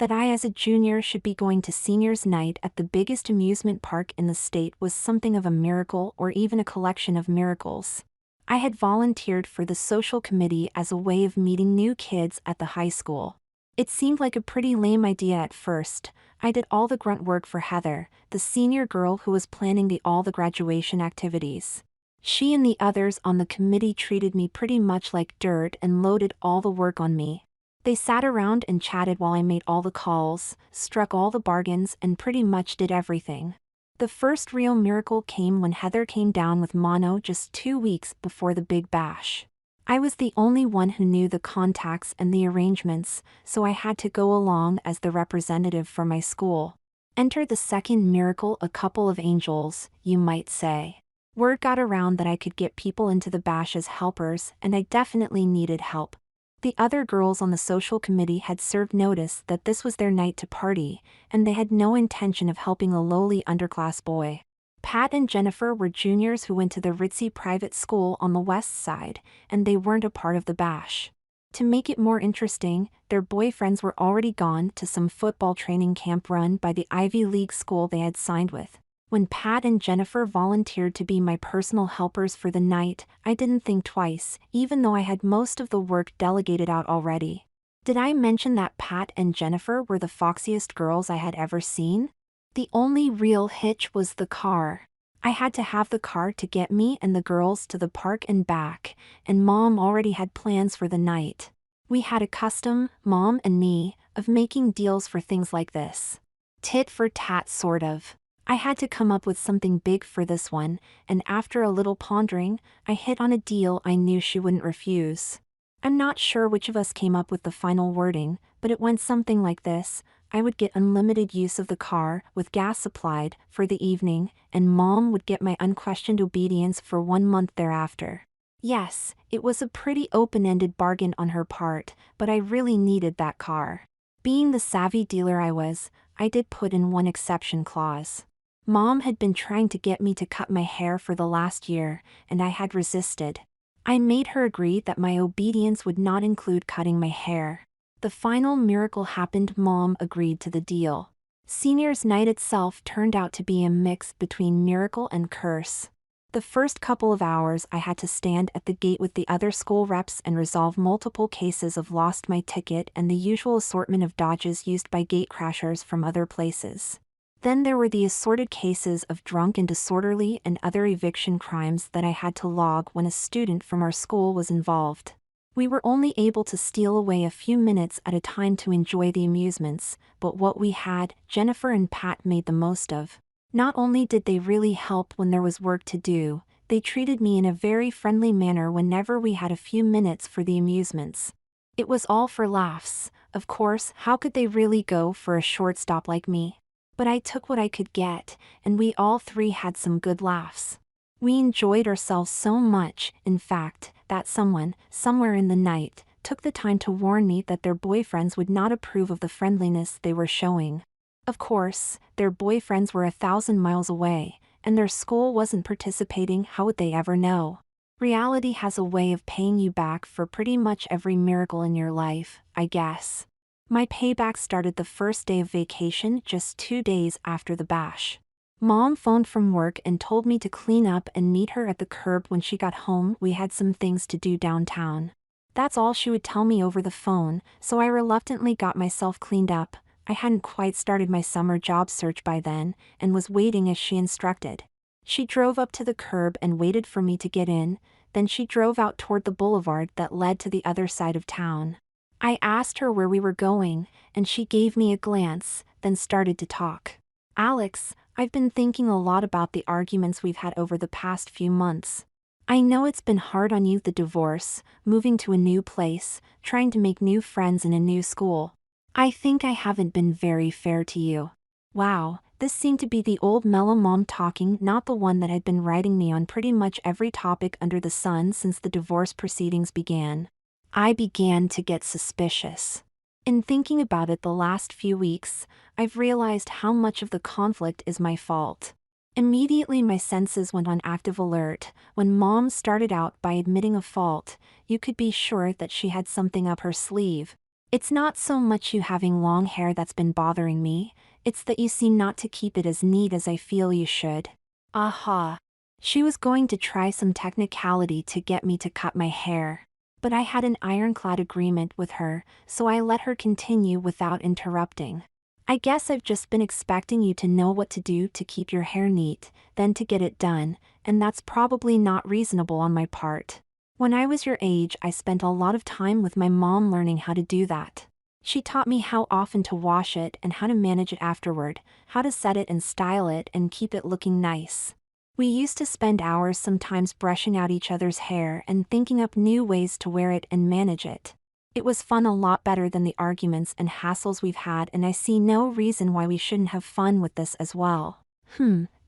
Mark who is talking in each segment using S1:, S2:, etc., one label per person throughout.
S1: That I as a junior should be going to seniors' night at the biggest amusement park in the state was something of a miracle, or even a collection of miracles. I had volunteered for the social committee as a way of meeting new kids at the high school. It seemed like a pretty lame idea at first. I did all the grunt work for Heather, the senior girl who was planning all the graduation activities. She and the others on the committee treated me pretty much like dirt and loaded all the work on me. They sat around and chatted while I made all the calls, struck all the bargains, and pretty much did everything. The first real miracle came when Heather came down with mono just 2 weeks before the big bash. I was the only one who knew the contacts and the arrangements, so I had to go along as the representative for my school. Enter the second miracle, a couple of angels, you might say. Word got around that I could get people into the bash as helpers, and I definitely needed help. The other girls on the social committee had served notice that this was their night to party, and they had no intention of helping a lowly underclass boy. Pat and Jennifer were juniors who went to the ritzy private school on the west side, and they weren't a part of the bash. To make it more interesting, their boyfriends were already gone to some football training camp run by the Ivy League school they had signed with. When Pat and Jennifer volunteered to be my personal helpers for the night, I didn't think twice, even though I had most of the work delegated out already. Did I mention that Pat and Jennifer were the foxiest girls I had ever seen? The only real hitch was the car. I had to have the car to get me and the girls to the park and back, and Mom already had plans for the night. We had a custom, Mom and me, of making deals for things like this. Tit for tat, sort of. I had to come up with something big for this one, and after a little pondering, I hit on a deal I knew she wouldn't refuse. I'm not sure which of us came up with the final wording, but it went something like this. I would get unlimited use of the car, with gas supplied, for the evening, and Mom would get my unquestioned obedience for 1 month thereafter. Yes, it was a pretty open-ended bargain on her part, but I really needed that car. Being the savvy dealer I was, I did put in one exception clause. Mom had been trying to get me to cut my hair for the last year, and I had resisted. I made her agree that my obedience would not include cutting my hair. The final miracle happened. Mom agreed to the deal. Seniors' night itself turned out to be a mix between miracle and curse. The first couple of hours I had to stand at the gate with the other school reps and resolve multiple cases of lost my ticket and the usual assortment of dodges used by gate crashers from other places. Then there were the assorted cases of drunk and disorderly and other eviction crimes that I had to log when a student from our school was involved. We were only able to steal away a few minutes at a time to enjoy the amusements, but what we had, Jennifer and Pat made the most of. Not only did they really help when there was work to do, they treated me in a very friendly manner whenever we had a few minutes for the amusements. It was all for laughs. Of course, how could they really go for a shortstop like me? But I took what I could get, and we all three had some good laughs. We enjoyed ourselves so much, in fact, that someone, somewhere in the night, took the time to warn me that their boyfriends would not approve of the friendliness they were showing. Of course, their boyfriends were 1,000 miles away, and their school wasn't participating. How would they ever know? Reality has a way of paying you back for pretty much every miracle in your life, I guess. My payback started the first day of vacation, just 2 days after the bash. Mom phoned from work and told me to clean up and meet her at the curb when she got home. We had some things to do downtown. That's all she would tell me over the phone, so I reluctantly got myself cleaned up. I hadn't quite started my summer job search by then, and was waiting as she instructed. She drove up to the curb and waited for me to get in, then she drove out toward the boulevard that led to the other side of town. I asked her where we were going, and she gave me a glance, then started to talk. Alex, I've been thinking a lot about the arguments we've had over the past few months. I know it's been hard on you, the divorce, moving to a new place, trying to make new friends in a new school. I think I haven't been very fair to you. Wow, this seemed to be the old mellow mom talking, not the one that had been writing me on pretty much every topic under the sun since the divorce proceedings began. I began to get suspicious. In thinking about it the last few weeks, I've realized how much of the conflict is my fault. Immediately my senses went on active alert. When Mom started out by admitting a fault, you could be sure that she had something up her sleeve. It's not so much you having long hair that's been bothering me, it's that you seem not to keep it as neat as I feel you should. Aha. She was going to try some technicality to get me to cut my hair. But I had an ironclad agreement with her, so I let her continue without interrupting. I guess I've just been expecting you to know what to do to keep your hair neat, then to get it done, and that's probably not reasonable on my part. When I was your age, I spent a lot of time with my mom learning how to do that. She taught me how often to wash it and how to manage it afterward, how to set it and style it and keep it looking nice. We used to spend hours sometimes brushing out each other's hair and thinking up new ways to wear it and manage it. It was fun, a lot better than the arguments and hassles we've had, and I see no reason why we shouldn't have fun with this as well.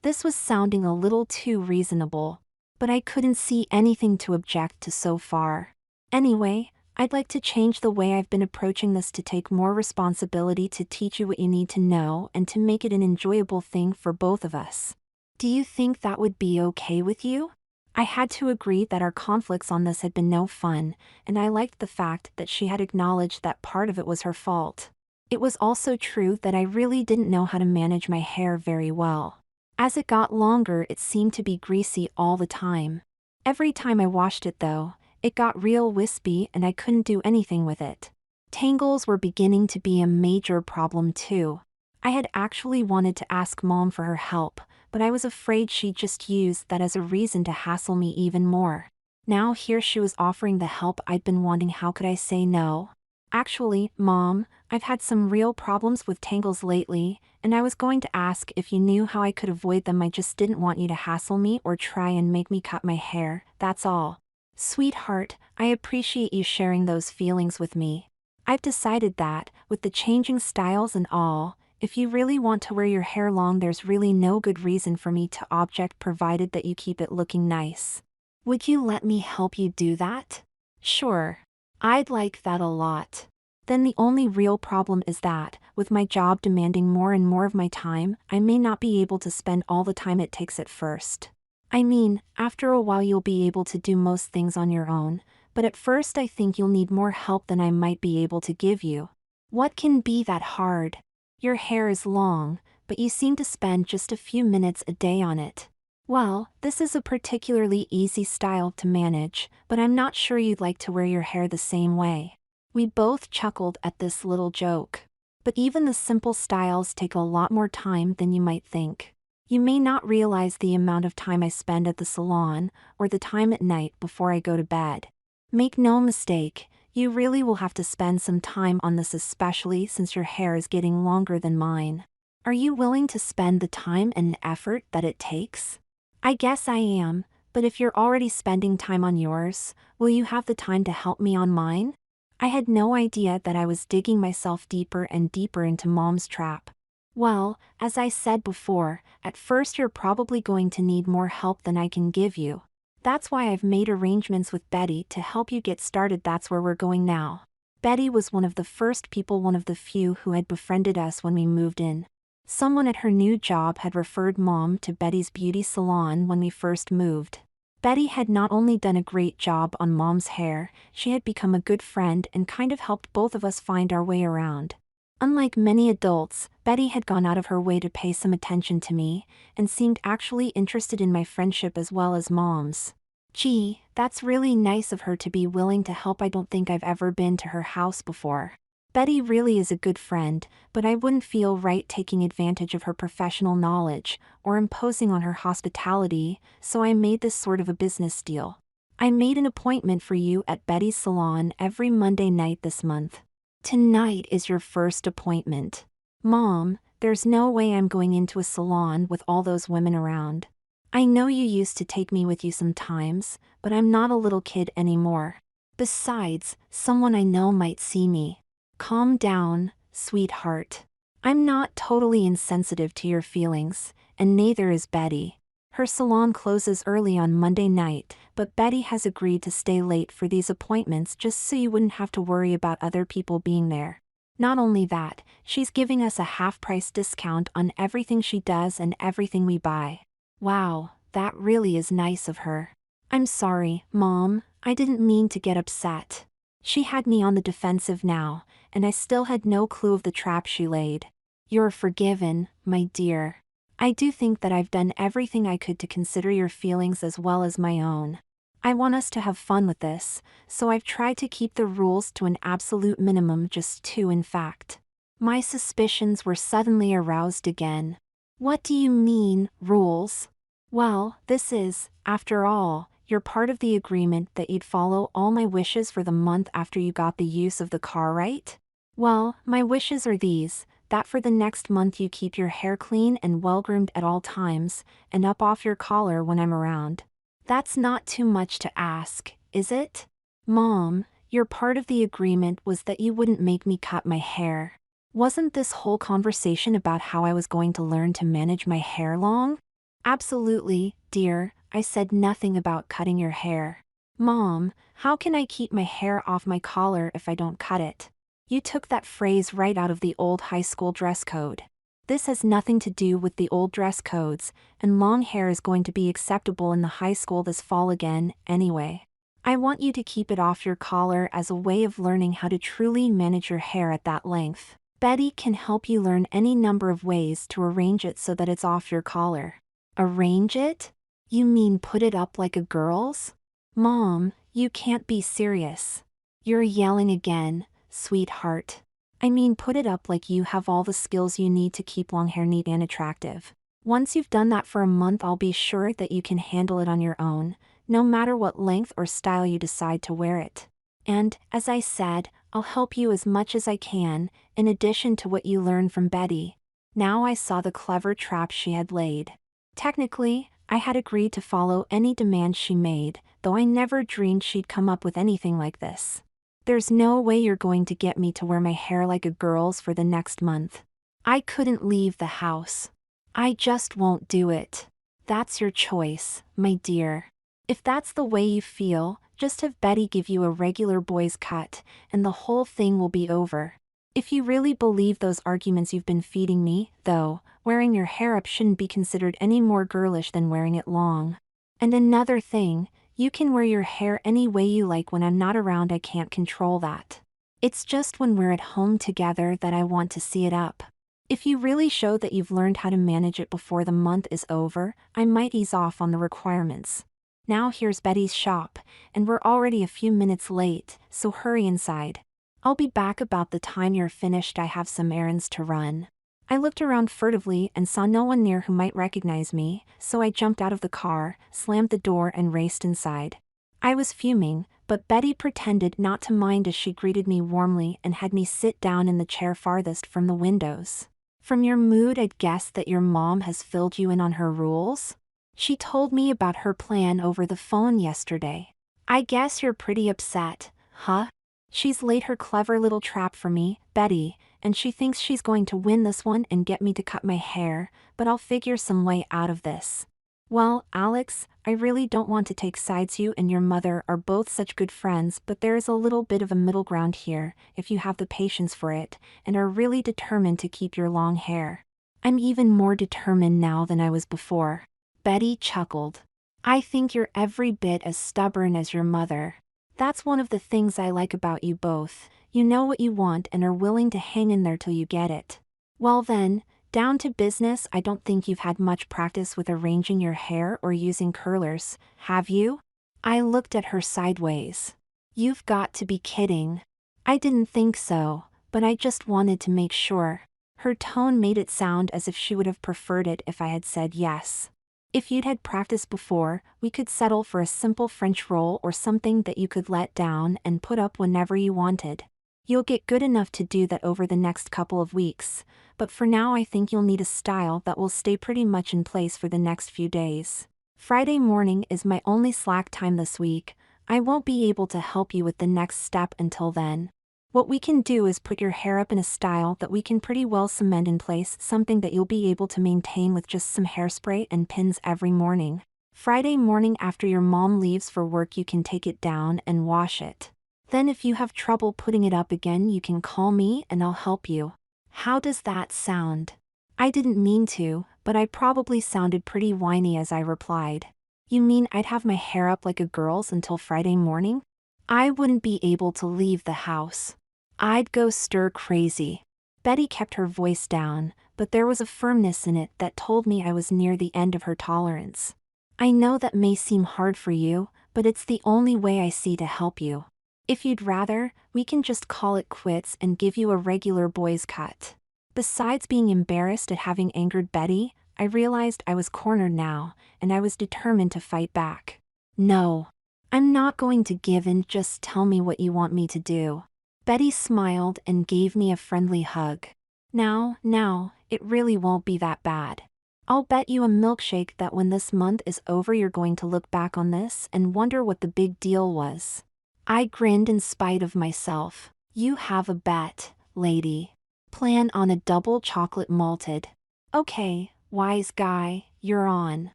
S1: This was sounding a little too reasonable. But I couldn't see anything to object to so far. Anyway, I'd like to change the way I've been approaching this to take more responsibility to teach you what you need to know and to make it an enjoyable thing for both of us. Do you think that would be okay with you? I had to agree that our conflicts on this had been no fun, and I liked the fact that she had acknowledged that part of it was her fault. It was also true that I really didn't know how to manage my hair very well. As it got longer, it seemed to be greasy all the time. Every time I washed it though, it got real wispy and I couldn't do anything with it. Tangles were beginning to be a major problem too. I had actually wanted to ask Mom for her help, but I was afraid she'd just use that as a reason to hassle me even more. Now here she was offering the help I'd been wanting. How could I say no? Actually, Mom, I've had some real problems with tangles lately, and I was going to ask if you knew how I could avoid them. I just didn't want you to hassle me or try and make me cut my hair, that's all. Sweetheart, I appreciate you sharing those feelings with me. I've decided that, with the changing styles and all, if you really want to wear your hair long, there's really no good reason for me to object, provided that you keep it looking nice. Would you let me help you do that? Sure. I'd like that a lot. Then the only real problem is that, with my job demanding more and more of my time, I may not be able to spend all the time it takes at first. I mean, after a while you'll be able to do most things on your own, but at first I think you'll need more help than I might be able to give you. What can be that hard? Your hair is long, but you seem to spend just a few minutes a day on it. Well, this is a particularly easy style to manage, but I'm not sure you'd like to wear your hair the same way. We both chuckled at this little joke. But even the simple styles take a lot more time than you might think. You may not realize the amount of time I spend at the salon, or the time at night before I go to bed. Make no mistake, you really will have to spend some time on this, especially since your hair is getting longer than mine. Are you willing to spend the time and effort that it takes? I guess I am, but if you're already spending time on yours, will you have the time to help me on mine? I had no idea that I was digging myself deeper and deeper into Mom's trap. Well, as I said before, at first you're probably going to need more help than I can give you. That's why I've made arrangements with Betty to help you get started. That's where we're going now. Betty was one of the first people, one of the few who had befriended us when we moved in. Someone at her new job had referred Mom to Betty's beauty salon when we first moved. Betty had not only done a great job on Mom's hair, she had become a good friend and kind of helped both of us find our way around. Unlike many adults, Betty had gone out of her way to pay some attention to me, and seemed actually interested in my friendship as well as Mom's. Gee, that's really nice of her to be willing to help. I don't think I've ever been to her house before. Betty really is a good friend, but I wouldn't feel right taking advantage of her professional knowledge, or imposing on her hospitality, so I made this sort of a business deal. I made an appointment for you at Betty's salon every Monday night this month. Tonight is your first appointment. Mom, there's no way I'm going into a salon with all those women around. I know you used to take me with you sometimes, but I'm not a little kid anymore. Besides, someone I know might see me. Calm down, sweetheart. I'm not totally insensitive to your feelings, and neither is Betty. Her salon closes early on Monday night, but Betty has agreed to stay late for these appointments just so you wouldn't have to worry about other people being there. Not only that, she's giving us a half-price discount on everything she does and everything we buy. Wow, that really is nice of her. I'm sorry, Mom, I didn't mean to get upset. She had me on the defensive now, and I still had no clue of the trap she laid. You're forgiven, my dear. I do think that I've done everything I could to consider your feelings as well as my own. I want us to have fun with this, so I've tried to keep the rules to an absolute minimum, just two in fact. My suspicions were suddenly aroused again. What do you mean, rules? Well, this is, after all, you're part of the agreement that you'd follow all my wishes for the month after you got the use of the car, right? Well, my wishes are these, that for the next month you keep your hair clean and well-groomed at all times, and up off your collar when I'm around. That's not too much to ask, is it? Mom, your part of the agreement was that you wouldn't make me cut my hair. Wasn't this whole conversation about how I was going to learn to manage my hair long? Absolutely, dear, I said nothing about cutting your hair. Mom, how can I keep my hair off my collar if I don't cut it? You took that phrase right out of the old high school dress code. This has nothing to do with the old dress codes, and long hair is going to be acceptable in the high school this fall again, anyway. I want you to keep it off your collar as a way of learning how to truly manage your hair at that length. Betty can help you learn any number of ways to arrange it so that it's off your collar. Arrange it? You mean put it up like a girl's? Mom, you can't be serious. You're yelling again, sweetheart. I mean put it up like you have all the skills you need to keep long hair neat and attractive. Once you've done that for a month, I'll be sure that you can handle it on your own, no matter what length or style you decide to wear it. And, as I said, I'll help you as much as I can, in addition to what you learn from Betty. Now I saw the clever trap she had laid. Technically, I had agreed to follow any demand she made, though I never dreamed she'd come up with anything like this. There's no way you're going to get me to wear my hair like a girl's for the next month. I couldn't leave the house. I just won't do it. That's your choice, my dear. If that's the way you feel, just have Betty give you a regular boy's cut, and the whole thing will be over. If you really believe those arguments you've been feeding me, though, wearing your hair up shouldn't be considered any more girlish than wearing it long. And another thing, you can wear your hair any way you like when I'm not around. I can't control that. It's just when we're at home together that I want to see it up. If you really show that you've learned how to manage it before the month is over, I might ease off on the requirements. Now here's Betty's shop, and we're already a few minutes late, so hurry inside. I'll be back about the time you're finished. I have some errands to run. I looked around furtively and saw no one near who might recognize me, so I jumped out of the car, slammed the door and raced inside. I was fuming, but Betty pretended not to mind as she greeted me warmly and had me sit down in the chair farthest from the windows. From your mood, I'd guess that your mom has filled you in on her rules? She told me about her plan over the phone yesterday. I guess you're pretty upset, huh? She's laid her clever little trap for me, Betty, and she thinks she's going to win this one and get me to cut my hair, but I'll figure some way out of this. Well, Alex, I really don't want to take sides. You and your mother are both such good friends, but there is a little bit of a middle ground here, if you have the patience for it, and are really determined to keep your long hair. I'm even more determined now than I was before. Betty chuckled. I think you're every bit as stubborn as your mother. That's one of the things I like about you both. You know what you want and are willing to hang in there till you get it. Well then, down to business. I don't think you've had much practice with arranging your hair or using curlers, have you? I looked at her sideways. You've got to be kidding. I didn't think so, but I just wanted to make sure. Her tone made it sound as if she would have preferred it if I had said yes. If you'd had practice before, we could settle for a simple French roll or something that you could let down and put up whenever you wanted. You'll get good enough to do that over the next couple of weeks, but for now I think you'll need a style that will stay pretty much in place for the next few days. Friday morning is my only slack time this week. I won't be able to help you with the next step until then. What we can do is put your hair up in a style that we can pretty well cement in place, something that you'll be able to maintain with just some hairspray and pins every morning. Friday morning after your mom leaves for work you can take it down and wash it. Then if you have trouble putting it up again you can call me and I'll help you. How does that sound? I didn't mean to, but I probably sounded pretty whiny as I replied. You mean I'd have my hair up like a girl's until Friday morning? I wouldn't be able to leave the house. I'd go stir crazy. Betty kept her voice down, but there was a firmness in it that told me I was near the end of her tolerance. I know that may seem hard for you, but it's the only way I see to help you. If you'd rather, we can just call it quits and give you a regular boy's cut. Besides being embarrassed at having angered Betty, I realized I was cornered now, and I was determined to fight back. No. I'm not going to give in, just tell me what you want me to do. Betty smiled and gave me a friendly hug. Now, it really won't be that bad. I'll bet you a milkshake that when this month is over you're going to look back on this and wonder what the big deal was. I grinned in spite of myself. You have a bet, lady. Plan on a double chocolate malted. Okay, wise guy, you're on.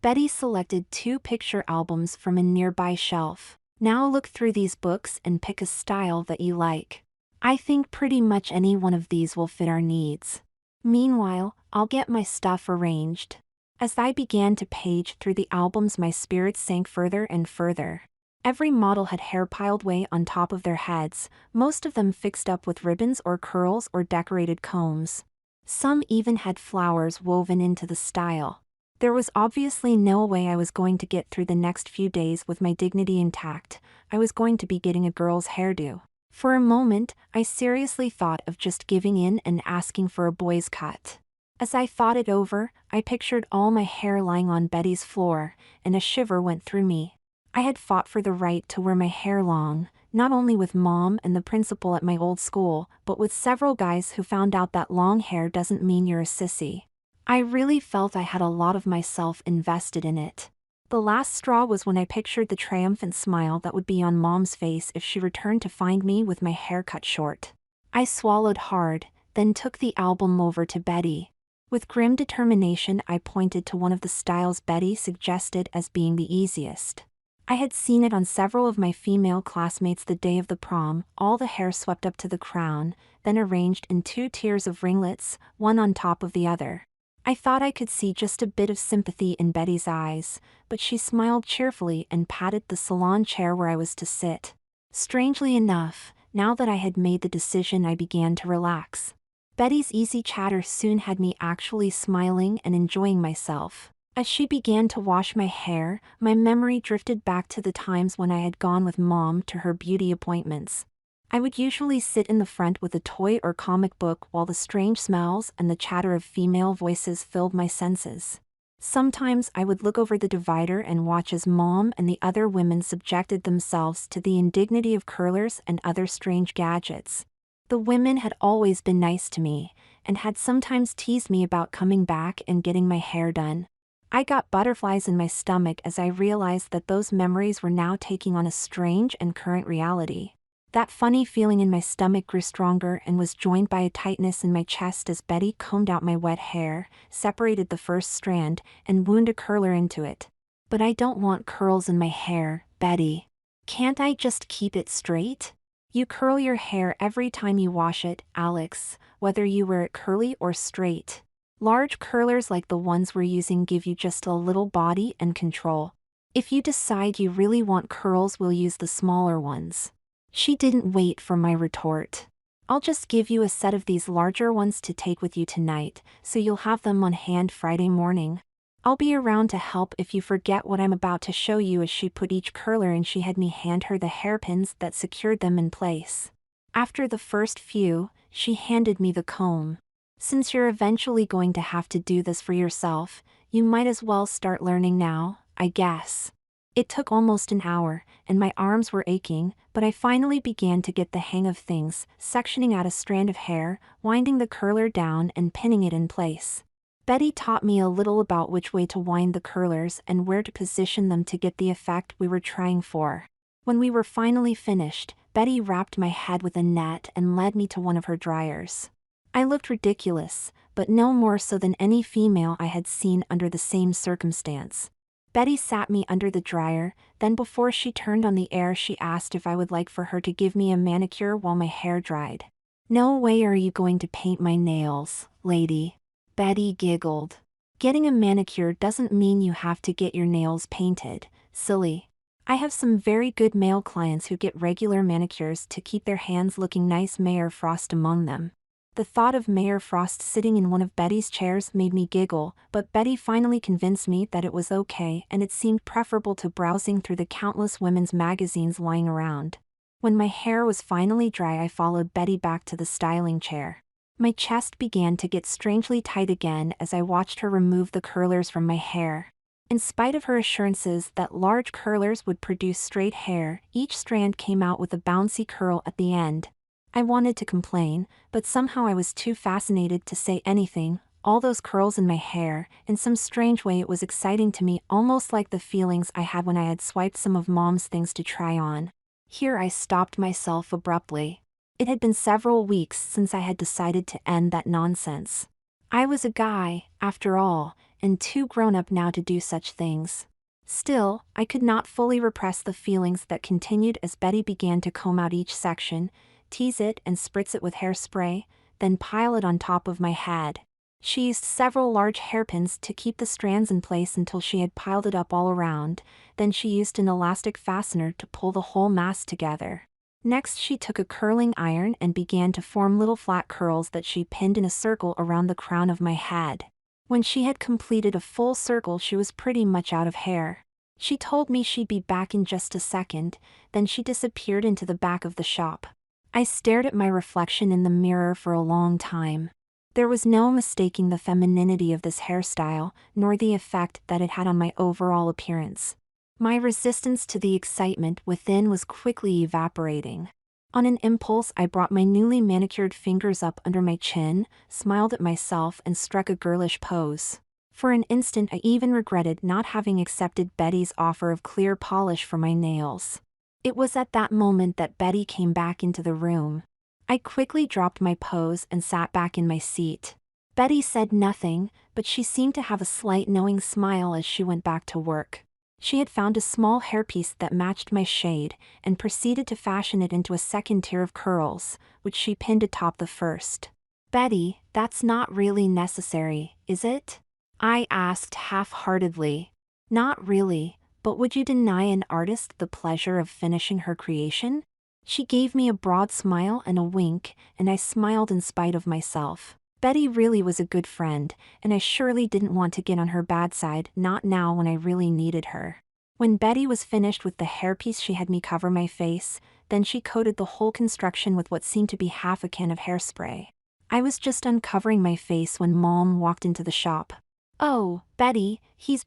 S1: Betty selected 2 picture albums from a nearby shelf. Now look through these books and pick a style that you like. I think pretty much any one of these will fit our needs. Meanwhile, I'll get my stuff arranged. As I began to page through the albums, my spirits sank further and further. Every model had hair piled way on top of their heads, most of them fixed up with ribbons or curls or decorated combs. Some even had flowers woven into the style. There was obviously no way I was going to get through the next few days with my dignity intact. I was going to be getting a girl's hairdo. For a moment, I seriously thought of just giving in and asking for a boy's cut. As I thought it over, I pictured all my hair lying on Betty's floor, and a shiver went through me. I had fought for the right to wear my hair long, not only with Mom and the principal at my old school, but with several guys who found out that long hair doesn't mean you're a sissy. I really felt I had a lot of myself invested in it. The last straw was when I pictured the triumphant smile that would be on Mom's face if she returned to find me with my hair cut short. I swallowed hard, then took the album over to Betty. With grim determination, I pointed to one of the styles Betty suggested as being the easiest. I had seen it on several of my female classmates the day of the prom, all the hair swept up to the crown, then arranged in 2 tiers of ringlets, one on top of the other. I thought I could see just a bit of sympathy in Betty's eyes, but she smiled cheerfully and patted the salon chair where I was to sit. Strangely enough, now that I had made the decision, I began to relax. Betty's easy chatter soon had me actually smiling and enjoying myself. As she began to wash my hair, my memory drifted back to the times when I had gone with Mom to her beauty appointments. I would usually sit in the front with a toy or comic book while the strange smells and the chatter of female voices filled my senses. Sometimes I would look over the divider and watch as Mom and the other women subjected themselves to the indignity of curlers and other strange gadgets. The women had always been nice to me, and had sometimes teased me about coming back and getting my hair done. I got butterflies in my stomach as I realized that those memories were now taking on a strange and current reality. That funny feeling in my stomach grew stronger and was joined by a tightness in my chest as Betty combed out my wet hair, separated the first strand, and wound a curler into it. But I don't want curls in my hair, Betty. Can't I just keep it straight? You curl your hair every time you wash it, Alex, whether you wear it curly or straight. Large curlers like the ones we're using give you just a little body and control. If you decide you really want curls, we'll use the smaller ones. She didn't wait for my retort. I'll just give you a set of these larger ones to take with you tonight, so you'll have them on hand Friday morning. I'll be around to help if you forget what I'm about to show you. As she put each curler in, she had me hand her the hairpins that secured them in place. After the first few, she handed me the comb. Since you're eventually going to have to do this for yourself, you might as well start learning now, I guess. It took almost an hour, and my arms were aching, but I finally began to get the hang of things, sectioning out a strand of hair, winding the curler down and pinning it in place. Betty taught me a little about which way to wind the curlers and where to position them to get the effect we were trying for. When we were finally finished, Betty wrapped my head with a net and led me to one of her dryers. I looked ridiculous, but no more so than any female I had seen under the same circumstance. Betty sat me under the dryer, then before she turned on the air she asked if I would like for her to give me a manicure while my hair dried. No way are you going to paint my nails, lady. Betty giggled. Getting a manicure doesn't mean you have to get your nails painted, silly. I have some very good male clients who get regular manicures to keep their hands looking nice, Mayor Frost among them. The thought of Mayor Frost sitting in one of Betty's chairs made me giggle, but Betty finally convinced me that it was okay and it seemed preferable to browsing through the countless women's magazines lying around. When my hair was finally dry, I followed Betty back to the styling chair. My chest began to get strangely tight again as I watched her remove the curlers from my hair. In spite of her assurances that large curlers would produce straight hair, each strand came out with a bouncy curl at the end. I wanted to complain, but somehow I was too fascinated to say anything. All those curls in my hair, in some strange way it was exciting to me, almost like the feelings I had when I had swiped some of Mom's things to try on. Here I stopped myself abruptly. It had been several weeks since I had decided to end that nonsense. I was a guy, after all, and too grown up now to do such things. Still, I could not fully repress the feelings that continued as Betty began to comb out each section, tease it and spritz it with hairspray, then pile it on top of my head. She used several large hairpins to keep the strands in place until she had piled it up all around, then she used an elastic fastener to pull the whole mass together. Next she took a curling iron and began to form little flat curls that she pinned in a circle around the crown of my head. When she had completed a full circle she was pretty much out of hair. She told me she'd be back in just a second, then she disappeared into the back of the shop. I stared at my reflection in the mirror for a long time. There was no mistaking the femininity of this hairstyle, nor the effect that it had on my overall appearance. My resistance to the excitement within was quickly evaporating. On an impulse I brought my newly manicured fingers up under my chin, smiled at myself and struck a girlish pose. For an instant I even regretted not having accepted Betty's offer of clear polish for my nails. It was at that moment that Betty came back into the room. I quickly dropped my pose and sat back in my seat. Betty said nothing, but she seemed to have a slight knowing smile as she went back to work. She had found a small hairpiece that matched my shade, and proceeded to fashion it into a second tier of curls, which she pinned atop the first. "Betty, that's not really necessary, is it?" I asked half-heartedly. "Not really, but would you deny an artist the pleasure of finishing her creation?" She gave me a broad smile and a wink, and I smiled in spite of myself. Betty really was a good friend, and I surely didn't want to get on her bad side, not now when I really needed her. When Betty was finished with the hairpiece she had me cover my face, then she coated the whole construction with what seemed to be half a can of hairspray. I was just uncovering my face when Mom walked into the shop. "Oh, Betty, he's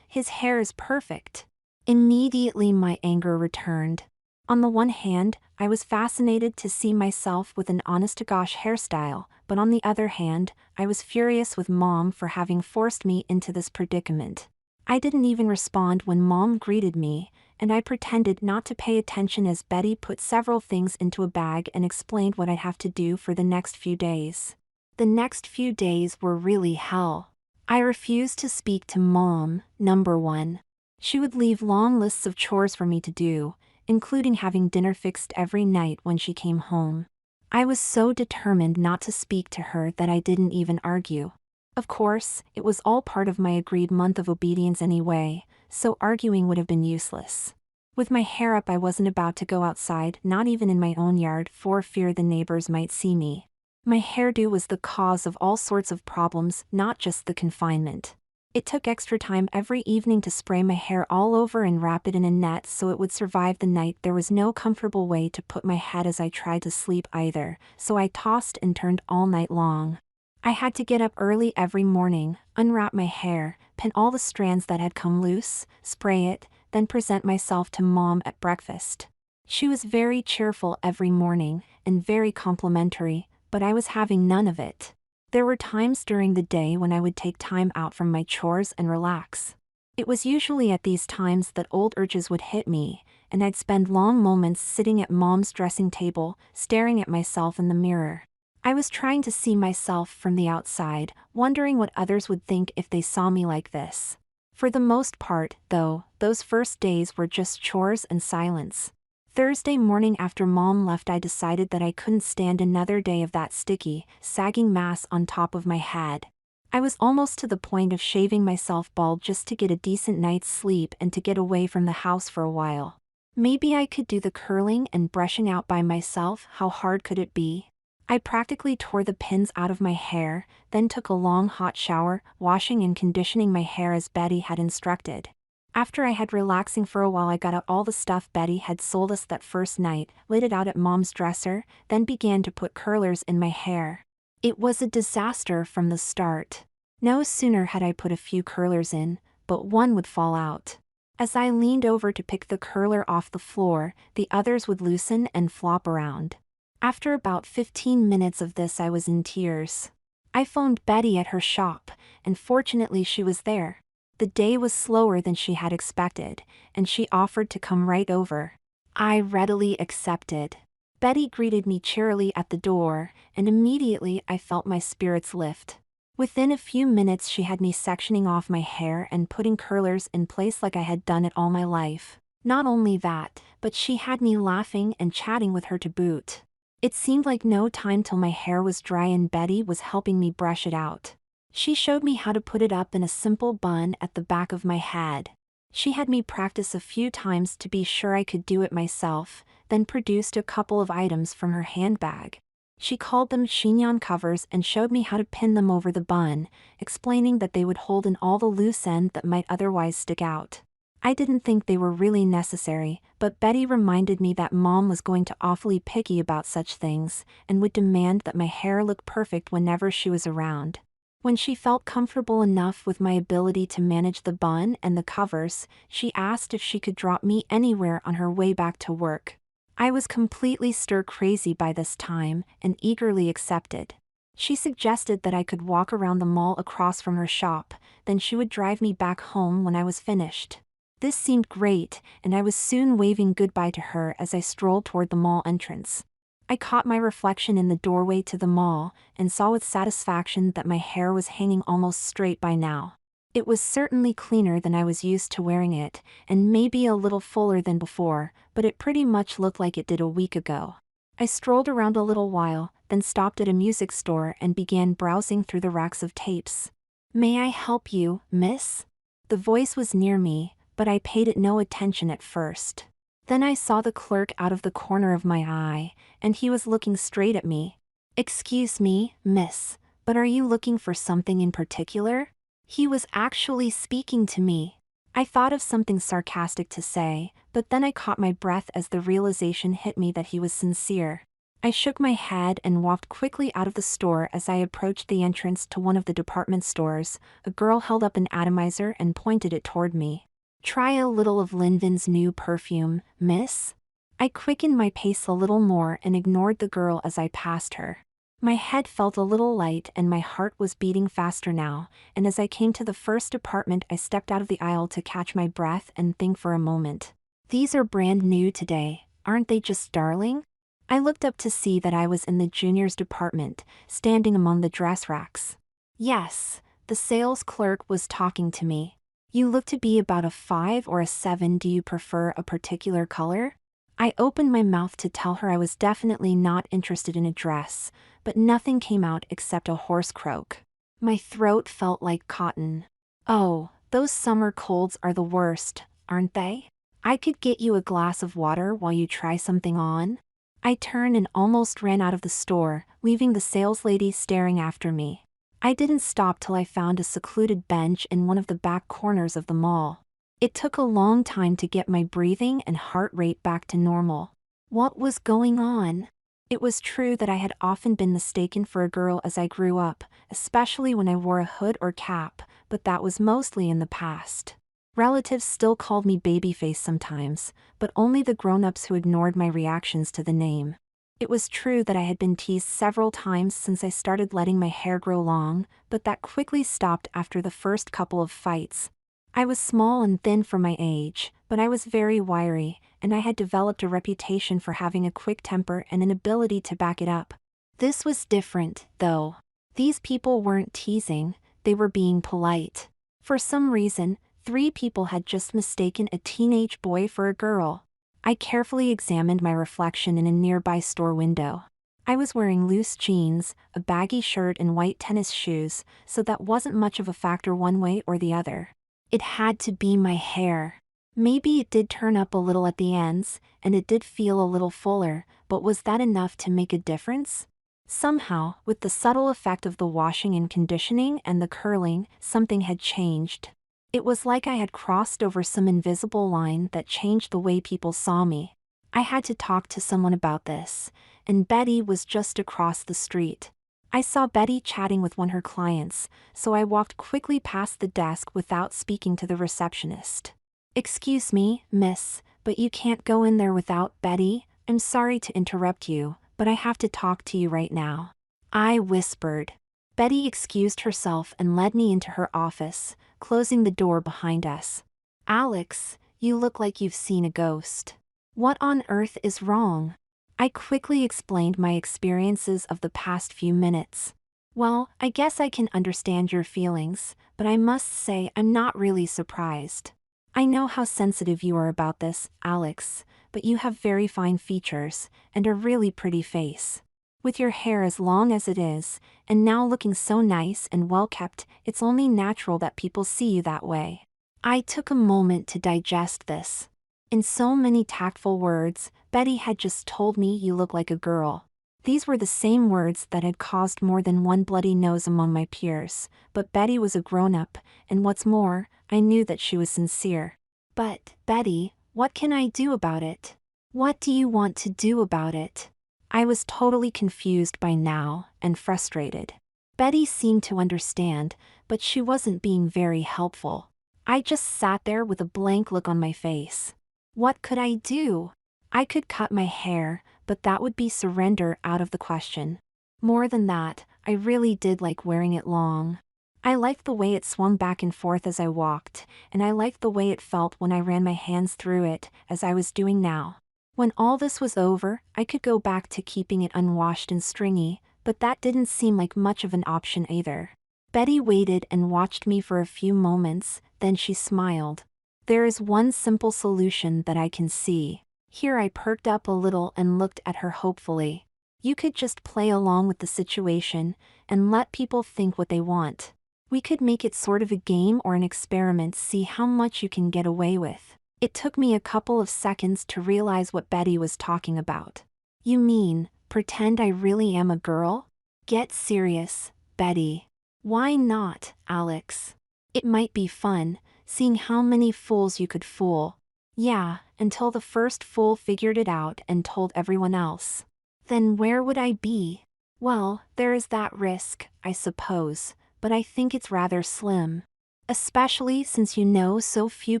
S1: his hair is perfect." Immediately my anger returned. On the one hand, I was fascinated to see myself with an honest-to-gosh hairstyle, but on the other hand, I was furious with Mom for having forced me into this predicament. I didn't even respond when Mom greeted me, and I pretended not to pay attention as Betty put several things into a bag and explained what I'd have to do for the next few days. The next few days were really hell. I refused to speak to Mom, number one. She would leave long lists of chores for me to do, including having dinner fixed every night when she came home. I was so determined not to speak to her that I didn't even argue. Of course, it was all part of my agreed month of obedience anyway, so arguing would have been useless. With my hair up I wasn't about to go outside, not even in my own yard, for fear the neighbors might see me. My hairdo was the cause of all sorts of problems, not just the confinement. It took extra time every evening to spray my hair all over and wrap it in a net so it would survive the night. There was no comfortable way to put my head as I tried to sleep either, so I tossed and turned all night long. I had to get up early every morning, unwrap my hair, pin all the strands that had come loose, spray it, then present myself to Mom at breakfast. She was very cheerful every morning, and very complimentary, but I was having none of it. There were times during the day when I would take time out from my chores and relax. It was usually at these times that old urges would hit me, and I'd spend long moments sitting at Mom's dressing table, staring at myself in the mirror. I was trying to see myself from the outside, wondering what others would think if they saw me like this. For the most part, though, those first days were just chores and silence. Thursday morning after Mom left I decided that I couldn't stand another day of that sticky, sagging mass on top of my head. I was almost to the point of shaving myself bald just to get a decent night's sleep and to get away from the house for a while. Maybe I could do the curling and brushing out by myself. How hard could it be? I practically tore the pins out of my hair, then took a long hot shower, washing and conditioning my hair as Betty had instructed. After I had relaxing for a while, I got out all the stuff Betty had sold us that first night, laid it out at Mom's dresser, then began to put curlers in my hair. It was a disaster from the start. No sooner had I put a few curlers in, but one would fall out. As I leaned over to pick the curler off the floor, the others would loosen and flop around. After about 15 minutes of this, I was in tears. I phoned Betty at her shop, and fortunately she was there. The day was slower than she had expected, and she offered to come right over. I readily accepted. Betty greeted me cheerily at the door, and immediately I felt my spirits lift. Within a few minutes she had me sectioning off my hair and putting curlers in place like I had done it all my life. Not only that, but she had me laughing and chatting with her to boot. It seemed like no time till my hair was dry and Betty was helping me brush it out. She showed me how to put it up in a simple bun at the back of my head. She had me practice a few times to be sure I could do it myself, then produced a couple of items from her handbag. She called them chignon covers and showed me how to pin them over the bun, explaining that they would hold in all the loose end that might otherwise stick out. I didn't think they were really necessary, but Betty reminded me that Mom was going to awfully picky about such things, and would demand that my hair look perfect whenever she was around. When she felt comfortable enough with my ability to manage the bun and the covers, she asked if she could drop me anywhere on her way back to work. I was completely stir-crazy by this time, and eagerly accepted. She suggested that I could walk around the mall across from her shop, then she would drive me back home when I was finished. This seemed great, and I was soon waving goodbye to her as I strolled toward the mall entrance. I caught my reflection in the doorway to the mall, and saw with satisfaction that my hair was hanging almost straight by now. It was certainly cleaner than I was used to wearing it, and maybe a little fuller than before, but it pretty much looked like it did a week ago. I strolled around a little while, then stopped at a music store and began browsing through the racks of tapes. "May I help you, miss?" The voice was near me, but I paid it no attention at first. Then I saw the clerk out of the corner of my eye, and he was looking straight at me. "Excuse me, miss, but are you looking for something in particular?" He was actually speaking to me. I thought of something sarcastic to say, but then I caught my breath as the realization hit me that he was sincere. I shook my head and walked quickly out of the store. As I approached the entrance to one of the department stores, a girl held up an atomizer and pointed it toward me. "Try a little of Linvin's new perfume, miss?" I quickened my pace a little more and ignored the girl as I passed her. My head felt a little light and my heart was beating faster now, and as I came to the first department I stepped out of the aisle to catch my breath and think for a moment. "These are brand new today, aren't they just darling?" I looked up to see that I was in the juniors department, standing among the dress racks. Yes, the sales clerk was talking to me. "You look to be about a 5 or a 7. Do you prefer a particular color?" I opened my mouth to tell her I was definitely not interested in a dress, but nothing came out except a hoarse croak. My throat felt like cotton. "Oh, those summer colds are the worst, aren't they? I could get you a glass of water while you try something on." I turned and almost ran out of the store, leaving the saleslady staring after me. I didn't stop till I found a secluded bench in one of the back corners of the mall. It took a long time to get my breathing and heart rate back to normal. What was going on? It was true that I had often been mistaken for a girl as I grew up, especially when I wore a hood or cap, but that was mostly in the past. Relatives still called me babyface sometimes, but only the grown-ups who ignored my reactions to the name. It was true that I had been teased several times since I started letting my hair grow long, but that quickly stopped after the first couple of fights. I was small and thin for my age, but I was very wiry, and I had developed a reputation for having a quick temper and an ability to back it up. This was different, though. These people weren't teasing, they were being polite. For some reason, 3 people had just mistaken a teenage boy for a girl. I carefully examined my reflection in a nearby store window. I was wearing loose jeans, a baggy shirt and white tennis shoes, so that wasn't much of a factor one way or the other. It had to be my hair. Maybe it did turn up a little at the ends, and it did feel a little fuller, but was that enough to make a difference? Somehow, with the subtle effect of the washing and conditioning and the curling, something had changed. It was like I had crossed over some invisible line that changed the way people saw me. I had to talk to someone about this, and Betty was just across the street. I saw Betty chatting with one of her clients, so I walked quickly past the desk without speaking to the receptionist. "Excuse me, miss, but you can't go in there without Betty. I'm sorry to interrupt you, but I have to talk to you right now," I whispered. Betty excused herself and led me into her office, closing the door behind us. "Alex, you look like you've seen a ghost. What on earth is wrong?" I quickly explained my experiences of the past few minutes. "Well, I guess I can understand your feelings, but I must say I'm not really surprised. I know how sensitive you are about this, Alex, but you have very fine features, and a really pretty face. With your hair as long as it is, and now looking so nice and well kept, it's only natural that people see you that way." I took a moment to digest this. In so many tactful words, Betty had just told me you look like a girl. These were the same words that had caused more than one bloody nose among my peers, but Betty was a grown-up, and what's more, I knew that she was sincere. "But, Betty, what can I do about it? What do you want to do about it?" I was totally confused by now, and frustrated. Betty seemed to understand, but she wasn't being very helpful. I just sat there with a blank look on my face. What could I do? I could cut my hair, but that would be surrender out of the question. More than that, I really did like wearing it long. I liked the way it swung back and forth as I walked, and I liked the way it felt when I ran my hands through it, as I was doing now. When all this was over, I could go back to keeping it unwashed and stringy, but that didn't seem like much of an option either. Betty waited and watched me for a few moments, then she smiled. "There is one simple solution that I can see." Here I perked up a little and looked at her hopefully. "You could just play along with the situation, and let people think what they want. We could make it sort of a game or an experiment, see how much you can get away with." It took me a couple of seconds to realize what Betty was talking about. "You mean, pretend I really am a girl? Get serious, Betty." "Why not, Alex? It might be fun, seeing how many fools you could fool." "Yeah, until the first fool figured it out and told everyone else. Then where would I be?" "Well, there is that risk, I suppose, but I think it's rather slim. Especially since you know so few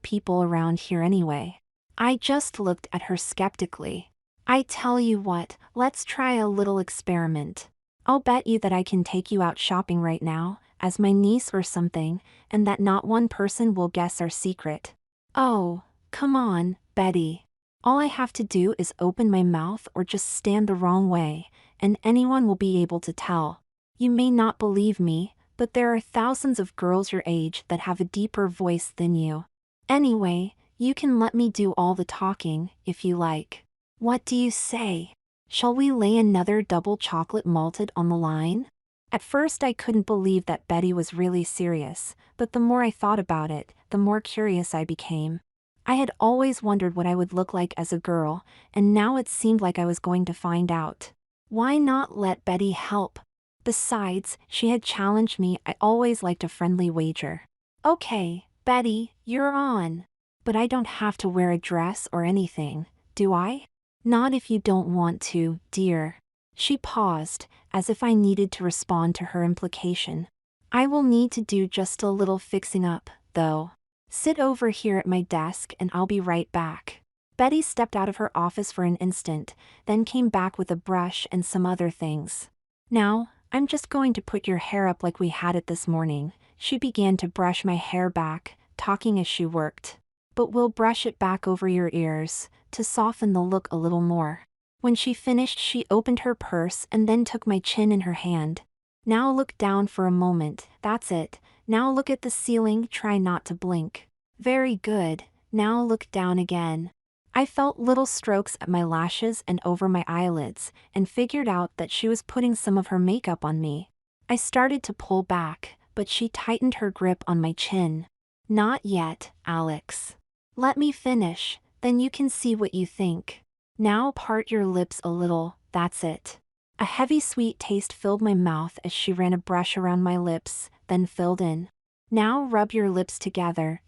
S1: people around here anyway." I just looked at her skeptically. "I tell you what, let's try a little experiment. I'll bet you that I can take you out shopping right now, as my niece or something, and that not one person will guess our secret." "Oh, come on, Betty. All I have to do is open my mouth or just stand the wrong way, and anyone will be able to tell. You may not believe me, but there are thousands of girls your age that have a deeper voice than you. Anyway, you can let me do all the talking, if you like. What do you say? Shall we lay another double chocolate malted on the line?" At first I couldn't believe that Betty was really serious, but the more I thought about it, the more curious I became. I had always wondered what I would look like as a girl, and now it seemed like I was going to find out. Why not let Betty help? Besides, she had challenged me. I always liked a friendly wager. "Okay, Betty, you're on. But I don't have to wear a dress or anything, do I?" "Not if you don't want to, dear." She paused, as if I needed to respond to her implication. "I will need to do just a little fixing up, though. Sit over here at my desk and I'll be right back." Betty stepped out of her office for an instant, then came back with a brush and some other things. "Now, I'm just going to put your hair up like we had it this morning." She began to brush my hair back, talking as she worked. "But we'll brush it back over your ears, to soften the look a little more." When she finished, she opened her purse and then took my chin in her hand. "Now look down for a moment, that's it. Now look at the ceiling, try not to blink. Very good, now look down again." I felt little strokes at my lashes and over my eyelids, and figured out that she was putting some of her makeup on me. I started to pull back, but she tightened her grip on my chin. "Not yet, Alex. Let me finish, then you can see what you think. Now part your lips a little, that's it." A heavy sweet taste filled my mouth as she ran a brush around my lips, then filled in. "Now rub your lips together,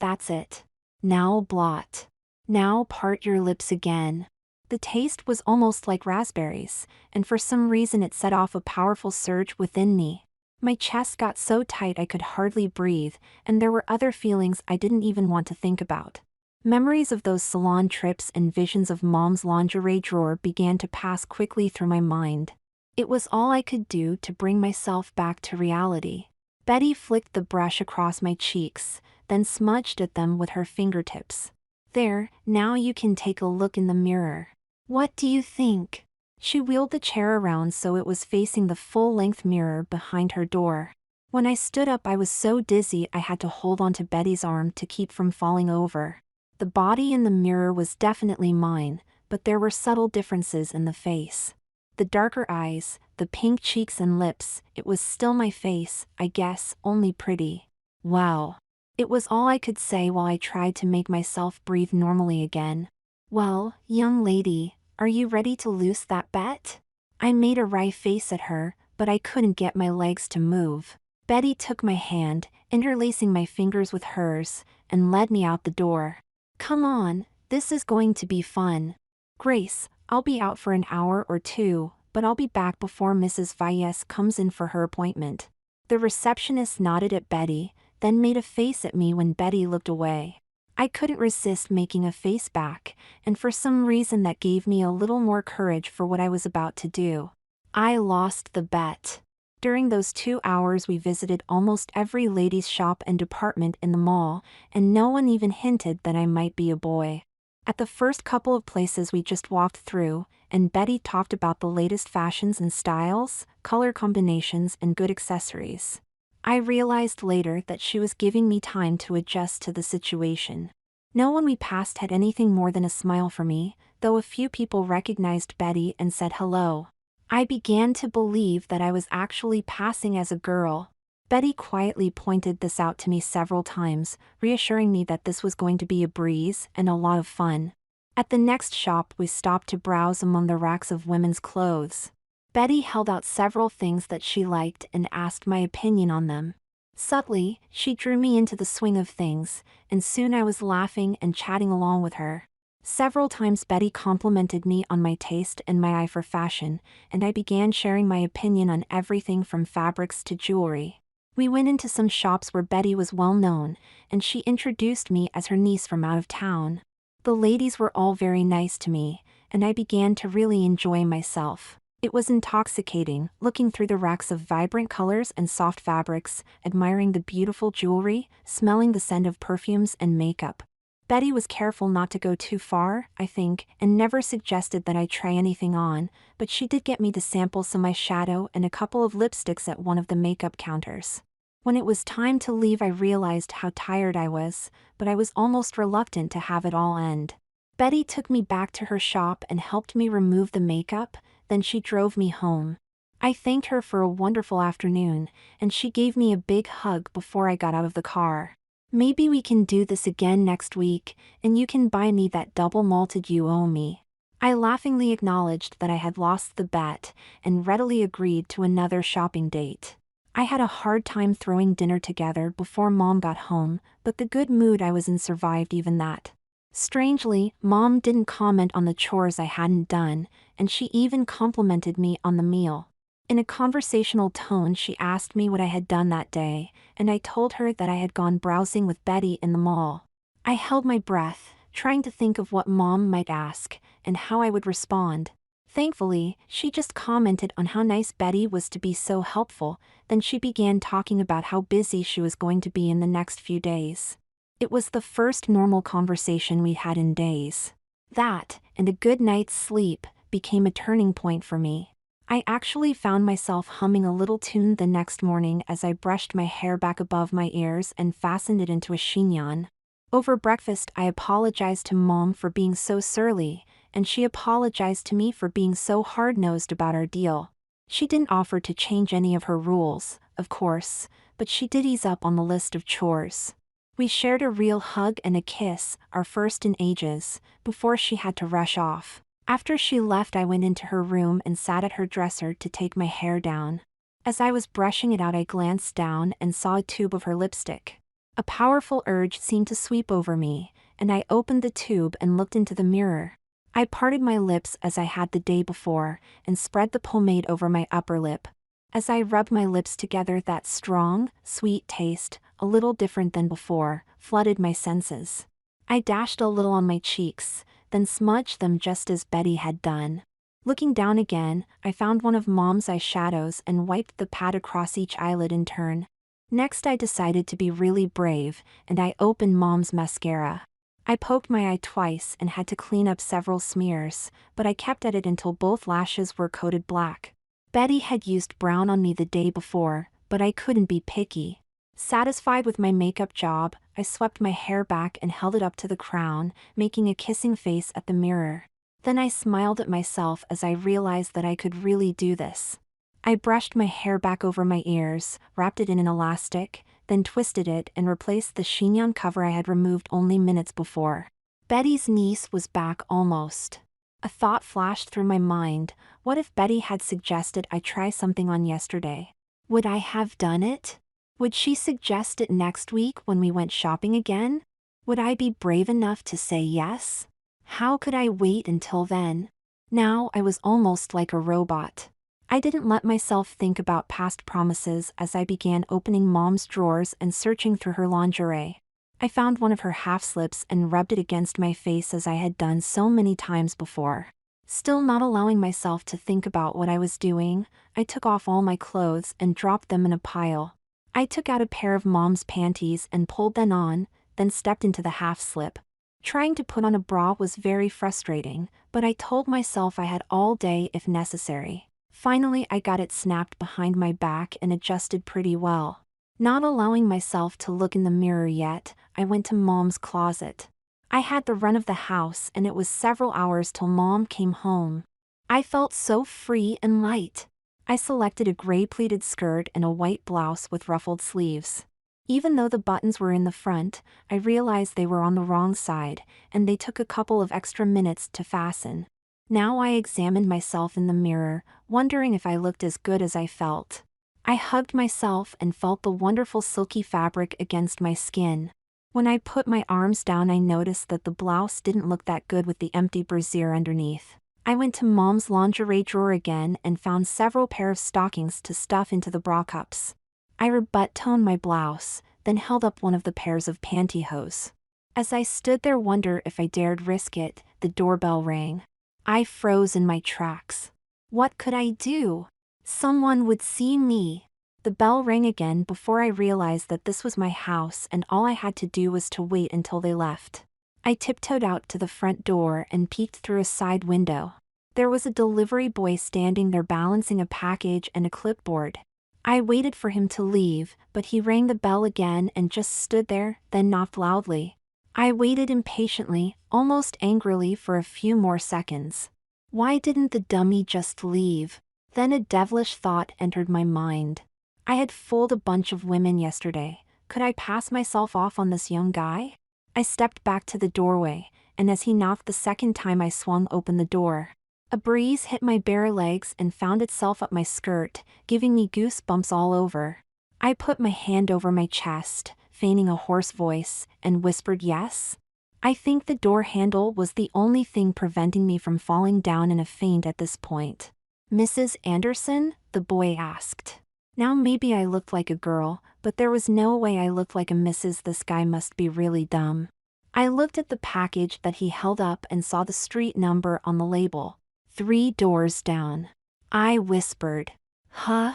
S1: that's it. Now blot. Now part your lips again." The taste was almost like raspberries, and for some reason it set off a powerful surge within me. My chest got so tight I could hardly breathe, and there were other feelings I didn't even want to think about. Memories of those salon trips and visions of Mom's lingerie drawer began to pass quickly through my mind. It was all I could do to bring myself back to reality. Betty flicked the brush across my cheeks, then smudged at them with her fingertips. "There, now you can take a look in the mirror. What do you think?" She wheeled the chair around so it was facing the full-length mirror behind her door. When I stood up I was so dizzy I had to hold onto Betty's arm to keep from falling over. The body in the mirror was definitely mine, but there were subtle differences in the face. The darker eyes, the pink cheeks and lips, it was still my face, I guess, only pretty. Wow. It was all I could say while I tried to make myself breathe normally again. "Well, young lady, are you ready to loose that bet?" I made a wry face at her, but I couldn't get my legs to move. Betty took my hand, interlacing my fingers with hers, and led me out the door. "Come on, this is going to be fun. Grace, I'll be out for an hour or two, but I'll be back before Mrs. Valles comes in for her appointment." The receptionist nodded at Betty, then made a face at me when Betty looked away. I couldn't resist making a face back, and for some reason that gave me a little more courage for what I was about to do. I lost the bet. During those 2 hours we visited almost every ladies' shop and department in the mall, and no one even hinted that I might be a boy. At the first couple of places we just walked through, and Betty talked about the latest fashions and styles, color combinations, and good accessories. I realized later that she was giving me time to adjust to the situation. No one we passed had anything more than a smile for me, though a few people recognized Betty and said hello. I began to believe that I was actually passing as a girl. Betty quietly pointed this out to me several times, reassuring me that this was going to be a breeze and a lot of fun. At the next shop we stopped to browse among the racks of women's clothes. Betty held out several things that she liked and asked my opinion on them. Subtly, she drew me into the swing of things, and soon I was laughing and chatting along with her. Several times Betty complimented me on my taste and my eye for fashion, and I began sharing my opinion on everything from fabrics to jewelry. We went into some shops where Betty was well known, and she introduced me as her niece from out of town. The ladies were all very nice to me, and I began to really enjoy myself. It was intoxicating, looking through the racks of vibrant colors and soft fabrics, admiring the beautiful jewelry, smelling the scent of perfumes and makeup. Betty was careful not to go too far, I think, and never suggested that I try anything on, but she did get me to sample some eyeshadow and a couple of lipsticks at one of the makeup counters. When it was time to leave I realized how tired I was, but I was almost reluctant to have it all end. Betty took me back to her shop and helped me remove the makeup, then she drove me home. I thanked her for a wonderful afternoon, and she gave me a big hug before I got out of the car. "Maybe we can do this again next week, and you can buy me that double malted you owe me." I laughingly acknowledged that I had lost the bet, and readily agreed to another shopping date. I had a hard time throwing dinner together before Mom got home, but the good mood I was in survived even that. Strangely, Mom didn't comment on the chores I hadn't done, and she even complimented me on the meal. In a conversational tone she asked me what I had done that day, and I told her that I had gone browsing with Betty in the mall. I held my breath, trying to think of what Mom might ask, and how I would respond. Thankfully, she just commented on how nice Betty was to be so helpful, then she began talking about how busy she was going to be in the next few days. It was the first normal conversation we had in days. That, and a good night's sleep, became a turning point for me. I actually found myself humming a little tune the next morning as I brushed my hair back above my ears and fastened it into a chignon. Over breakfast, I apologized to Mom for being so surly, and she apologized to me for being so hard-nosed about our deal. She didn't offer to change any of her rules, of course, but she did ease up on the list of chores. We shared a real hug and a kiss, our first in ages, before she had to rush off. After she left, I went into her room and sat at her dresser to take my hair down. As I was brushing it out, I glanced down and saw a tube of her lipstick. A powerful urge seemed to sweep over me, and I opened the tube and looked into the mirror. I parted my lips as I had the day before, and spread the pomade over my upper lip. As I rubbed my lips together, that strong, sweet taste, a little different than before, flooded my senses. I dashed a little on my cheeks, then smudged them just as Betty had done. Looking down again, I found one of Mom's eyeshadows and wiped the pad across each eyelid in turn. Next, I decided to be really brave, and I opened Mom's mascara. I poked my eye twice and had to clean up several smears, but I kept at it until both lashes were coated black. Betty had used brown on me the day before, but I couldn't be picky. Satisfied with my makeup job, I swept my hair back and held it up to the crown, making a kissing face at the mirror. Then I smiled at myself as I realized that I could really do this. I brushed my hair back over my ears, wrapped it in an elastic, then twisted it and replaced the chignon cover I had removed only minutes before. Betty's niece was back almost. A thought flashed through my mind: what if Betty had suggested I try something on yesterday? Would I have done it? Would she suggest it next week when we went shopping again? Would I be brave enough to say yes? How could I wait until then? Now I was almost like a robot. I didn't let myself think about past promises as I began opening Mom's drawers and searching through her lingerie. I found one of her half-slips and rubbed it against my face as I had done so many times before. Still not allowing myself to think about what I was doing, I took off all my clothes and dropped them in a pile. I took out a pair of Mom's panties and pulled them on, then stepped into the half-slip. Trying to put on a bra was very frustrating, but I told myself I had all day if necessary. Finally, I got it snapped behind my back and adjusted pretty well. Not allowing myself to look in the mirror yet, I went to Mom's closet. I had the run of the house and it was several hours till Mom came home. I felt so free and light. I selected a gray pleated skirt and a white blouse with ruffled sleeves. Even though the buttons were in the front, I realized they were on the wrong side, and they took a couple of extra minutes to fasten. Now I examined myself in the mirror, wondering if I looked as good as I felt. I hugged myself and felt the wonderful silky fabric against my skin. When I put my arms down, I noticed that the blouse didn't look that good with the empty brassiere underneath. I went to Mom's lingerie drawer again and found several pairs of stockings to stuff into the bra cups. I rebut-toned my blouse, then held up one of the pairs of pantyhose. As I stood there wondering if I dared risk it, the doorbell rang. I froze in my tracks. What could I do? Someone would see me. The bell rang again before I realized that this was my house and all I had to do was to wait until they left. I tiptoed out to the front door and peeked through a side window. There was a delivery boy standing there balancing a package and a clipboard. I waited for him to leave, but he rang the bell again and just stood there, then knocked loudly. I waited impatiently, almost angrily, for a few more seconds. Why didn't the dummy just leave? Then a devilish thought entered my mind. I had fooled a bunch of women yesterday. Could I pass myself off on this young guy? I stepped back to the doorway, and as he knocked the second time, I swung open the door. A breeze hit my bare legs and found itself up my skirt, giving me goosebumps all over. I put my hand over my chest, feigning a hoarse voice, and whispered yes. I think the door handle was the only thing preventing me from falling down in a faint at this point. "Mrs. Anderson?" the boy asked. Now maybe I looked like a girl, but there was no way I looked like a Mrs. This guy must be really dumb. I looked at the package that he held up and saw the street number on the label. 3 doors down. I whispered, "Huh?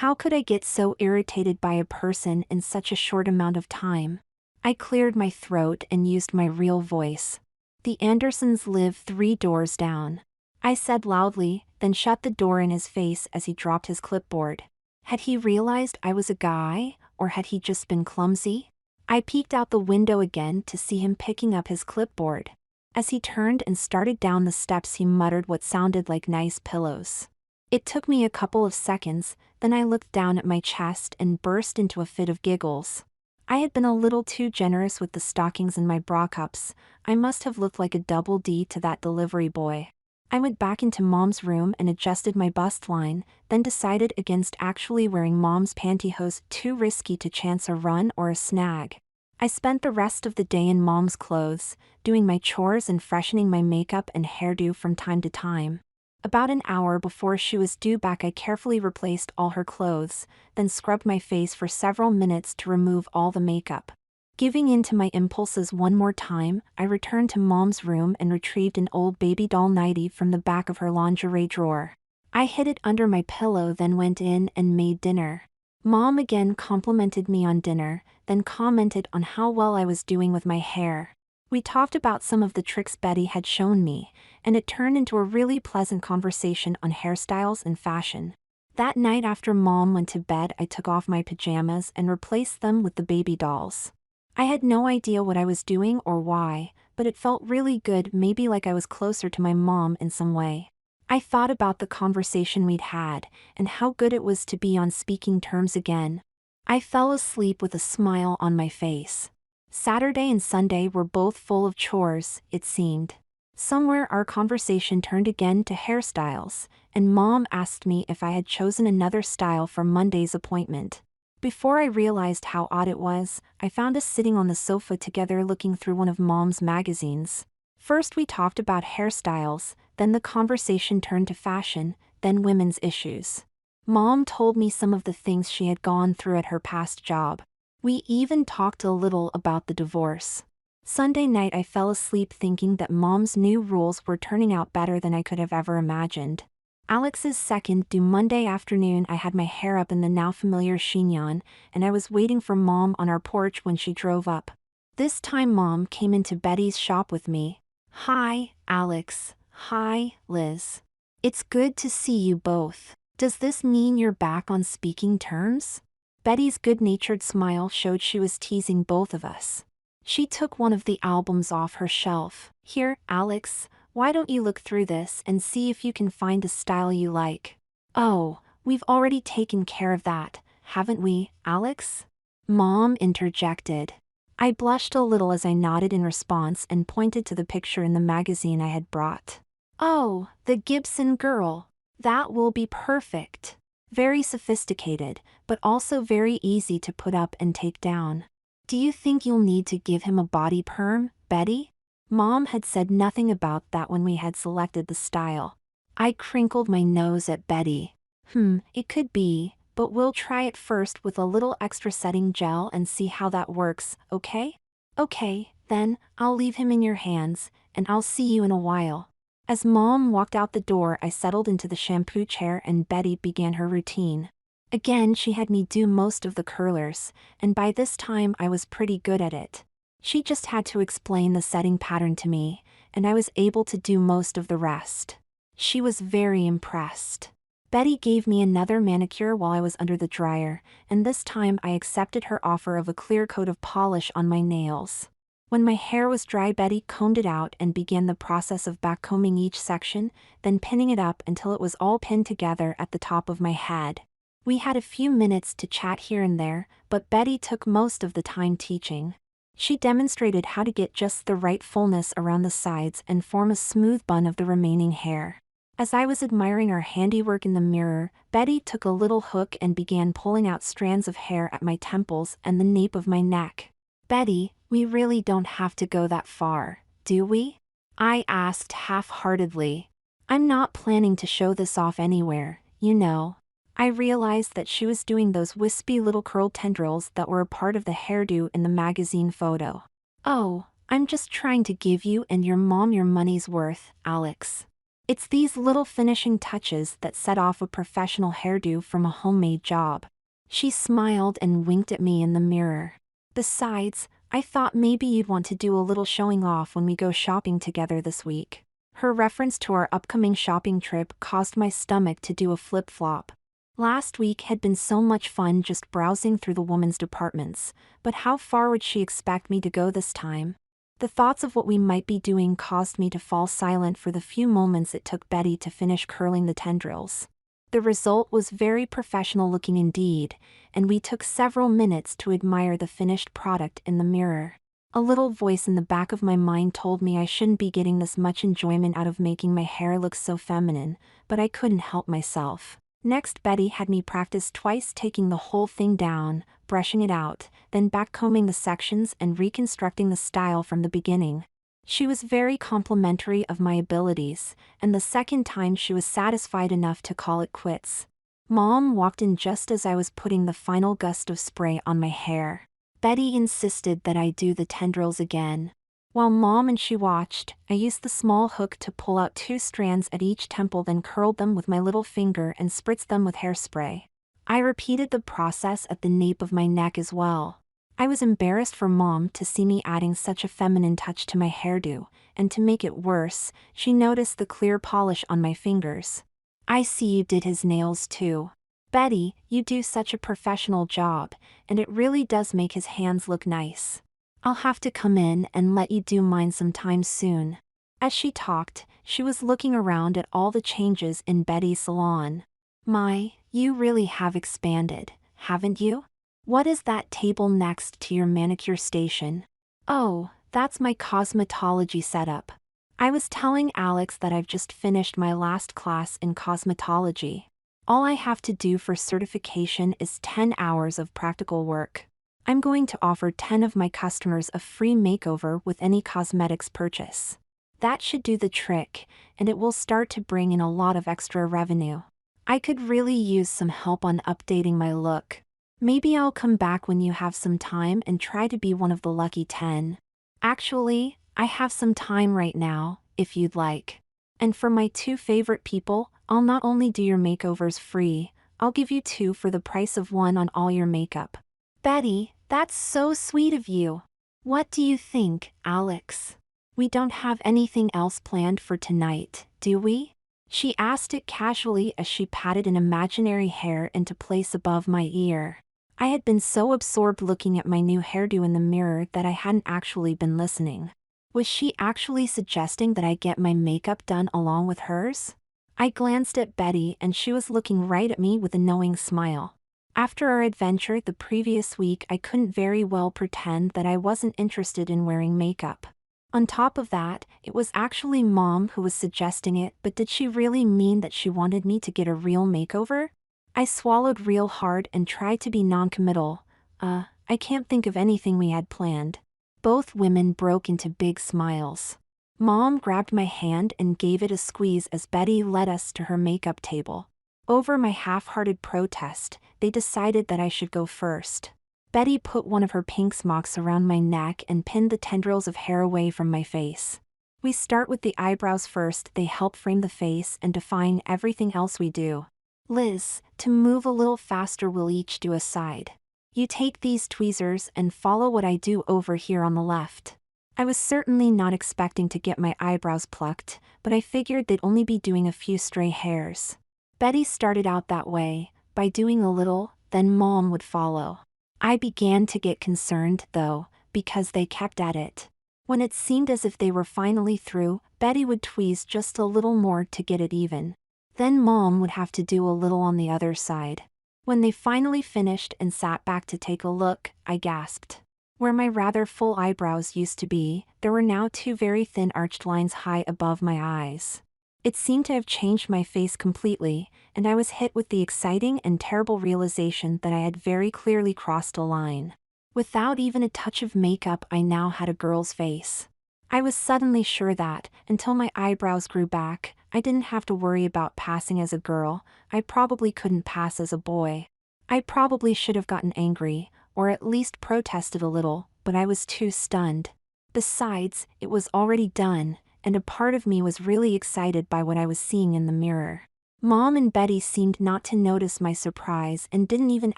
S1: How could I get so irritated by a person in such a short amount of time?" I cleared my throat and used my real voice. "The Andersons live 3 doors down," I said loudly, then shut the door in his face as he dropped his clipboard. Had he realized I was a guy, or had he just been clumsy? I peeked out the window again to see him picking up his clipboard. As he turned and started down the steps, he muttered what sounded like nice pillows. It took me a couple of seconds, then I looked down at my chest and burst into a fit of giggles. I had been a little too generous with the stockings in my bra cups. I must have looked like a double D to that delivery boy. I went back into Mom's room and adjusted my bust line, then decided against actually wearing Mom's pantyhose, too risky to chance a run or a snag. I spent the rest of the day in Mom's clothes, doing my chores and freshening my makeup and hairdo from time to time. About an hour before she was due back, I carefully replaced all her clothes, then scrubbed my face for several minutes to remove all the makeup. Giving in to my impulses one more time, I returned to Mom's room and retrieved an old baby doll nightie from the back of her lingerie drawer. I hid it under my pillow, then went in and made dinner. Mom again complimented me on dinner, then commented on how well I was doing with my hair. We talked about some of the tricks Betty had shown me, and it turned into a really pleasant conversation on hairstyles and fashion. That night after Mom went to bed, I took off my pajamas and replaced them with the baby dolls. I had no idea what I was doing or why, but it felt really good, maybe like I was closer to my mom in some way. I thought about the conversation we'd had, and how good it was to be on speaking terms again. I fell asleep with a smile on my face. Saturday and Sunday were both full of chores, it seemed. Somewhere our conversation turned again to hairstyles, and Mom asked me if I had chosen another style for Monday's appointment. Before I realized how odd it was, I found us sitting on the sofa together looking through one of Mom's magazines. First we talked about hairstyles, then the conversation turned to fashion, then women's issues. Mom told me some of the things she had gone through at her past job. We even talked a little about the divorce. Sunday night I fell asleep thinking that Mom's new rules were turning out better than I could have ever imagined. Alex's second due Monday afternoon, I had my hair up in the now familiar chignon, and I was waiting for Mom on our porch when she drove up. This time Mom came into Betty's shop with me. "Hi, Alex. Hi, Liz. It's good to see you both. Does this mean you're back on speaking terms?" Betty's good-natured smile showed she was teasing both of us. She took one of the albums off her shelf. "Here, Alex, why don't you look through this and see if you can find a style you like?" "Oh, we've already taken care of that, haven't we, Alex?" Mom interjected. I blushed a little as I nodded in response and pointed to the picture in the magazine I had brought. "Oh, the Gibson girl. That will be perfect. Very sophisticated, but also very easy to put up and take down. Do you think you'll need to give him a body perm, Betty?" Mom had said nothing about that when we had selected the style. I crinkled my nose at Betty. It could be, but we'll try it first with a little extra setting gel and see how that works, okay? "Okay, then, I'll leave him in your hands, and I'll see you in a while." As Mom walked out the door, I settled into the shampoo chair and Betty began her routine. Again, she had me do most of the curlers, and by this time I was pretty good at it. She just had to explain the setting pattern to me, and I was able to do most of the rest. She was very impressed. Betty gave me another manicure while I was under the dryer, and this time I accepted her offer of a clear coat of polish on my nails. When my hair was dry, Betty combed it out and began the process of backcombing each section, then pinning it up until it was all pinned together at the top of my head. We had a few minutes to chat here and there, but Betty took most of the time teaching. She demonstrated how to get just the right fullness around the sides and form a smooth bun of the remaining hair. As I was admiring our handiwork in the mirror, Betty took a little hook and began pulling out strands of hair at my temples and the nape of my neck. "Betty, we really don't have to go that far, do we?" I asked half-heartedly. "I'm not planning to show this off anywhere, you know." I realized that she was doing those wispy little curled tendrils that were a part of the hairdo in the magazine photo. "Oh, I'm just trying to give you and your mom your money's worth, Alex. It's these little finishing touches that set off a professional hairdo from a homemade job." She smiled and winked at me in the mirror. "Besides, I thought maybe you'd want to do a little showing off when we go shopping together this week." Her reference to our upcoming shopping trip caused my stomach to do a flip-flop. Last week had been so much fun just browsing through the women's departments, but how far would she expect me to go this time? The thoughts of what we might be doing caused me to fall silent for the few moments it took Betty to finish curling the tendrils. The result was very professional looking indeed, and we took several minutes to admire the finished product in the mirror. A little voice in the back of my mind told me I shouldn't be getting this much enjoyment out of making my hair look so feminine, but I couldn't help myself. Next, Betty had me practice twice taking the whole thing down, brushing it out, then backcombing the sections and reconstructing the style from the beginning. She was very complimentary of my abilities, and the second time she was satisfied enough to call it quits. Mom walked in just as I was putting the final gust of spray on my hair. Betty insisted that I do the tendrils again. While Mom and she watched, I used the small hook to pull out 2 strands at each temple, then curled them with my little finger and spritzed them with hairspray. I repeated the process at the nape of my neck as well. I was embarrassed for Mom to see me adding such a feminine touch to my hairdo, and to make it worse, she noticed the clear polish on my fingers. "I see you did his nails too. Betty, you do such a professional job, and it really does make his hands look nice. I'll have to come in and let you do mine sometime soon." As she talked, she was looking around at all the changes in Betty's salon. "My, you really have expanded, haven't you? What is that table next to your manicure station?" "Oh, that's my cosmetology setup. I was telling Alex that I've just finished my last class in cosmetology. All I have to do for certification is 10 hours of practical work. I'm going to offer 10 of my customers a free makeover with any cosmetics purchase. That should do the trick, and it will start to bring in a lot of extra revenue. I could really use some help on updating my look. Maybe I'll come back when you have some time and try to be one of the lucky 10. Actually, I have some time right now, if you'd like. And for my 2 favorite people, I'll not only do your makeovers free, I'll give you 2 for the price of 1 on all your makeup." "Betty, that's so sweet of you. What do you think, Alex? We don't have anything else planned for tonight, do we?" She asked it casually as she patted an imaginary hair into place above my ear. I had been so absorbed looking at my new hairdo in the mirror that I hadn't actually been listening. Was she actually suggesting that I get my makeup done along with hers? I glanced at Betty and she was looking right at me with a knowing smile. After our adventure the previous week, I couldn't very well pretend that I wasn't interested in wearing makeup. On top of that, it was actually Mom who was suggesting it, but did she really mean that she wanted me to get a real makeover? I swallowed real hard and tried to be non-committal. I can't think of anything we had planned." Both women broke into big smiles. Mom grabbed my hand and gave it a squeeze as Betty led us to her makeup table. Over my half-hearted protest, they decided that I should go first. Betty put one of her pink smocks around my neck and pinned the tendrils of hair away from my face. "We start with the eyebrows first. They help frame the face and define everything else we do. Liz, to move a little faster, we'll each do a side. You take these tweezers and follow what I do over here on the left." I was certainly not expecting to get my eyebrows plucked, but I figured they'd only be doing a few stray hairs. Betty started out that way, by doing a little, then Mom would follow. I began to get concerned, though, because they kept at it. When it seemed as if they were finally through, Betty would tweeze just a little more to get it even. Then Mom would have to do a little on the other side. When they finally finished and sat back to take a look, I gasped. Where my rather full eyebrows used to be, there were now 2 very thin arched lines high above my eyes. It seemed to have changed my face completely, and I was hit with the exciting and terrible realization that I had very clearly crossed a line. Without even a touch of makeup, I now had a girl's face. I was suddenly sure that, until my eyebrows grew back, I didn't have to worry about passing as a girl. I probably couldn't pass as a boy. I probably should have gotten angry, or at least protested a little, but I was too stunned. Besides, it was already done, and a part of me was really excited by what I was seeing in the mirror. Mom and Betty seemed not to notice my surprise and didn't even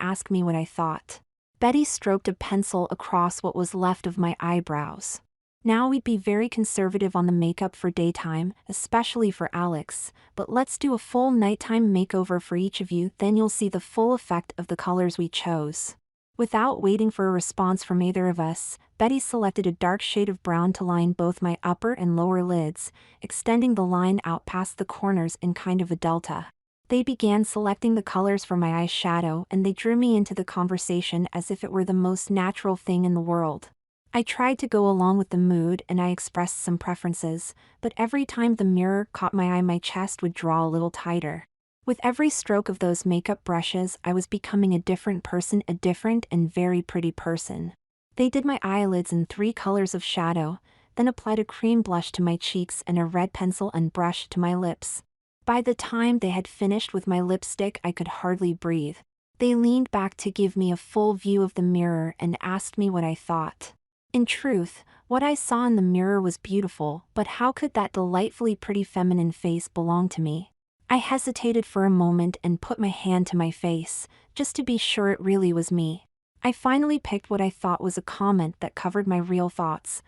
S1: ask me what I thought. Betty stroked a pencil across what was left of my eyebrows. Now we'd be very conservative on the makeup for daytime, especially for Alex, but let's do a full nighttime makeover for each of you, then you'll see the full effect of the colors we chose. Without waiting for a response from either of us, Betty selected a dark shade of brown to line both my upper and lower lids, extending the line out past the corners in kind of a delta. They began selecting the colors for my eyeshadow, and they drew me into the conversation as if it were the most natural thing in the world. I tried to go along with the mood and I expressed some preferences, but every time the mirror caught my eye, my chest would draw a little tighter. With every stroke of those makeup brushes, I was becoming a different person, a different and very pretty person. They did my eyelids in 3 colors of shadow, then applied a cream blush to my cheeks and a red pencil and brush to my lips. By the time they had finished with my lipstick, I could hardly breathe. They leaned back to give me a full view of the mirror and asked me what I thought. In truth, what I saw in the mirror was beautiful, but how could that delightfully pretty feminine face belong to me? I hesitated for a moment and put my hand to my face, just to be sure it really was me. I finally picked what I thought was a comment that covered my real thoughts.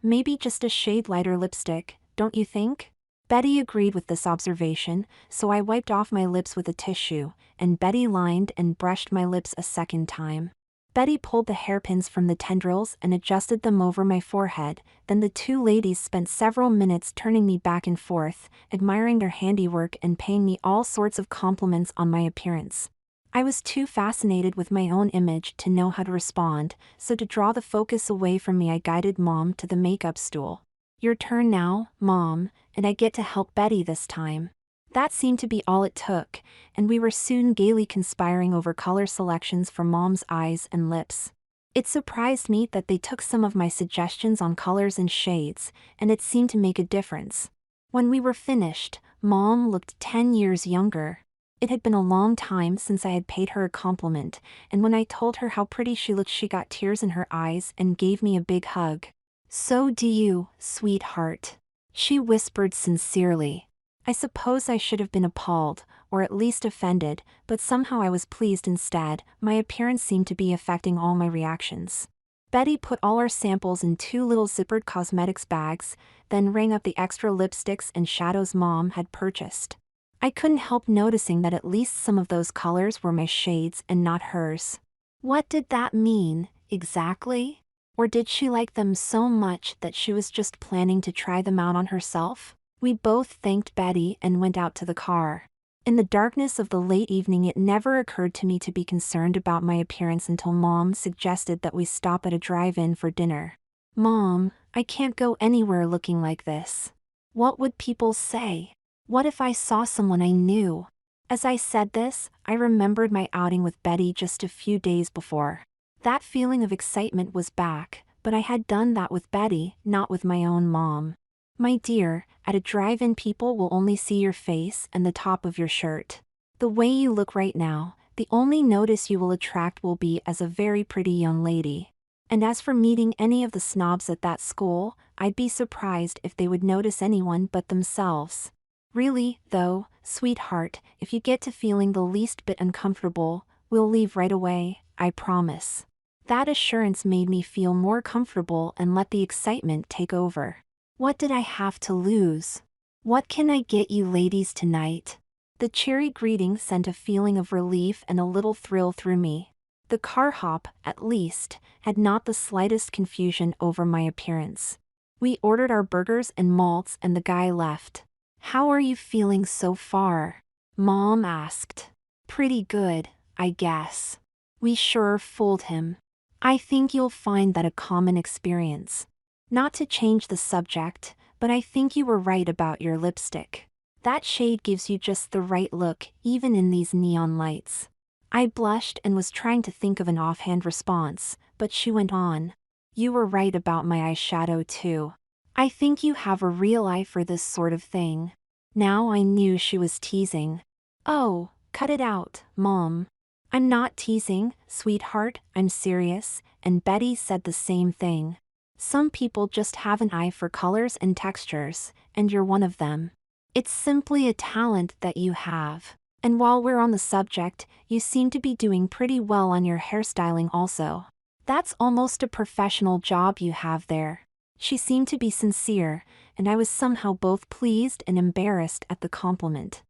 S1: Maybe just a shade lighter lipstick, don't you think? Betty agreed with this observation, so I wiped off my lips with a tissue, and Betty lined and brushed my lips a second time. Betty pulled the hairpins from the tendrils and adjusted them over my forehead, then the 2 ladies spent several minutes turning me back and forth, admiring their handiwork and paying me all sorts of compliments on my appearance. I was too fascinated with my own image to know how to respond, so to draw the focus away from me I guided Mom to the makeup stool. "Your turn now, Mom, and I get to help Betty this time." That seemed to be all it took, and we were soon gaily conspiring over color selections for Mom's eyes and lips. It surprised me that they took some of my suggestions on colors and shades, and it seemed to make a difference. When we were finished, Mom looked 10 years younger. It had been a long time since I had paid her a compliment, and when I told her how pretty she looked, she got tears in her eyes and gave me a big hug. "So do you, sweetheart," she whispered sincerely. I suppose I should have been appalled, or at least offended, but somehow I was pleased instead. My appearance seemed to be affecting all my reactions. Betty put all our samples in 2 little zippered cosmetics bags, then rang up the extra lipsticks and shadows Mom had purchased. I couldn't help noticing that at least some of those colors were my shades and not hers. What did that mean, exactly? Or did she like them so much that she was just planning to try them out on herself? We both thanked Betty and went out to the car. In the darkness of the late evening, it never occurred to me to be concerned about my appearance until Mom suggested that we stop at a drive-in for dinner. "Mom, I can't go anywhere looking like this. What would people say? What if I saw someone I knew?" As I said this, I remembered my outing with Betty just a few days before. That feeling of excitement was back, but I had done that with Betty, not with my own mom. "My dear, at a drive-in people will only see your face and the top of your shirt. The way you look right now, the only notice you will attract will be as a very pretty young lady. And as for meeting any of the snobs at that school, I'd be surprised if they would notice anyone but themselves. Really, though, sweetheart, if you get to feeling the least bit uncomfortable, we'll leave right away, I promise." That assurance made me feel more comfortable and let the excitement take over. What did I have to lose? "What can I get you ladies tonight?" The cheery greeting sent a feeling of relief and a little thrill through me. The car hop, at least, had not the slightest confusion over my appearance. We ordered our burgers and malts and the guy left. "How are you feeling so far?" Mom asked. "Pretty good, I guess." We sure fooled him. I think you'll find that a common experience. Not to change the subject, but I think you were right about your lipstick. That shade gives you just the right look, even in these neon lights. I blushed and was trying to think of an offhand response, but she went on. "You were right about my eyeshadow too. I think you have a real eye for this sort of thing." Now I knew she was teasing. "Oh, cut it out, Mom." "I'm not teasing, sweetheart, I'm serious," and Betty said the same thing. Some people just have an eye for colors and textures, and you're one of them. It's simply a talent that you have. And while we're on the subject, you seem to be doing pretty well on your hairstyling also. That's almost a professional job you have there. She seemed to be sincere, and I was somehow both pleased and embarrassed at the compliment.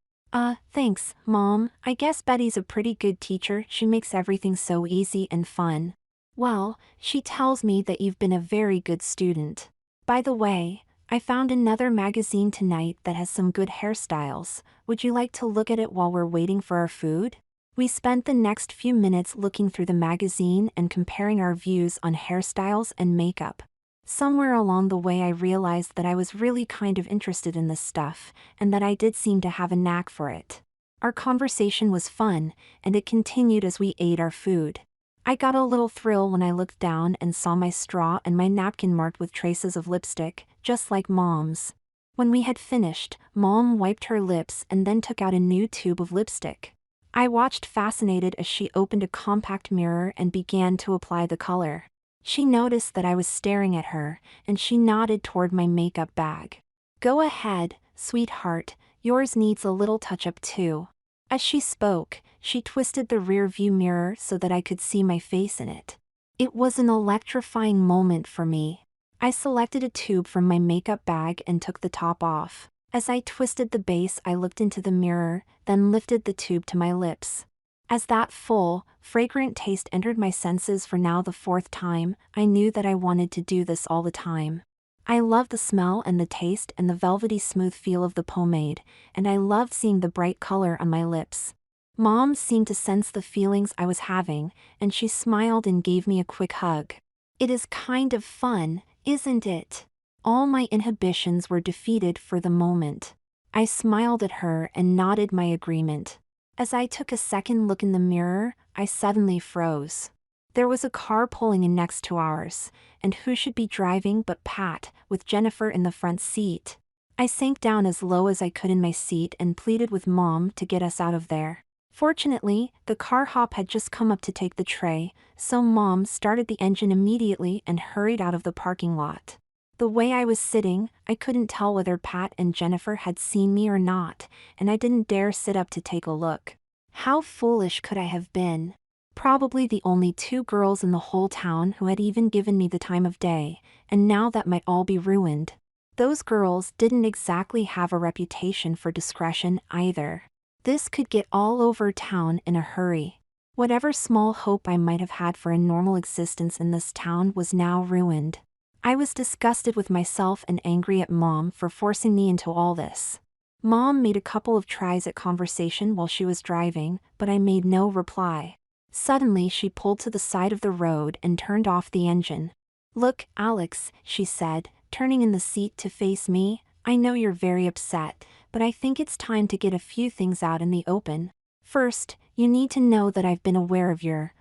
S1: Thanks, Mom. I guess Betty's a pretty good teacher. She makes everything so easy and fun. Well, she tells me that you've been a very good student. By the way, I found another magazine tonight that has some good hairstyles. Would you like to look at it while we're waiting for our food? We spent the next few minutes looking through the magazine and comparing our views on hairstyles and makeup. Somewhere along the way I realized that I was really kind of interested in this stuff, and that I did seem to have a knack for it. Our conversation was fun, and it continued as we ate our food. I got a little thrill when I looked down and saw my straw and my napkin marked with traces of lipstick, just like Mom's. When we had finished, Mom wiped her lips and then took out a new tube of lipstick. I watched fascinated as she opened a compact mirror and began to apply the color. She noticed that I was staring at her, and she nodded toward my makeup bag. Go ahead, sweetheart, yours needs a little touch-up too. As she spoke, she twisted the rear-view mirror so that I could see my face in it. It was an electrifying moment for me. I selected a tube from my makeup bag and took the top off. As I twisted the base, I looked into the mirror, then lifted the tube to my lips. As that full, fragrant taste entered my senses for now the fourth time, I knew that I wanted to do this all the time. I loved the smell and the taste and the velvety smooth feel of the pomade, and I loved seeing the bright color on my lips. Mom seemed to sense the feelings I was having, and she smiled and gave me a quick hug. It is kind of fun, isn't it? All my inhibitions were defeated for the moment. I smiled at her and nodded my agreement. As I took a second look in the mirror, I suddenly froze. There was a car pulling in next to ours, and who should be driving but Pat, with Jennifer in the front seat. I sank down as low as I could in my seat and pleaded with Mom to get us out of there. Fortunately, the car hop had just come up to take the tray, so Mom started the engine immediately and hurried out of the parking lot. The way I was sitting, I couldn't tell whether Pat and Jennifer had seen me or not, and I didn't dare sit up to take a look. How foolish could I have been? Probably the only two girls in the whole town who had even given me the time of day, and now that might all be ruined. Those girls didn't exactly have a reputation for discretion either. This could get all over town in a hurry. Whatever small hope I might have had for a normal existence in this town was now ruined. I was disgusted with myself and angry at Mom for forcing me into all this. Mom made a couple of tries at conversation while she was driving, but I made no reply. Suddenly she pulled to the side of the road and turned off the engine. Look, Alex, she said, turning in the seat to face me, I know you're very upset, but I think it's time to get a few things out in the open. First, you need to know that I've been aware of your,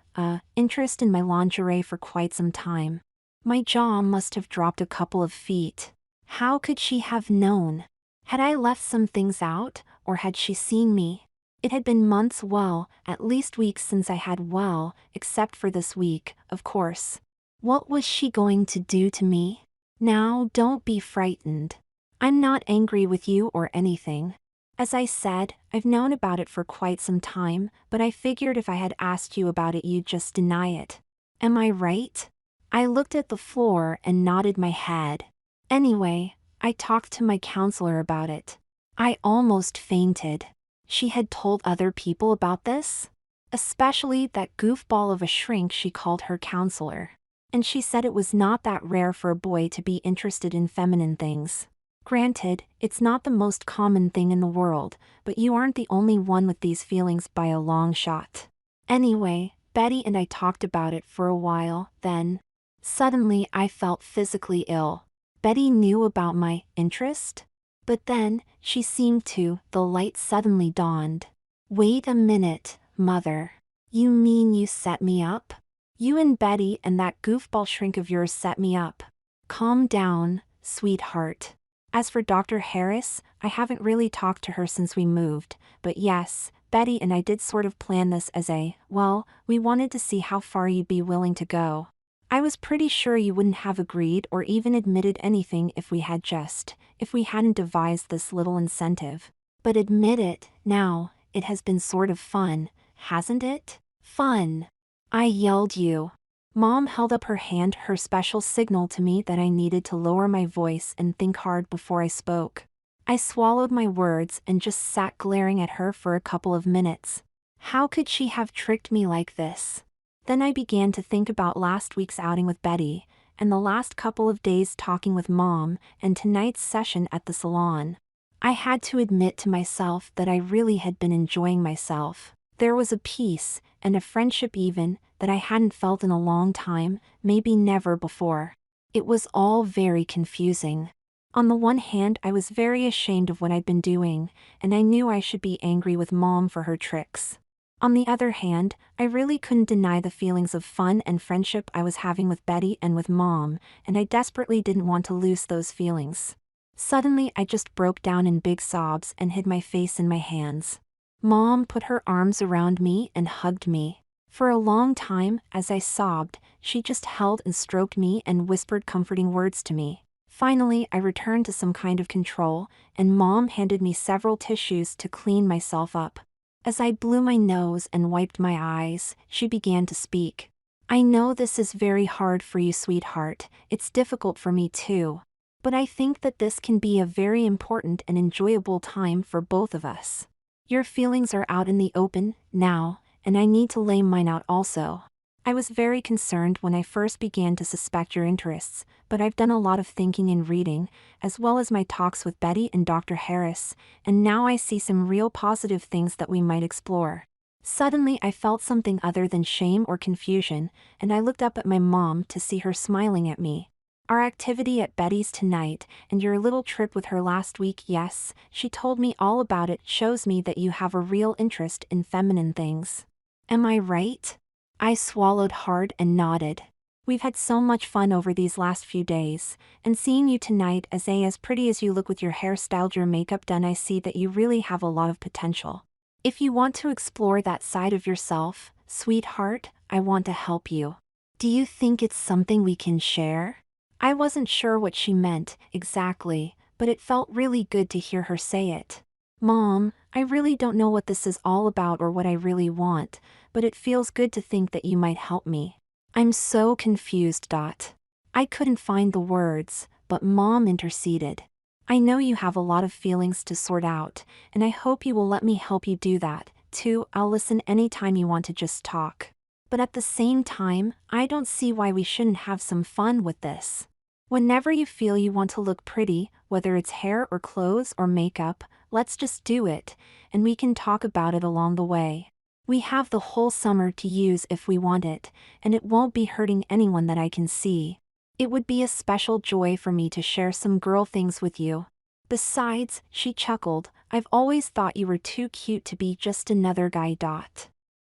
S1: interest in my lingerie for quite some time. My jaw must have dropped a couple of feet. How could she have known? Had I left some things out, or had she seen me? It had been months, well, at least weeks since I had, well, except for this week, of course. What was she going to do to me? Now, don't be frightened. I'm not angry with you or anything. As I said, I've known about it for quite some time, but I figured if I had asked you about it you'd just deny it. Am I right? I looked at the floor and nodded my head. Anyway, I talked to my counselor about it. I almost fainted. She had told other people about this? Especially that goofball of a shrink she called her counselor. And she said it was not that rare for a boy to be interested in feminine things. Granted, it's not the most common thing in the world, but you aren't the only one with these feelings by a long shot. Anyway, Betty and I talked about it for a while, then. Suddenly I felt physically ill. Betty knew about my interest? But then, she seemed to, the light suddenly dawned. Wait a minute, Mother. You mean you set me up? You and Betty and that goofball shrink of yours set me up. Calm down, sweetheart. As for Dr. Harris, I haven't really talked to her since we moved, but yes, Betty and I did sort of plan this as well, we wanted to see how far you'd be willing to go. I was pretty sure you wouldn't have agreed or even admitted anything if we hadn't devised this little incentive. But admit it, now, it has been sort of fun, hasn't it? Fun. I yelled you. Mom held up her hand, her special signal to me that I needed to lower my voice and think hard before I spoke. I swallowed my words and just sat glaring at her for a couple of minutes. How could she have tricked me like this? Then I began to think about last week's outing with Betty, and the last couple of days talking with Mom, and tonight's session at the salon. I had to admit to myself that I really had been enjoying myself. There was a peace, and a friendship even, that I hadn't felt in a long time, maybe never before. It was all very confusing. On the one hand, I was very ashamed of what I'd been doing, and I knew I should be angry with Mom for her tricks. On the other hand, I really couldn't deny the feelings of fun and friendship I was having with Betty and with Mom, and I desperately didn't want to lose those feelings. Suddenly, I just broke down in big sobs and hid my face in my hands. Mom put her arms around me and hugged me. For a long time, as I sobbed, she just held and stroked me and whispered comforting words to me. Finally, I returned to some kind of control, and Mom handed me several tissues to clean myself up. As I blew my nose and wiped my eyes, she began to speak. "I know this is very hard for you, sweetheart. It's difficult for me too. But I think that this can be a very important and enjoyable time for both of us. Your feelings are out in the open now, and I need to lay mine out also. I was very concerned when I first began to suspect your interests, but I've done a lot of thinking and reading, as well as my talks with Betty and Dr. Harris, and now I see some real positive things that we might explore." Suddenly I felt something other than shame or confusion, and I looked up at my mom to see her smiling at me. "Our activity at Betty's tonight, and your little trip with her last week, yes, she told me all about it, shows me that you have a real interest in feminine things. Am I right?" I swallowed hard and nodded. "We've had so much fun over these last few days, and seeing you tonight as pretty as you look with your hair styled, your makeup done, I see that you really have a lot of potential. If you want to explore that side of yourself, sweetheart, I want to help you. Do you think it's something we can share?" I wasn't sure what she meant exactly, but it felt really good to hear her say it. "Mom, I really don't know what this is all about or what I really want, but it feels good to think that you might help me. I'm so confused. I couldn't find the words, but Mom interceded. "I know you have a lot of feelings to sort out, and I hope you will let me help you do that, too. I'll listen anytime you want to just talk. But at the same time, I don't see why we shouldn't have some fun with this. Whenever you feel you want to look pretty, whether it's hair or clothes or makeup, let's just do it, and we can talk about it along the way. We have the whole summer to use if we want it, and it won't be hurting anyone that I can see. It would be a special joy for me to share some girl things with you. Besides," she chuckled, "I've always thought you were too cute to be just another guy.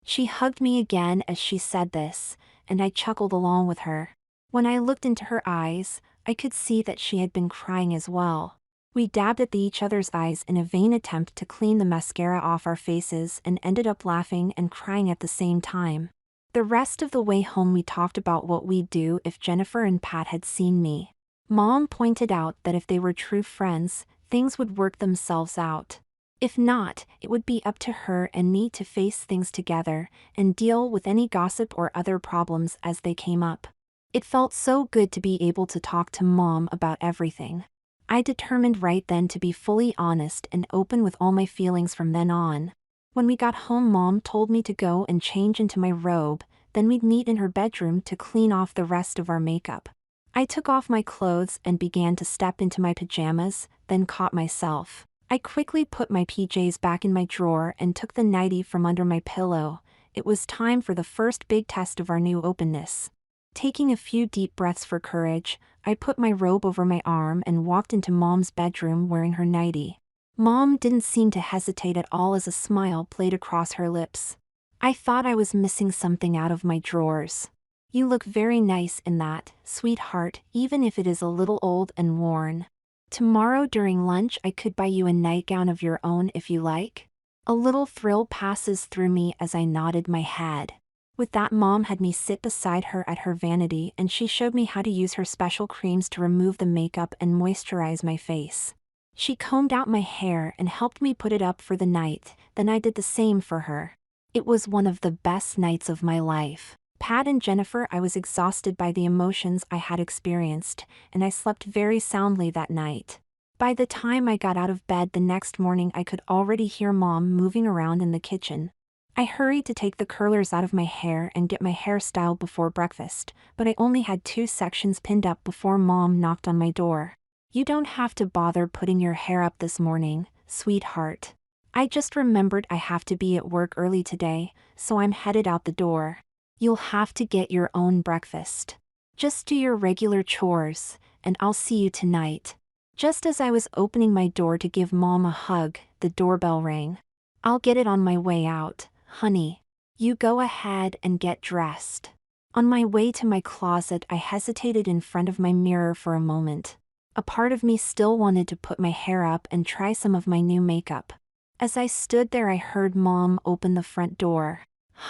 S1: She hugged me again as she said this, and I chuckled along with her. When I looked into her eyes, I could see that she had been crying as well. We dabbed at each other's eyes in a vain attempt to clean the mascara off our faces and ended up laughing and crying at the same time. The rest of the way home we talked about what we'd do if Jennifer and Pat had seen me. Mom pointed out that if they were true friends, things would work themselves out. If not, it would be up to her and me to face things together and deal with any gossip or other problems as they came up. It felt so good to be able to talk to Mom about everything. I determined right then to be fully honest and open with all my feelings from then on. When we got home, Mom told me to go and change into my robe, then we'd meet in her bedroom to clean off the rest of our makeup. I took off my clothes and began to step into my pajamas, then caught myself. I quickly put my PJs back in my drawer and took the nightie from under my pillow. It was time for the first big test of our new openness. Taking a few deep breaths for courage, I put my robe over my arm and walked into Mom's bedroom wearing her nightie. Mom didn't seem to hesitate at all as a smile played across her lips. I thought I was missing something out of my drawers. "You look very nice in that, sweetheart, even if it is a little old and worn. Tomorrow during lunch I could buy you a nightgown of your own if you like." A little thrill passes through me as I nodded my head. With that, Mom had me sit beside her at her vanity and she showed me how to use her special creams to remove the makeup and moisturize my face. She combed out my hair and helped me put it up for the night, then I did the same for her. It was one of the best nights of my life. Pat and Jennifer, I was exhausted by the emotions I had experienced, and I slept very soundly that night. By the time I got out of bed the next morning, I could already hear Mom moving around in the kitchen. I hurried to take the curlers out of my hair and get my hair styled before breakfast, but I only had 2 sections pinned up before Mom knocked on my door. "You don't have to bother putting your hair up this morning, sweetheart. I just remembered I have to be at work early today, so I'm headed out the door. You'll have to get your own breakfast. Just do your regular chores, and I'll see you tonight." Just as I was opening my door to give Mom a hug, the doorbell rang. "I'll get it on my way out, honey. You go ahead and get dressed." On my way to my closet, I hesitated in front of my mirror for a moment. A part of me still wanted to put my hair up and try some of my new makeup. As I stood there, I heard Mom open the front door.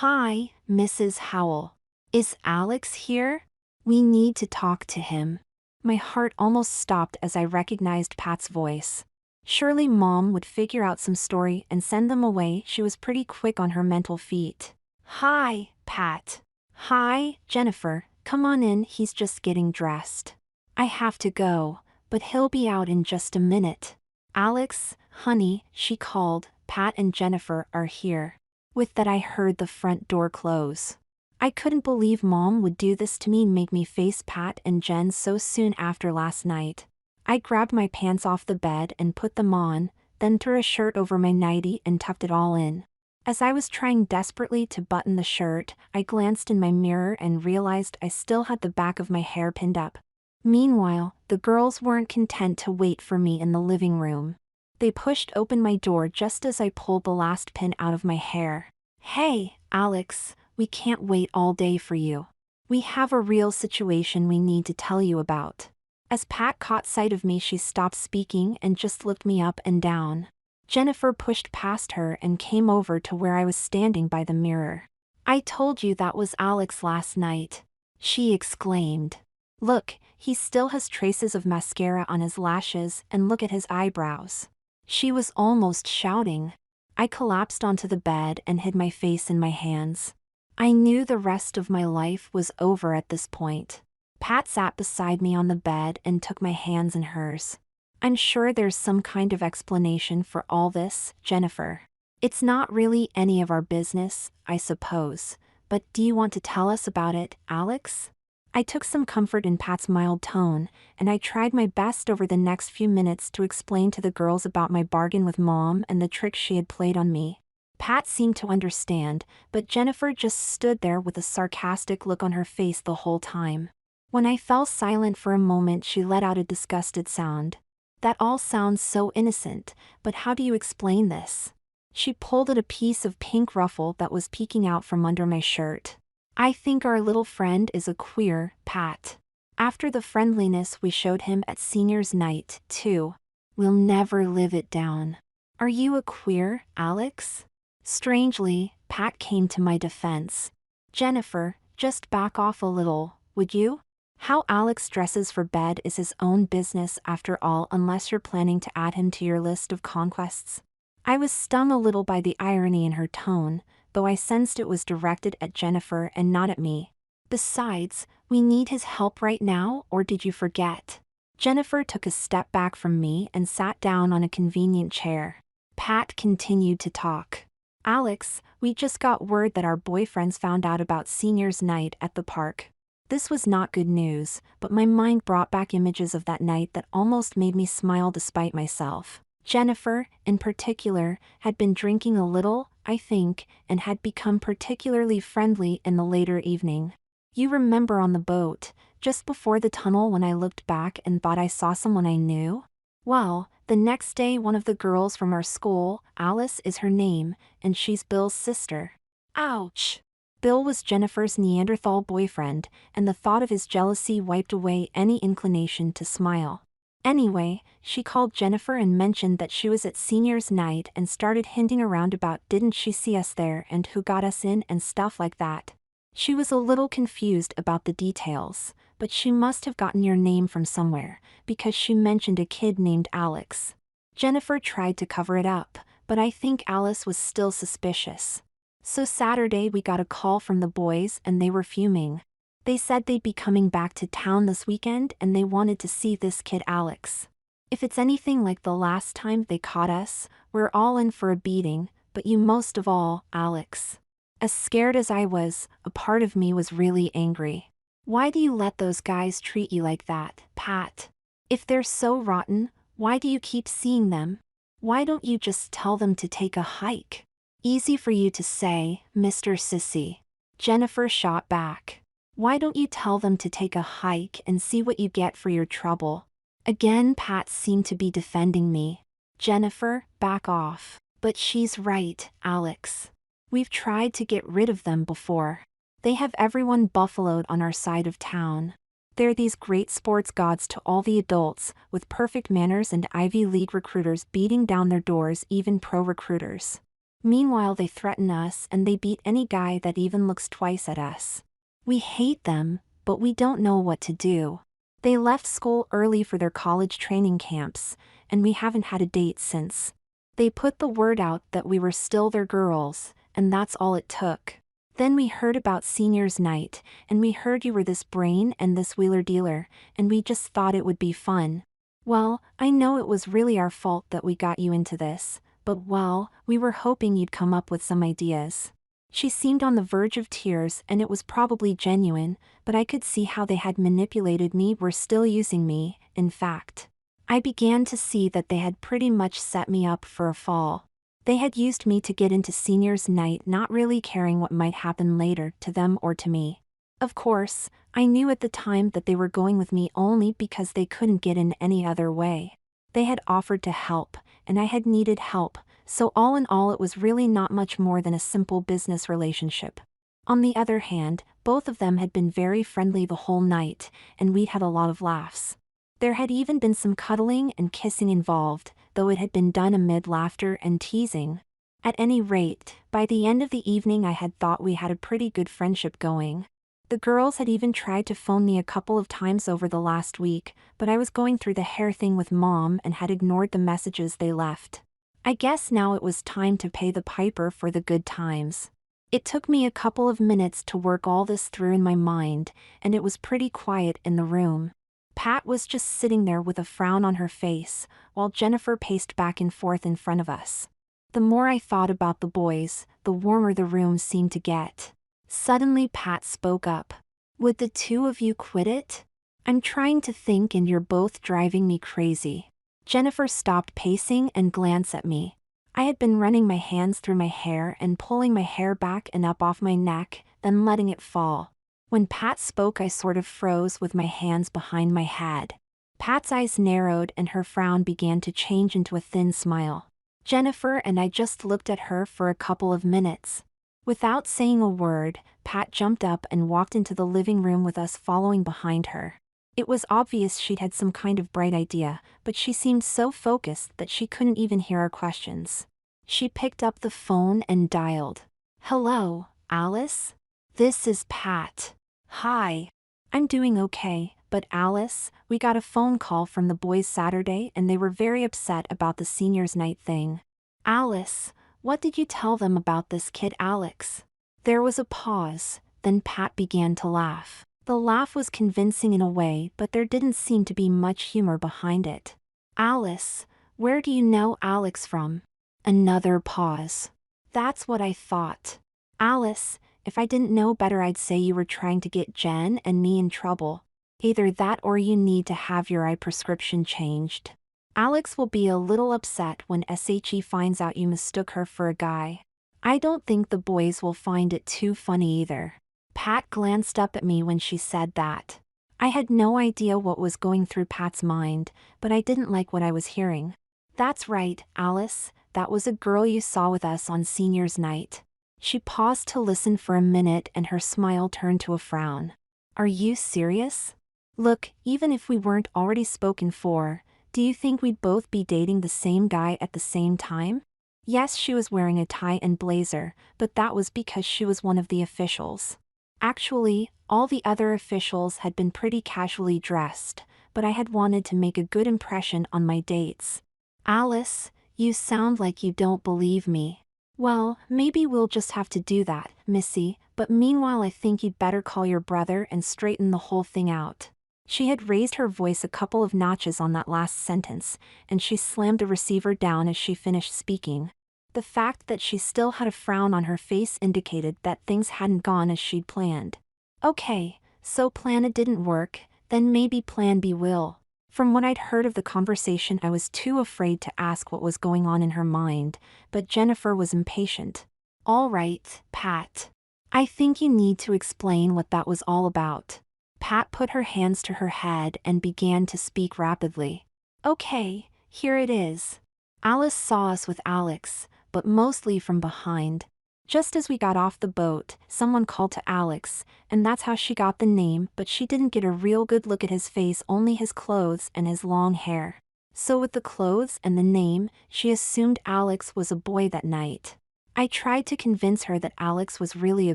S1: "Hi, Mrs. Howell. Is Alex here? We need to talk to him." My heart almost stopped as I recognized Pat's voice. Surely Mom would figure out some story and send them away. She was pretty quick on her mental feet. "Hi, Pat." "Hi, Jennifer. Come on in, he's just getting dressed." "I have to go, but he'll be out in just a minute." "Alex, honey," she called, "Pat and Jennifer are here." With that, I heard the front door close. I couldn't believe Mom would do this to me, make me face Pat and Jen so soon after last night. I grabbed my pants off the bed and put them on, then threw a shirt over my nightie and tucked it all in. As I was trying desperately to button the shirt, I glanced in my mirror and realized I still had the back of my hair pinned up. Meanwhile, the girls weren't content to wait for me in the living room. They pushed open my door just as I pulled the last pin out of my hair. "Hey, Alex, we can't wait all day for you. We have a real situation we need to tell you about." As Pat caught sight of me, she stopped speaking and just looked me up and down. Jennifer pushed past her and came over to where I was standing by the mirror. "I told you that was Alex last night," she exclaimed. "Look, he still has traces of mascara on his lashes, and look at his eyebrows." She was almost shouting. I collapsed onto the bed and hid my face in my hands. I knew the rest of my life was over at this point. Pat sat beside me on the bed and took my hands in hers. "I'm sure there's some kind of explanation for all this, Jennifer. It's not really any of our business, I suppose, but do you want to tell us about it, Alex?" I took some comfort in Pat's mild tone, and I tried my best over the next few minutes to explain to the girls about my bargain with Mom and the trick she had played on me. Pat seemed to understand, but Jennifer just stood there with a sarcastic look on her face the whole time. When I fell silent for a moment, she let out a disgusted sound. "That all sounds so innocent, but how do you explain this?" She pulled at a piece of pink ruffle that was peeking out from under my shirt. "I think our little friend is a queer, Pat. After the friendliness we showed him at seniors night, too. We'll never live it down. Are you a queer, Alex?" Strangely, Pat came to my defense. "Jennifer, just back off a little, would you? How Alex dresses for bed is his own business after all, unless you're planning to add him to your list of conquests." I was stung a little by the irony in her tone, though I sensed it was directed at Jennifer and not at me. "Besides, we need his help right now, or did you forget?" Jennifer took a step back from me and sat down on a convenient chair. Pat continued to talk. "Alex, we just got word that our boyfriends found out about seniors' night at the park." This was not good news, but my mind brought back images of that night that almost made me smile despite myself. Jennifer, in particular, had been drinking a little, I think, and had become particularly friendly in the later evening. "You remember on the boat, just before the tunnel, when I looked back and thought I saw someone I knew? Well, the next day one of the girls from our school, Alice is her name, and she's Bill's sister." Ouch! Bill was Jennifer's Neanderthal boyfriend, and the thought of his jealousy wiped away any inclination to smile. Anyway, she called Jennifer and mentioned that she was at seniors' night and started hinting around about didn't she see us there and who got us in and stuff like that. She was a little confused about the details, but she must have gotten your name from somewhere, because she mentioned a kid named Alex. Jennifer tried to cover it up, but I think Alice was still suspicious. So Saturday we got a call from the boys and they were fuming. They said they'd be coming back to town this weekend and they wanted to see this kid Alex. If it's anything like the last time they caught us, we're all in for a beating, but you most of all, Alex. As scared as I was, a part of me was really angry. Why do you let those guys treat you like that, Pat? If they're so rotten, why do you keep seeing them? Why don't you just tell them to take a hike? Easy for you to say, Mr. Sissy. Jennifer shot back. Why don't you tell them to take a hike and see what you get for your trouble? Again, Pat seemed to be defending me. Jennifer, back off. But she's right, Alex. We've tried to get rid of them before. They have everyone buffaloed on our side of town. They're these great sports gods to all the adults, with perfect manners and Ivy League recruiters beating down their doors, even pro recruiters. Meanwhile, they threaten us and they beat any guy that even looks twice at us. We hate them, but we don't know what to do. They left school early for their college training camps, and we haven't had a date since. They put the word out that we were still their girls, and that's all it took. Then we heard about seniors night, and we heard you were this brain and this wheeler dealer, and we just thought it would be fun. Well, I know it was really our fault that we got you into this, but well, we were hoping you'd come up with some ideas. She seemed on the verge of tears and it was probably genuine, but I could see how they had manipulated me, were still using me, in fact. I began to see that they had pretty much set me up for a fall. They had used me to get into seniors night, not really caring what might happen later to them or to me. Of course, I knew at the time that they were going with me only because they couldn't get in any other way. They had offered to help, and I had needed help, so all in all it was really not much more than a simple business relationship. On the other hand, both of them had been very friendly the whole night, and we'd had a lot of laughs. There had even been some cuddling and kissing involved, though it had been done amid laughter and teasing. At any rate, by the end of the evening I had thought we had a pretty good friendship going. The girls had even tried to phone me a couple of times over the last week, but I was going through the hair thing with Mom and had ignored the messages they left. I guess now it was time to pay the piper for the good times. It took me a couple of minutes to work all this through in my mind, and it was pretty quiet in the room. Pat was just sitting there with a frown on her face, while Jennifer paced back and forth in front of us. The more I thought about the boys, the warmer the room seemed to get. Suddenly Pat spoke up. Would the two of you quit it? I'm trying to think and you're both driving me crazy. Jennifer stopped pacing and glanced at me. I had been running my hands through my hair and pulling my hair back and up off my neck, then letting it fall. When Pat spoke I sort of froze with my hands behind my head. Pat's eyes narrowed and her frown began to change into a thin smile. Jennifer and I just looked at her for a couple of minutes. Without saying a word, Pat jumped up and walked into the living room with us following behind her. It was obvious she'd had some kind of bright idea, but she seemed so focused that she couldn't even hear our questions. She picked up the phone and dialed. Hello, Alice? This is Pat. Hi. I'm doing okay, but Alice, we got a phone call from the boys Saturday and they were very upset about the seniors night thing. Alice, what did you tell them about this kid Alex? There was a pause, then Pat began to laugh. The laugh was convincing in a way, but there didn't seem to be much humor behind it. Alice, where do you know Alex from? Another pause. That's what I thought. Alice, if I didn't know better I'd say you were trying to get Jen and me in trouble. Either that or you need to have your eye prescription changed. Alex will be a little upset when SHE finds out you mistook her for a guy. I don't think the boys will find it too funny either. Pat glanced up at me when she said that. I had no idea what was going through Pat's mind, but I didn't like what I was hearing. That's right, Alice, that was a girl you saw with us on seniors night. She paused to listen for a minute and her smile turned to a frown. Are you serious? Look, even if we weren't already spoken for, do you think we'd both be dating the same guy at the same time? Yes, she was wearing a tie and blazer, but that was because she was one of the officials. Actually, all the other officials had been pretty casually dressed, but I had wanted to make a good impression on my dates. Alice, you sound like you don't believe me. Well, maybe we'll just have to do that, Missy, but meanwhile I think you'd better call your brother and straighten the whole thing out. She had raised her voice a couple of notches on that last sentence, and she slammed the receiver down as she finished speaking. The fact that she still had a frown on her face indicated that things hadn't gone as she'd planned. Okay, so plan A didn't work, then maybe plan B will. From what I'd heard of the conversation, I was too afraid to ask what was going on in her mind, but Jennifer was impatient. All right, Pat. I think you need to explain what that was all about. Pat put her hands to her head and began to speak rapidly. Okay, here it is. Alice saw us with Alex, but mostly from behind. Just as we got off the boat, someone called to Alex, and that's how she got the name, but she didn't get a real good look at his face, only his clothes and his long hair. So with the clothes and the name, she assumed Alex was a boy that night. I tried to convince her that Alex was really a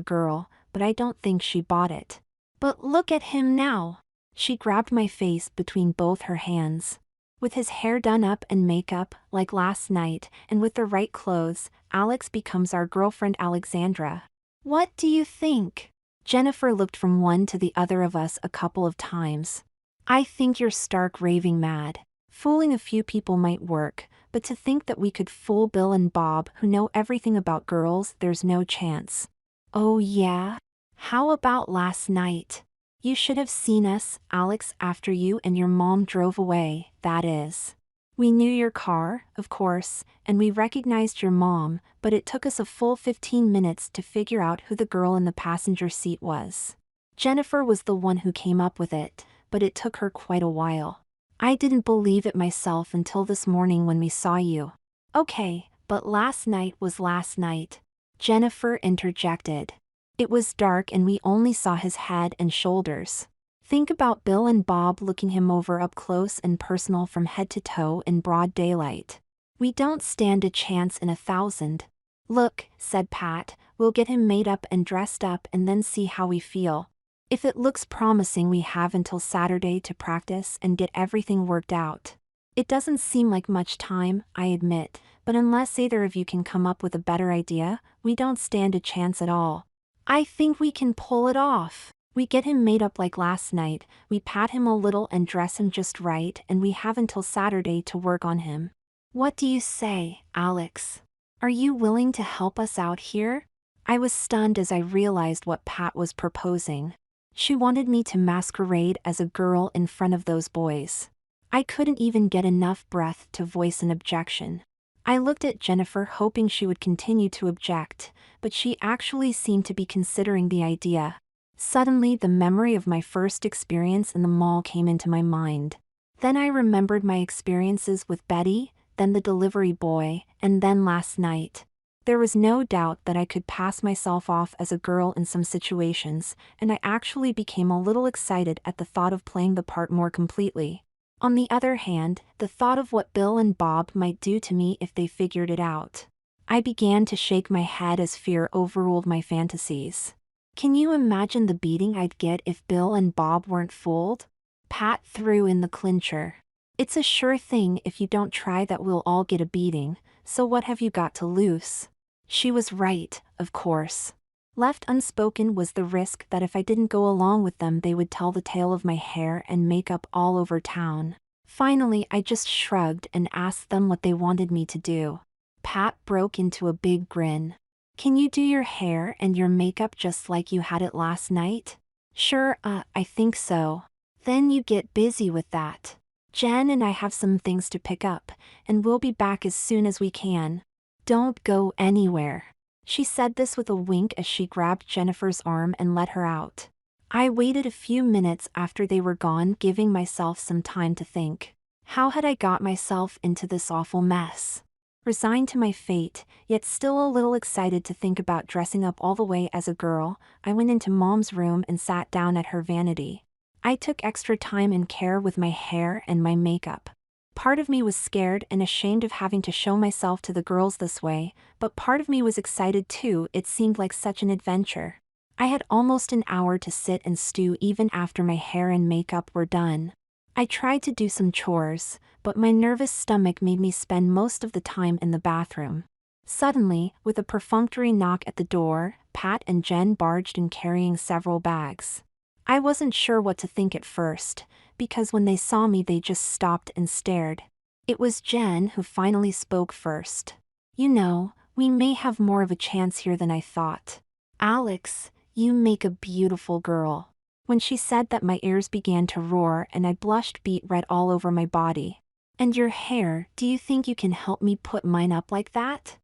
S1: girl, but I don't think she bought it. But look at him now. She grabbed my face between both her hands. With his hair done up and makeup, like last night, and with the right clothes, Alex becomes our girlfriend Alexandra. What do you think? Jennifer looked from one to the other of us a couple of times. I think you're stark raving mad. Fooling a few people might work, but to think that we could fool Bill and Bob, who know everything about girls, there's no chance. Oh yeah? How about last night? You should have seen us, Alex, after you and your mom drove away, that is. We knew your car, of course, and we recognized your mom, but it took us a full 15 minutes to figure out who the girl in the passenger seat was. Jennifer was the one who came up with it, but it took her quite a while. I didn't believe it myself until this morning when we saw you. Okay, but last night was last night. Jennifer interjected. It was dark and we only saw his head and shoulders. Think about Bill and Bob looking him over up close and personal from head to toe in broad daylight. We don't stand a chance in 1,000. Look, said Pat, we'll get him made up and dressed up and then see how we feel. If it looks promising, we have until Saturday to practice and get everything worked out. It doesn't seem like much time, I admit, but unless either of you can come up with a better idea, we don't stand a chance at all. I think we can pull it off. We get him made up like last night, we pat him a little and dress him just right, and we have until Saturday to work on him. What do you say, Alex? Are you willing to help us out here? I was stunned as I realized what Pat was proposing. She wanted me to masquerade as a girl in front of those boys. I couldn't even get enough breath to voice an objection. I looked at Jennifer hoping she would continue to object, but she actually seemed to be considering the idea. Suddenly, the memory of my first experience in the mall came into my mind. Then I remembered my experiences with Betty, then the delivery boy, and then last night. There was no doubt that I could pass myself off as a girl in some situations, and I actually became a little excited at the thought of playing the part more completely. On the other hand, the thought of what Bill and Bob might do to me if they figured it out. I began to shake my head as fear overruled my fantasies. Can you imagine the beating I'd get if Bill and Bob weren't fooled? Pat threw in the clincher. It's a sure thing if you don't try that we'll all get a beating, so what have you got to lose? She was right, of course. Left unspoken was the risk that if I didn't go along with them they would tell the tale of my hair and makeup all over town. Finally, I just shrugged and asked them what they wanted me to do. Pat broke into a big grin. Can you do your hair and your makeup just like you had it last night? Sure, I think so. Then you get busy with that. Jen and I have some things to pick up, and we'll be back as soon as we can. Don't go anywhere. She said this with a wink as she grabbed Jennifer's arm and let her out. I waited a few minutes after they were gone, giving myself some time to think. How had I got myself into this awful mess? Resigned to my fate, yet still a little excited to think about dressing up all the way as a girl, I went into Mom's room and sat down at her vanity. I took extra time and care with my hair and my makeup. Part of me was scared and ashamed of having to show myself to the girls this way, but part of me was excited too. It seemed like such an adventure. I had almost an hour to sit and stew even after my hair and makeup were done. I tried to do some chores, but my nervous stomach made me spend most of the time in the bathroom. Suddenly, with a perfunctory knock at the door, Pat and Jen barged in carrying several bags. I wasn't sure what to think at first, because when they saw me they just stopped and stared. It was Jen who finally spoke first. "You know, we may have more of a chance here than I thought. Alex, you make a beautiful girl." When she said that, my ears began to roar and I blushed beet red all over my body. "And your hair, do you think you can help me put mine up like that?"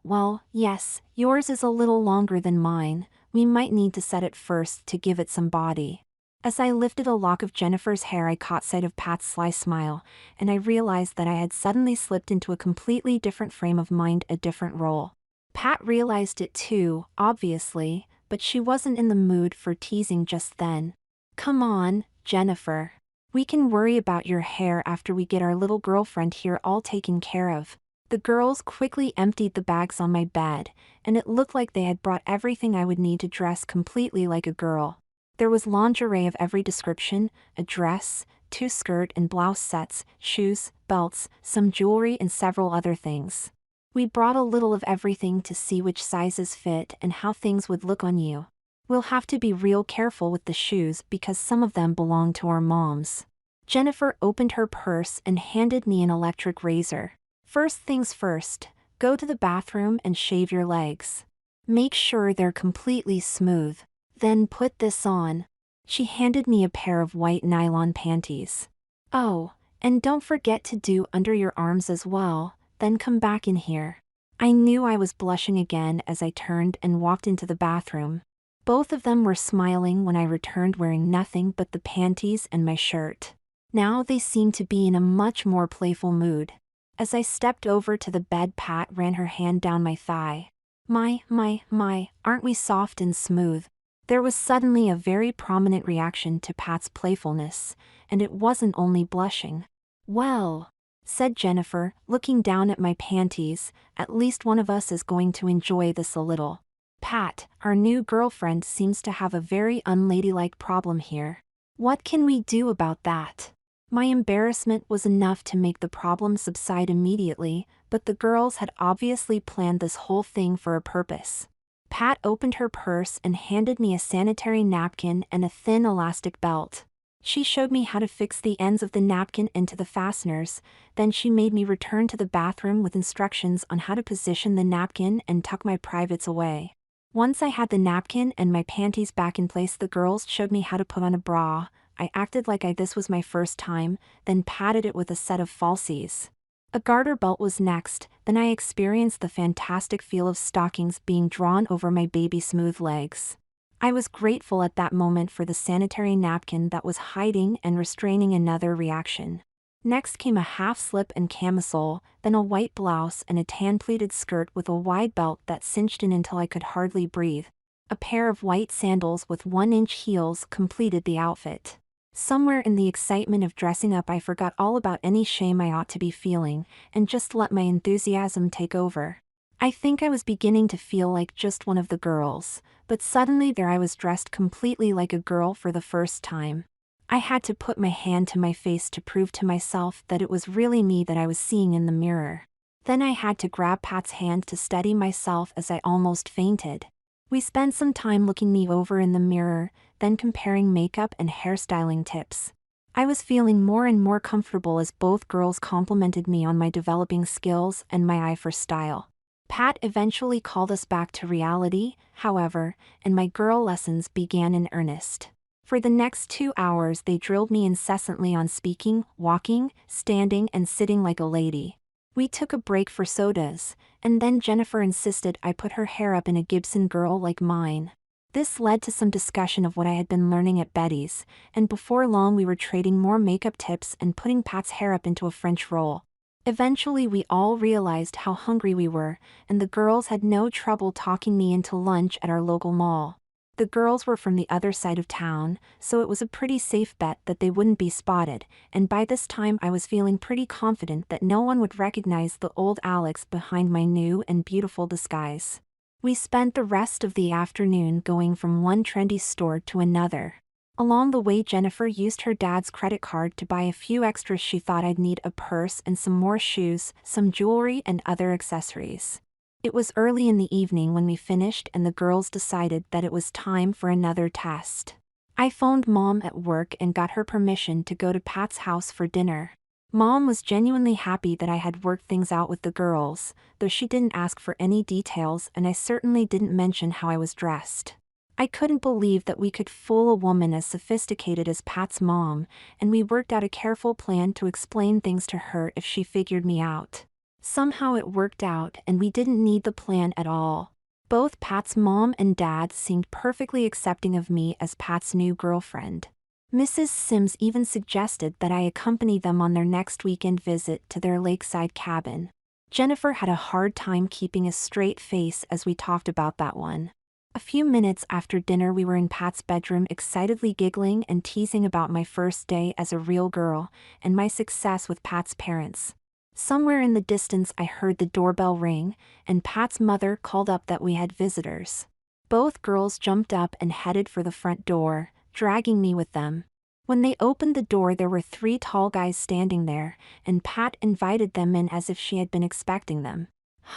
S1: Well, yes, yours is a little longer than mine. We might need to set it first to give it some body." As I lifted a lock of Jennifer's hair, I caught sight of Pat's sly smile, and I realized that I had suddenly slipped into a completely different frame of mind, a different role. Pat realized it too, obviously, but she wasn't in the mood for teasing just then. "Come on, Jennifer. We can worry about your hair after we get our little girlfriend here all taken care of." The girls quickly emptied the bags on my bed, and it looked like they had brought everything I would need to dress completely like a girl. There was lingerie of every description, a dress, 2 skirt and blouse sets, shoes, belts, some jewelry and several other things. We brought a little of everything to see which sizes fit and how things would look on you. We'll have to be real careful with the shoes because some of them belong to our moms. Jennifer opened her purse and handed me an electric razor. "First things first, go to the bathroom and shave your legs. Make sure they're completely smooth. Then put this on." She handed me a pair of white nylon panties. "Oh, and don't forget to do under your arms as well, then come back in here." I knew I was blushing again as I turned and walked into the bathroom. Both of them were smiling when I returned wearing nothing but the panties and my shirt. Now they seemed to be in a much more playful mood. As I stepped over to the bed, Pat ran her hand down my thigh. My, aren't we soft and smooth?" There was suddenly a very prominent reaction to Pat's playfulness, and it wasn't only blushing. "Well," said Jennifer, looking down at my panties, "at least one of us is going to enjoy this a little. Pat, our new girlfriend, seems to have a very unladylike problem here. What can we do about that?" My embarrassment was enough to make the problem subside immediately, but the girls had obviously planned this whole thing for a purpose. Pat opened her purse and handed me a sanitary napkin and a thin elastic belt. She showed me how to fix the ends of the napkin into the fasteners, then she made me return to the bathroom with instructions on how to position the napkin and tuck my privates away. Once I had the napkin and my panties back in place, the girls showed me how to put on a bra. I acted like this was my first time, then patted it with a set of falsies. A garter belt was next, then I experienced the fantastic feel of stockings being drawn over my baby smooth legs. I was grateful at that moment for the sanitary napkin that was hiding and restraining another reaction. Next came a half slip and camisole, then a white blouse and a tan pleated skirt with a wide belt that cinched in until I could hardly breathe. A pair of white sandals with 1-inch heels completed the outfit. Somewhere in the excitement of dressing up, I forgot all about any shame I ought to be feeling, and just let my enthusiasm take over. I think I was beginning to feel like just one of the girls, but suddenly there I was dressed completely like a girl for the first time. I had to put my hand to my face to prove to myself that it was really me that I was seeing in the mirror. Then I had to grab Pat's hand to steady myself as I almost fainted. We spent some time looking me over in the mirror, then comparing makeup and hairstyling tips. I was feeling more and more comfortable as both girls complimented me on my developing skills and my eye for style. Pat eventually called us back to reality, however, and my girl lessons began in earnest. For the next 2 hours they drilled me incessantly on speaking, walking, standing and sitting like a lady. We took a break for sodas, and then Jennifer insisted I put her hair up in a Gibson girl like mine. This led to some discussion of what I had been learning at Betty's, and before long we were trading more makeup tips and putting Pat's hair up into a French roll. Eventually we all realized how hungry we were, and the girls had no trouble talking me into lunch at our local mall. The girls were from the other side of town, so it was a pretty safe bet that they wouldn't be spotted, and by this time I was feeling pretty confident that no one would recognize the old Alex behind my new and beautiful disguise. We spent the rest of the afternoon going from one trendy store to another. Along the way Jennifer used her dad's credit card to buy a few extras she thought I'd need: a purse and some more shoes, some jewelry and other accessories. It was early in the evening when we finished and the girls decided that it was time for another test. I phoned Mom at work and got her permission to go to Pat's house for dinner. Mom was genuinely happy that I had worked things out with the girls, though she didn't ask for any details and I certainly didn't mention how I was dressed. I couldn't believe that we could fool a woman as sophisticated as Pat's mom, and we worked out a careful plan to explain things to her if she figured me out. Somehow it worked out and we didn't need the plan at all. Both Pat's mom and dad seemed perfectly accepting of me as Pat's new girlfriend. Mrs. Sims even suggested that I accompany them on their next weekend visit to their lakeside cabin. Jennifer had a hard time keeping a straight face as we talked about that one. A few minutes after dinner we were in Pat's bedroom excitedly giggling and teasing about my first day as a real girl, and my success with Pat's parents. Somewhere in the distance I heard the doorbell ring, and Pat's mother called up that we had visitors. Both girls jumped up and headed for the front door, dragging me with them. When they opened the door there were 3 tall guys standing there, and Pat invited them in as if she had been expecting them.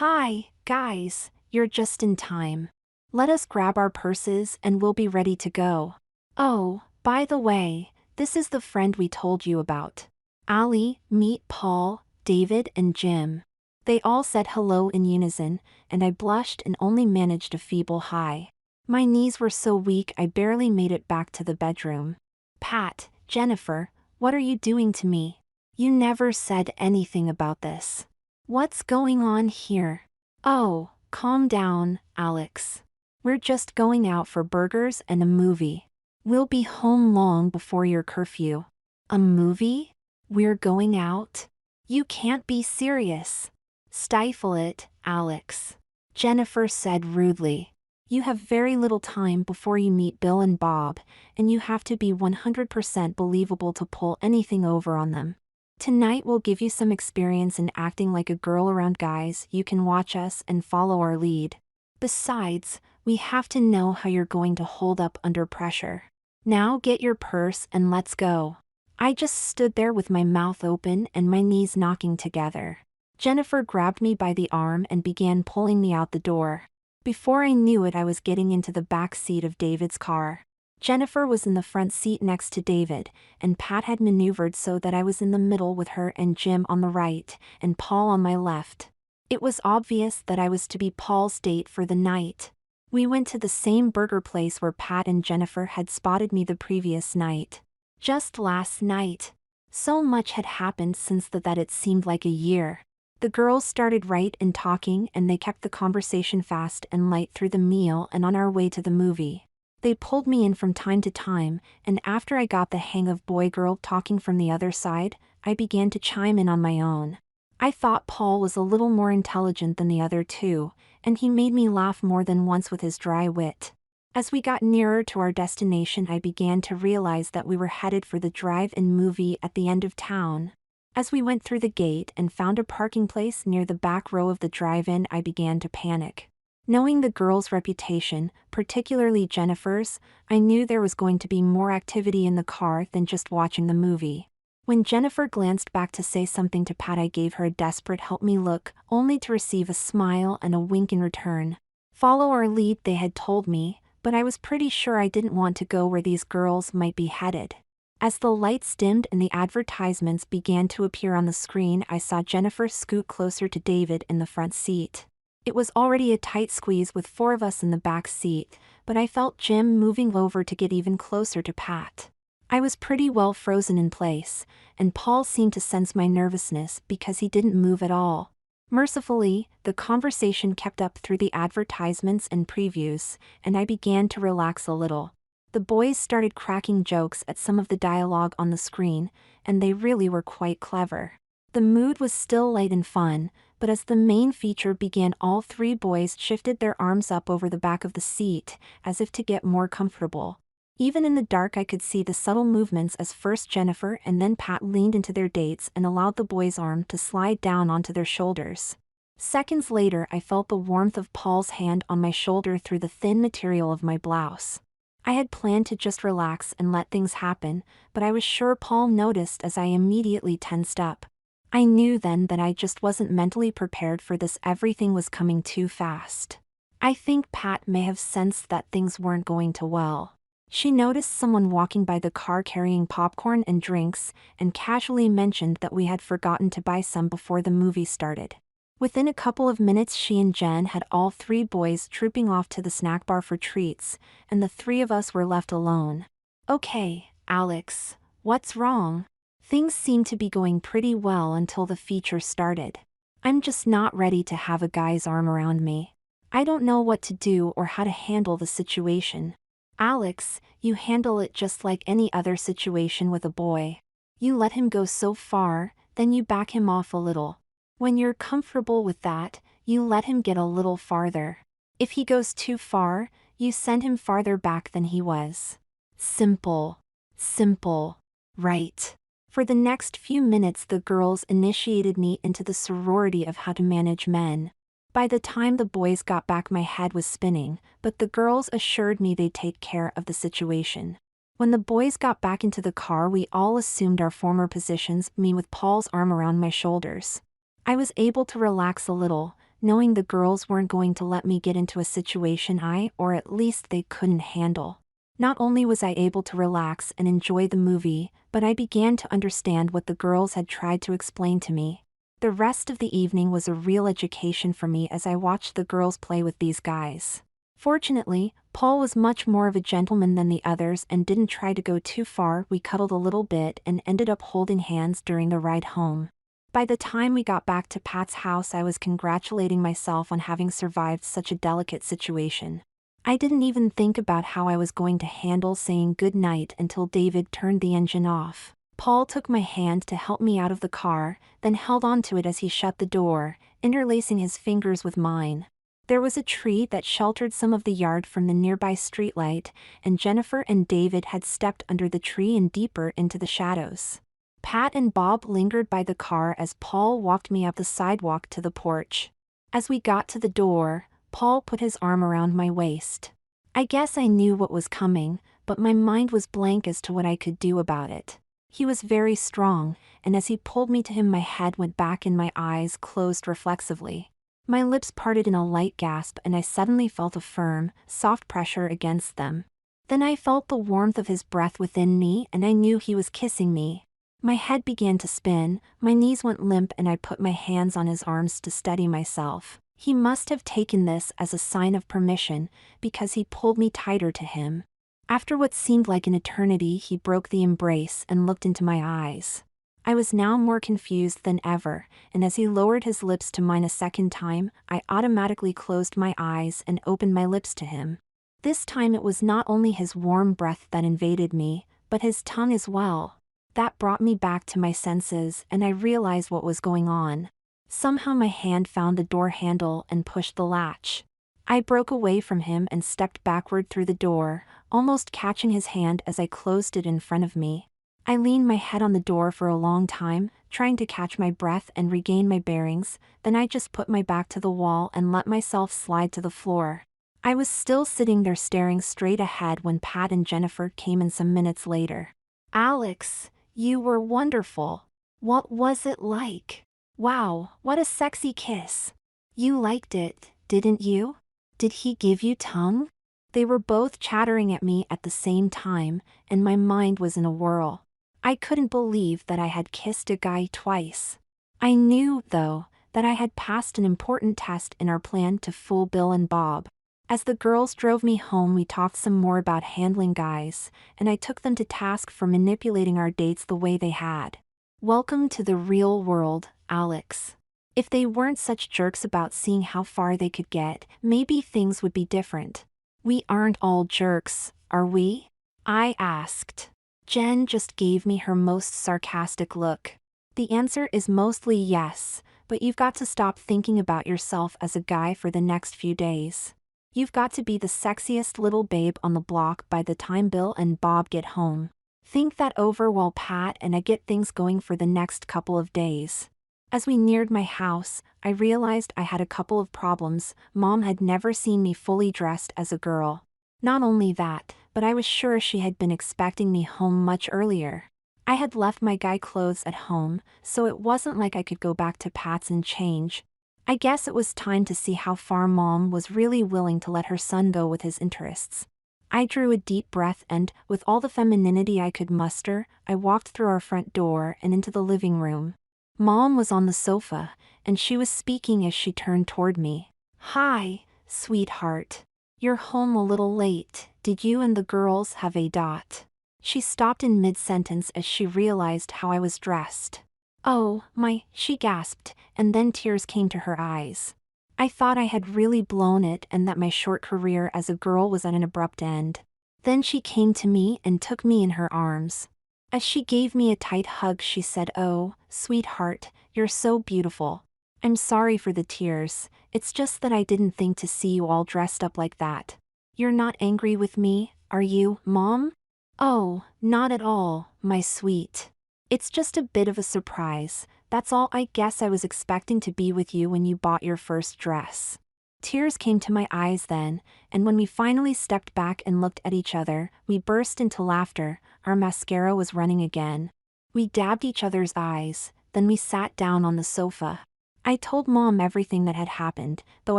S1: "Hi, guys, you're just in time. Let us grab our purses and we'll be ready to go. Oh, by the way, this is the friend we told you about. Allie, meet Paul, David and Jim." They all said hello in unison, and I blushed and only managed a feeble hi. My knees were so weak I barely made it back to the bedroom. "Pat, Jennifer, what are you doing to me? You never said anything about this. What's going on here?" "Oh, calm down, Alex. We're just going out for burgers and a movie. We'll be home long before your curfew." "A movie? We're going out? You can't be serious." "Stifle it, Alex," Jennifer said rudely. "You have very little time before you meet Bill and Bob, and you have to be 100% believable to pull anything over on them. Tonight we'll give you some experience in acting like a girl around guys. You can watch us and follow our lead. Besides, we have to know how you're going to hold up under pressure. Now get your purse and let's go." I just stood there with my mouth open and my knees knocking together. Jennifer grabbed me by the arm and began pulling me out the door. Before I knew it I was getting into the back seat of David's car. Jennifer was in the front seat next to David, and Pat had maneuvered so that I was in the middle with her and Jim on the right, and Paul on my left. It was obvious that I was to be Paul's date for the night. We went to the same burger place where Pat and Jennifer had spotted me the previous night. Just last night. So much had happened since that it seemed like a year. The girls started right in talking and they kept the conversation fast and light through the meal and on our way to the movie. They pulled me in from time to time, and after I got the hang of boy-girl talking from the other side, I began to chime in on my own. I thought Paul was a little more intelligent than the other two, and he made me laugh more than once with his dry wit. As we got nearer to our destination I began to realize that we were headed for the drive-in movie at the end of town. As we went through the gate and found a parking place near the back row of the drive-in I began to panic. Knowing the girls' reputation, particularly Jennifer's, I knew there was going to be more activity in the car than just watching the movie. When Jennifer glanced back to say something to Pat I gave her a desperate help me look, only to receive a smile and a wink in return. Follow our lead they had told me, but I was pretty sure I didn't want to go where these girls might be headed. As the lights dimmed and the advertisements began to appear on the screen I saw Jennifer scoot closer to David in the front seat. It was already a tight squeeze with 4 of us in the back seat, but I felt Jim moving over to get even closer to Pat. I was pretty well frozen in place, and Paul seemed to sense my nervousness because he didn't move at all. Mercifully, the conversation kept up through the advertisements and previews, and I began to relax a little. The boys started cracking jokes at some of the dialogue on the screen, and they really were quite clever. The mood was still light and fun, but as the main feature began all 3 boys shifted their arms up over the back of the seat, as if to get more comfortable. Even in the dark I could see the subtle movements as first Jennifer and then Pat leaned into their dates and allowed the boy's arm to slide down onto their shoulders. Seconds later I felt the warmth of Paul's hand on my shoulder through the thin material of my blouse. I had planned to just relax and let things happen, but I was sure Paul noticed as I immediately tensed up. I knew then that I just wasn't mentally prepared for this. Everything was coming too fast. I think Pat may have sensed that things weren't going too well. She noticed someone walking by the car carrying popcorn and drinks, and casually mentioned that we had forgotten to buy some before the movie started. Within a couple of minutes she and Jen had all three boys trooping off to the snack bar for treats, and the three of us were left alone. Okay, Alex, what's wrong? Things seemed to be going pretty well until the feature started. I'm just not ready to have a guy's arm around me. I don't know what to do or how to handle the situation. Alex, you handle it just like any other situation with a boy. You let him go so far, then you back him off a little. When you're comfortable with that, you let him get a little farther. If he goes too far, you send him farther back than he was. Simple. Simple. Right. For the next few minutes the girls initiated me into the sorority of how to manage men. By the time the boys got back my head was spinning, but the girls assured me they'd take care of the situation. When the boys got back into the car we all assumed our former positions, me with Paul's arm around my shoulders. I was able to relax a little, knowing the girls weren't going to let me get into a situation or at least they couldn't handle. Not only was I able to relax and enjoy the movie, but I began to understand what the girls had tried to explain to me. The rest of the evening was a real education for me as I watched the girls play with these guys. Fortunately, Paul was much more of a gentleman than the others and didn't try to go too far. We cuddled a little bit and ended up holding hands during the ride home. By the time we got back to Pat's house I was congratulating myself on having survived such a delicate situation. I didn't even think about how I was going to handle saying goodnight until David turned the engine off. Paul took my hand to help me out of the car, then held onto it as he shut the door, interlacing his fingers with mine. There was a tree that sheltered some of the yard from the nearby streetlight, and Jennifer and David had stepped under the tree and deeper into the shadows. Pat and Bob lingered by the car as Paul walked me up the sidewalk to the porch. As we got to the door, Paul put his arm around my waist. I guess I knew what was coming, but my mind was blank as to what I could do about it. He was very strong, and as he pulled me to him my head went back and my eyes closed reflexively. My lips parted in a light gasp and I suddenly felt a firm, soft pressure against them. Then I felt the warmth of his breath within me and I knew he was kissing me. My head began to spin, my knees went limp and I put my hands on his arms to steady myself. He must have taken this as a sign of permission, because he pulled me tighter to him. After what seemed like an eternity he broke the embrace and looked into my eyes. I was now more confused than ever, and as he lowered his lips to mine a second time, I automatically closed my eyes and opened my lips to him. This time it was not only his warm breath that invaded me, but his tongue as well. That brought me back to my senses and I realized what was going on. Somehow my hand found the door handle and pushed the latch. I broke away from him and stepped backward through the door, almost catching his hand as I closed it in front of me. I leaned my head on the door for a long time, trying to catch my breath and regain my bearings, then I just put my back to the wall and let myself slide to the floor. I was still sitting there staring straight ahead when Pat and Jennifer came in some minutes later. Alex, you were wonderful. What was it like? Wow, what a sexy kiss. You liked it, didn't you? Did he give you tongue? They were both chattering at me at the same time, and my mind was in a whirl. I couldn't believe that I had kissed a guy twice. I knew, though, that I had passed an important test in our plan to fool Bill and Bob. As the girls drove me home we talked some more about handling guys, and I took them to task for manipulating our dates the way they had. Welcome to the real world, Alex. If they weren't such jerks about seeing how far they could get, maybe things would be different. We aren't all jerks, are we? I asked. Jen just gave me her most sarcastic look. The answer is mostly yes, but you've got to stop thinking about yourself as a guy for the next few days. You've got to be the sexiest little babe on the block by the time Bill and Bob get home. Think that over while Pat and I get things going for the next couple of days. As we neared my house, I realized I had a couple of problems. Mom had never seen me fully dressed as a girl. Not only that, but I was sure she had been expecting me home much earlier. I had left my guy clothes at home, so it wasn't like I could go back to Pat's and change. I guess it was time to see how far Mom was really willing to let her son go with his interests. I drew a deep breath and, with all the femininity I could muster, I walked through our front door and into the living room. Mom was on the sofa, and she was speaking as she turned toward me. "Hi, sweetheart. You're home a little late. Did you and the girls have a dot?" She stopped in mid-sentence as she realized how I was dressed. "Oh, she gasped, and then tears came to her eyes. I thought I had really blown it and that my short career as a girl was at an abrupt end. Then she came to me and took me in her arms. As she gave me a tight hug, she said, "Oh, sweetheart, you're so beautiful. I'm sorry for the tears, it's just that I didn't think to see you all dressed up like that. You're not angry with me, are you, Mom?" "Oh, not at all, my sweet. It's just a bit of a surprise, that's all. I guess I was expecting to be with you when you bought your first dress." Tears came to my eyes then, and when we finally stepped back and looked at each other, we burst into laughter. Our mascara was running again. We dabbed each other's eyes, then we sat down on the sofa. I told Mom everything that had happened, though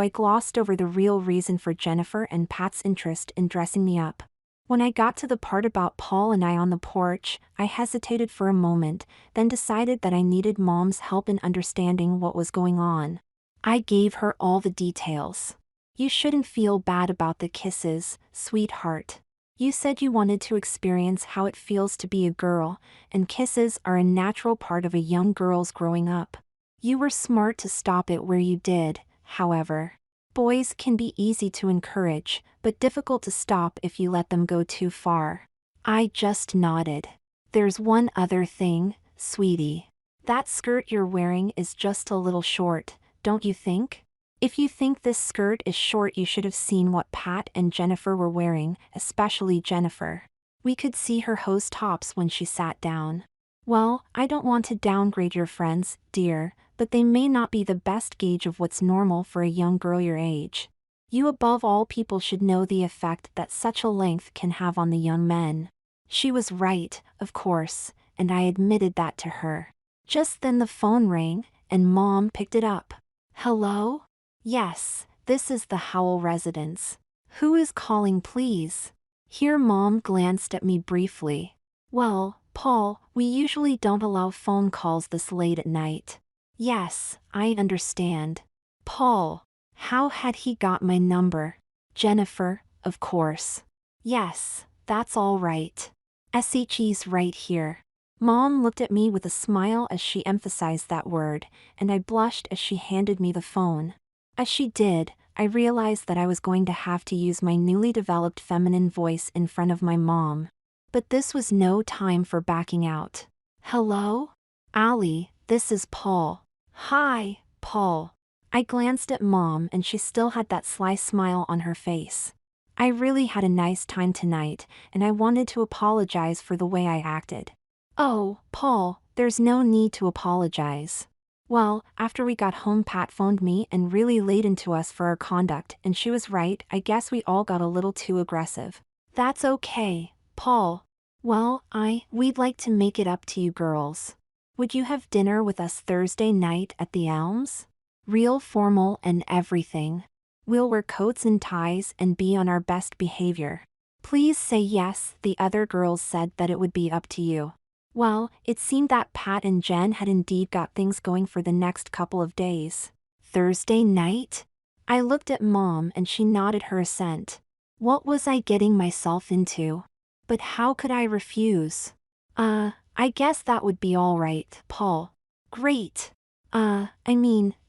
S1: I glossed over the real reason for Jennifer and Pat's interest in dressing me up. When I got to the part about Paul and I on the porch, I hesitated for a moment, then decided that I needed Mom's help in understanding what was going on. I gave her all the details. "You shouldn't feel bad about the kisses, sweetheart. You said you wanted to experience how it feels to be a girl, and kisses are a natural part of a young girl's growing up. You were smart to stop it where you did, however. Boys can be easy to encourage, but difficult to stop if you let them go too far." I just nodded. "There's one other thing, sweetie. That skirt you're wearing is just a little short, don't you think? If you think this skirt is short, you should have seen what Pat and Jennifer were wearing, especially Jennifer. We could see her hose tops when she sat down. Well, I don't want to downgrade your friends, dear, but they may not be the best gauge of what's normal for a young girl your age. You above all people should know the effect that such a length can have on the young men." She was right, of course, and I admitted that to her. Just then the phone rang, and Mom picked it up. "Hello? Yes, this is the Howell residence. Who is calling, please?" Here Mom glanced at me briefly. "Well, Paul, we usually don't allow phone calls this late at night." "Yes, I understand. Paul. How had he got my number?" "Jennifer, of course." "Yes, that's all right. SHE's right here." Mom looked at me with a smile as she emphasized that word, and I blushed as she handed me the phone. As she did, I realized that I was going to have to use my newly developed feminine voice in front of my mom. But this was no time for backing out. "Hello? Allie, this is Paul." "Hi, Paul." I glanced at Mom and she still had that sly smile on her face. "I really had a nice time tonight, and I wanted to apologize for the way I acted." "Oh, Paul, there's no need to apologize. Well, after we got home Pat phoned me and really laid into us for our conduct, and she was right. I guess we all got a little too aggressive." "That's okay, Paul. Well, we'd like to make it up to you girls. Would you have dinner with us Thursday night at the Elms? Real formal and everything. We'll wear coats and ties and be on our best behavior. Please say yes." The other girls said that it would be up to you. Well, it seemed that Pat and Jen had indeed got things going for the next couple of days. Thursday night? I looked at Mom and she nodded her assent. What was I getting myself into? But how could I refuse? I guess that would be all right, Paul. Great.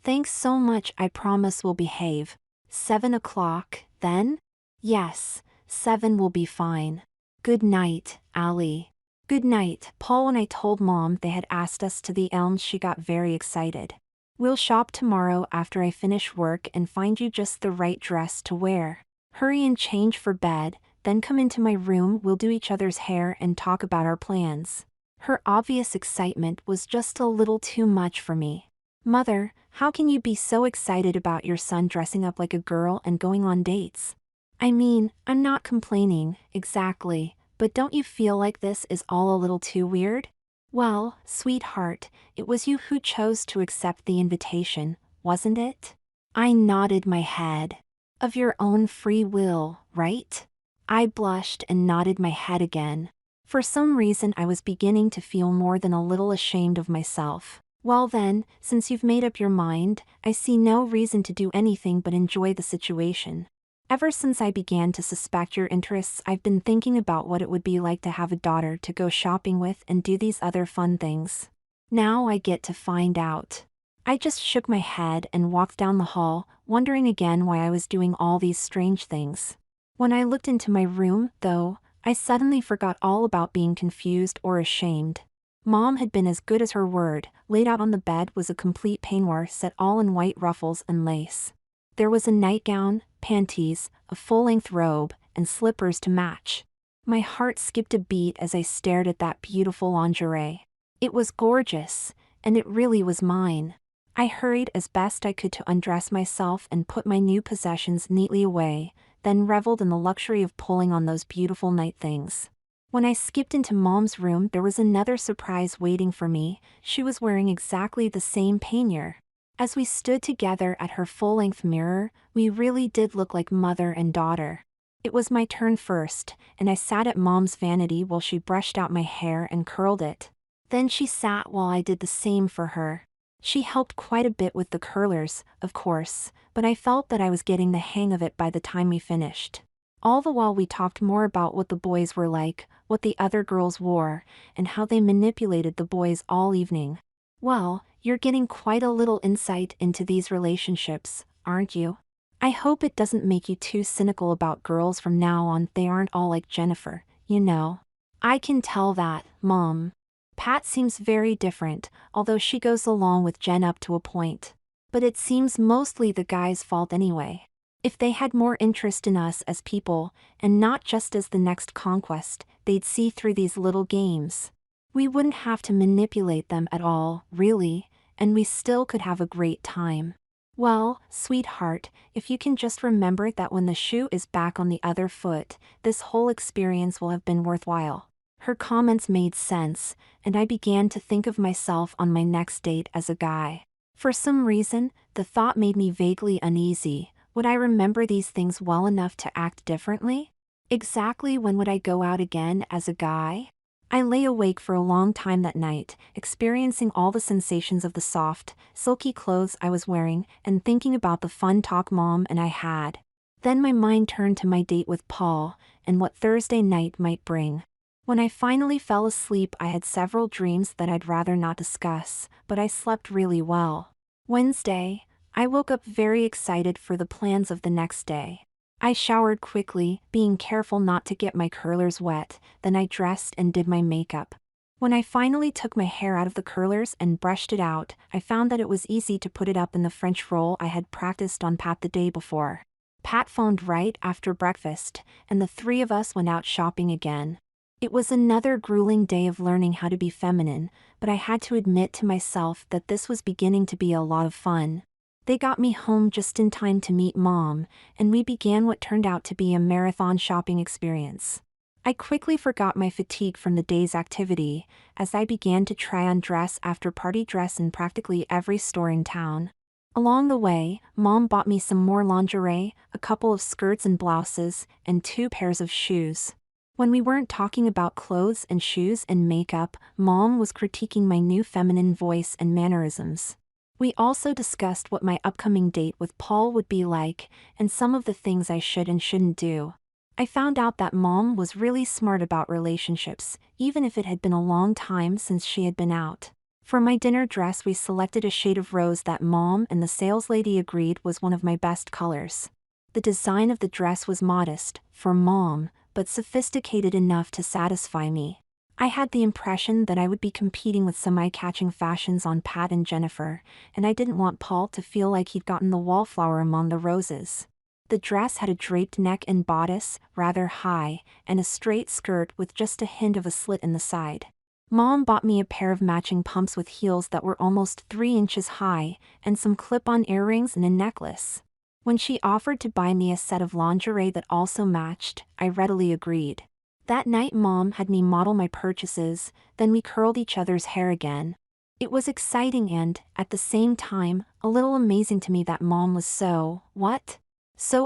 S1: Thanks so much. I promise we'll behave. 7 o'clock, then? Yes, 7 will be fine. Good night, Allie. Good night, Paul. When I told Mom they had asked us to the Elms, she got very excited. We'll shop tomorrow after I finish work and find you just the right dress to wear. Hurry and change for bed, then come into my room. We'll do each other's hair and talk about our plans. Her obvious excitement was just a little too much for me. Mother, how can you be so excited about your son dressing up like a girl and going on dates? I'm not complaining, exactly, but don't you feel like this is all a little too weird? Well, sweetheart, it was you who chose to accept the invitation, wasn't it? I nodded my head. Of your own free will, right? I blushed and nodded my head again. For some reason I was beginning to feel more than a little ashamed of myself. Well then, since you've made up your mind, I see no reason to do anything but enjoy the situation. Ever since I began to suspect your interests, I've been thinking about what it would be like to have a daughter to go shopping with and do these other fun things. Now I get to find out. I just shook my head and walked down the hall, wondering again why I was doing all these strange things. When I looked into my room, though, I suddenly forgot all about being confused or ashamed. Mom had been as good as her word. Laid out on the bed was a complete peignoir set all in white ruffles and lace. There was a nightgown, panties, a full-length robe, and slippers to match. My heart skipped a beat as I stared at that beautiful lingerie. It was gorgeous, and it really was mine. I hurried as best I could to undress myself and put my new possessions neatly away, then reveled in the luxury of pulling on those beautiful night things. When I skipped into Mom's room, there was another surprise waiting for me. She was wearing exactly the same peignoir. As we stood together at her full-length mirror, we really did look like mother and daughter. It was my turn first, and I sat at Mom's vanity while she brushed out my hair and curled it. Then she sat while I did the same for her. She helped quite a bit with the curlers, of course, but I felt that I was getting the hang of it by the time we finished. All the while we talked more about what the boys were like, what the other girls wore, and how they manipulated the boys all evening. Well, you're getting quite a little insight into these relationships, aren't you? I hope it doesn't make you too cynical about girls from now on. They aren't all like Jennifer, you know. I can tell that, Mom. Pat seems very different, although she goes along with Jen up to a point. But it seems mostly the guy's fault anyway. If they had more interest in us as people, and not just as the next conquest, they'd see through these little games. We wouldn't have to manipulate them at all, really, and we still could have a great time. Well, sweetheart, if you can just remember that when the shoe is back on the other foot, this whole experience will have been worthwhile. Her comments made sense, and I began to think of myself on my next date as a guy. For some reason, the thought made me vaguely uneasy. Would I remember these things well enough to act differently? Exactly when would I go out again as a guy? I lay awake for a long time that night, experiencing all the sensations of the soft, silky clothes I was wearing and thinking about the fun talk Mom and I had. Then my mind turned to my date with Paul and what Thursday night might bring. When I finally fell asleep, I had several dreams that I'd rather not discuss, but I slept really well. Wednesday, I woke up very excited for the plans of the next day. I showered quickly, being careful not to get my curlers wet, then I dressed and did my makeup. When I finally took my hair out of the curlers and brushed it out, I found that it was easy to put it up in the French roll I had practiced on Pat the day before. Pat phoned right after breakfast, and the three of us went out shopping again. It was another grueling day of learning how to be feminine, but I had to admit to myself that this was beginning to be a lot of fun. They got me home just in time to meet Mom, and we began what turned out to be a marathon shopping experience. I quickly forgot my fatigue from the day's activity, as I began to try on dress after party dress in practically every store in town. Along the way, Mom bought me some more lingerie, a couple of skirts and blouses, and 2 pairs of shoes. When we weren't talking about clothes and shoes and makeup, Mom was critiquing my new feminine voice and mannerisms. We also discussed what my upcoming date with Paul would be like, and some of the things I should and shouldn't do. I found out that Mom was really smart about relationships, even if it had been a long time since she had been out. For my dinner dress, we selected a shade of rose that Mom and the saleslady agreed was one of my best colors. The design of the dress was modest, for Mom, but sophisticated enough to satisfy me. I had the impression that I would be competing with some eye-catching fashions on Pat and Jennifer, and I didn't want Paul to feel like he'd gotten the wallflower among the roses. The dress had a draped neck and bodice, rather high, and a straight skirt with just a hint of a slit in the side. Mom bought me a pair of matching pumps with heels that were almost 3 inches high, and some clip-on earrings and a necklace. When she offered to buy me a set of lingerie that also matched, I readily agreed. That night Mom had me model my purchases, then we curled each other's hair again. It was exciting and, at the same time, a little amazing to me that Mom was so